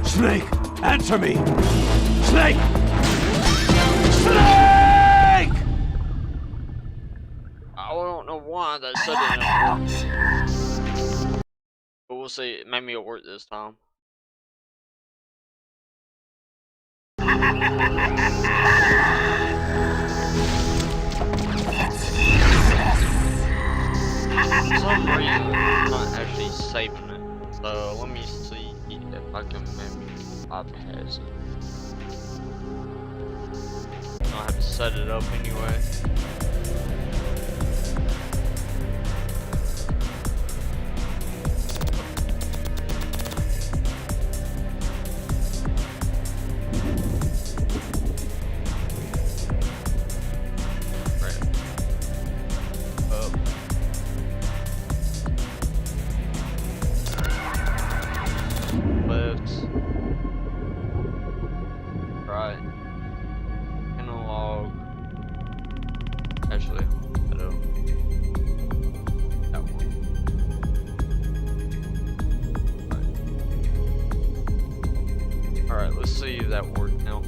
Snake, answer me! Snake! Snake! I don't know why that suddenly didn't work. But we'll see. Maybe it'll work this time. For some reason, I'm not actually saving it. So let me see if I can maybe bypass it. I have to set it up anyway. Alright, let's see if that worked now.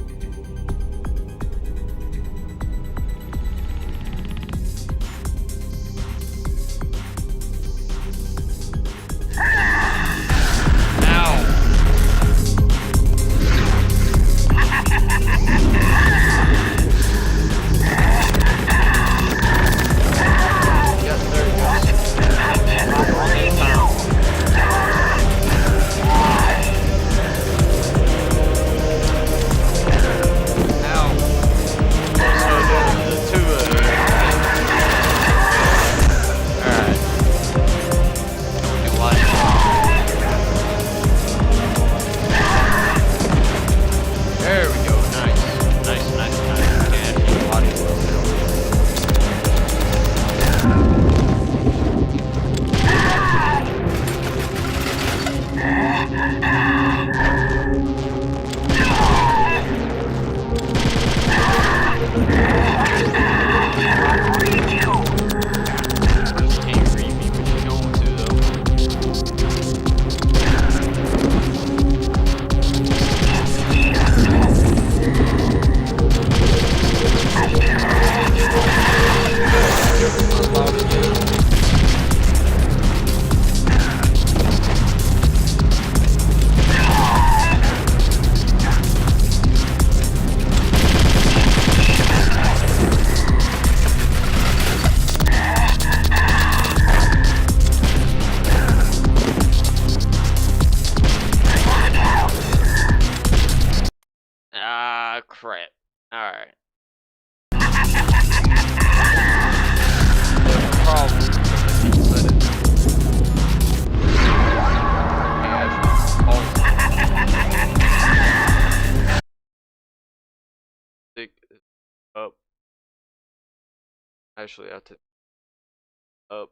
Crap. Alright. Stick it up. Actually, I have to up.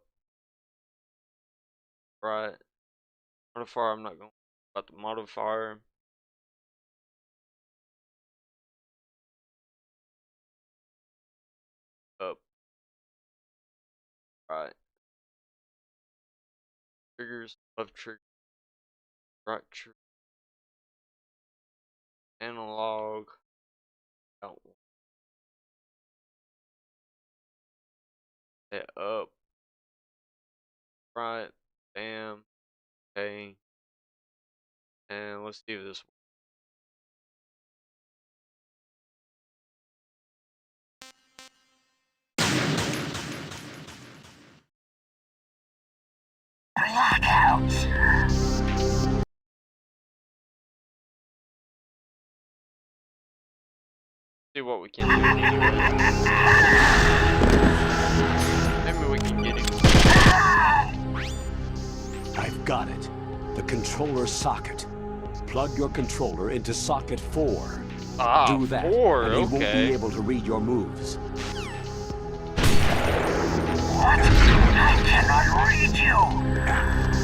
Right. Modifier, I'm not going about the modifier. Up. Right. Triggers, left trigger, right trigger, analog, out. Hit up. Right. Bam. Okay. And let's do this one. Blackout. See what we can do anyway. Maybe we can get it. I've got it. The controller socket. Plug your controller into socket 4. Do that, 4, and he okay. won't be able to read your moves. What? I cannot read you.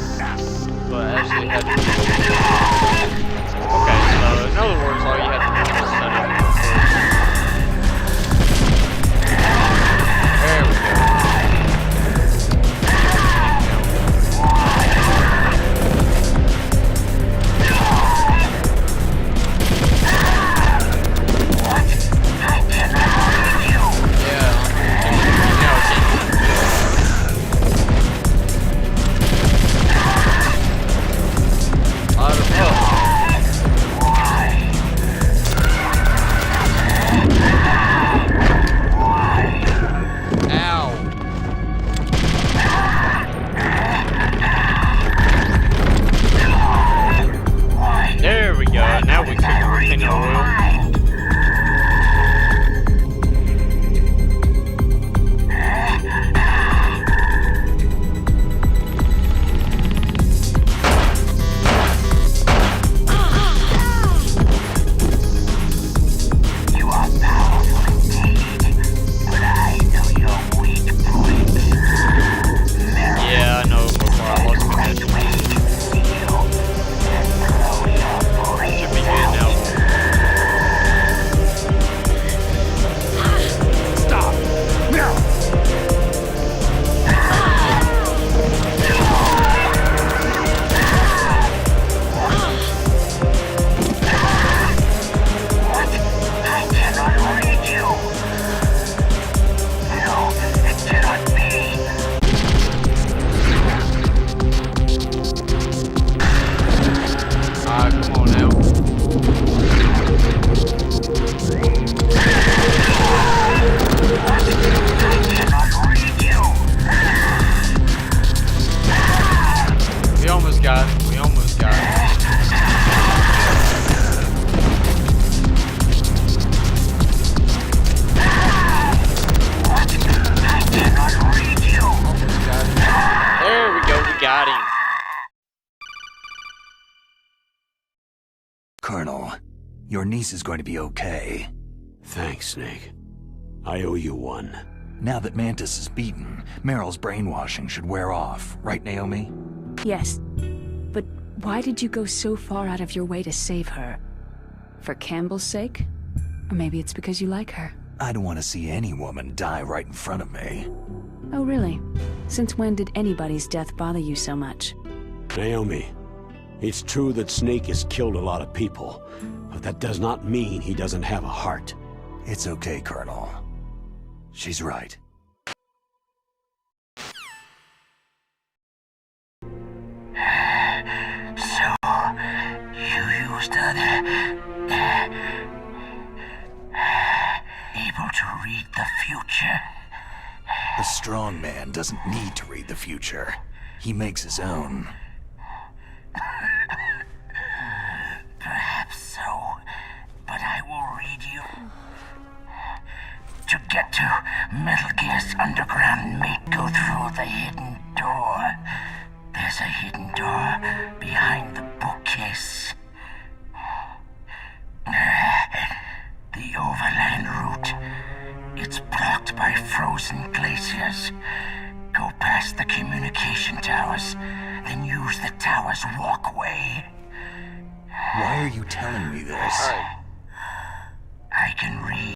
Colonel, your niece is going to be okay. Thanks, Snake. I owe you one. Now that Mantis is beaten, Meryl's brainwashing should wear off, right, Naomi? Yes. But why did you go so far out of your way to save her? For Campbell's sake? Or maybe it's because you like her? I don't want to see any woman die right in front of me. Oh, really? Since when did anybody's death bother you so much? Naomi, it's true that Snake has killed a lot of people, but that does not mean he doesn't have a heart. It's okay, Colonel. She's right. So, you used able to read the future? A strong man doesn't need to read the future. He makes his own. Perhaps so, but I will read you. To get to Metal Gear's underground mate, go through the hidden door. There's a hidden door behind the bookcase. The overland route. It's blocked by frozen glaciers. Go past the communication towers, then use the tower's walkway. Why are you telling me this? I can read.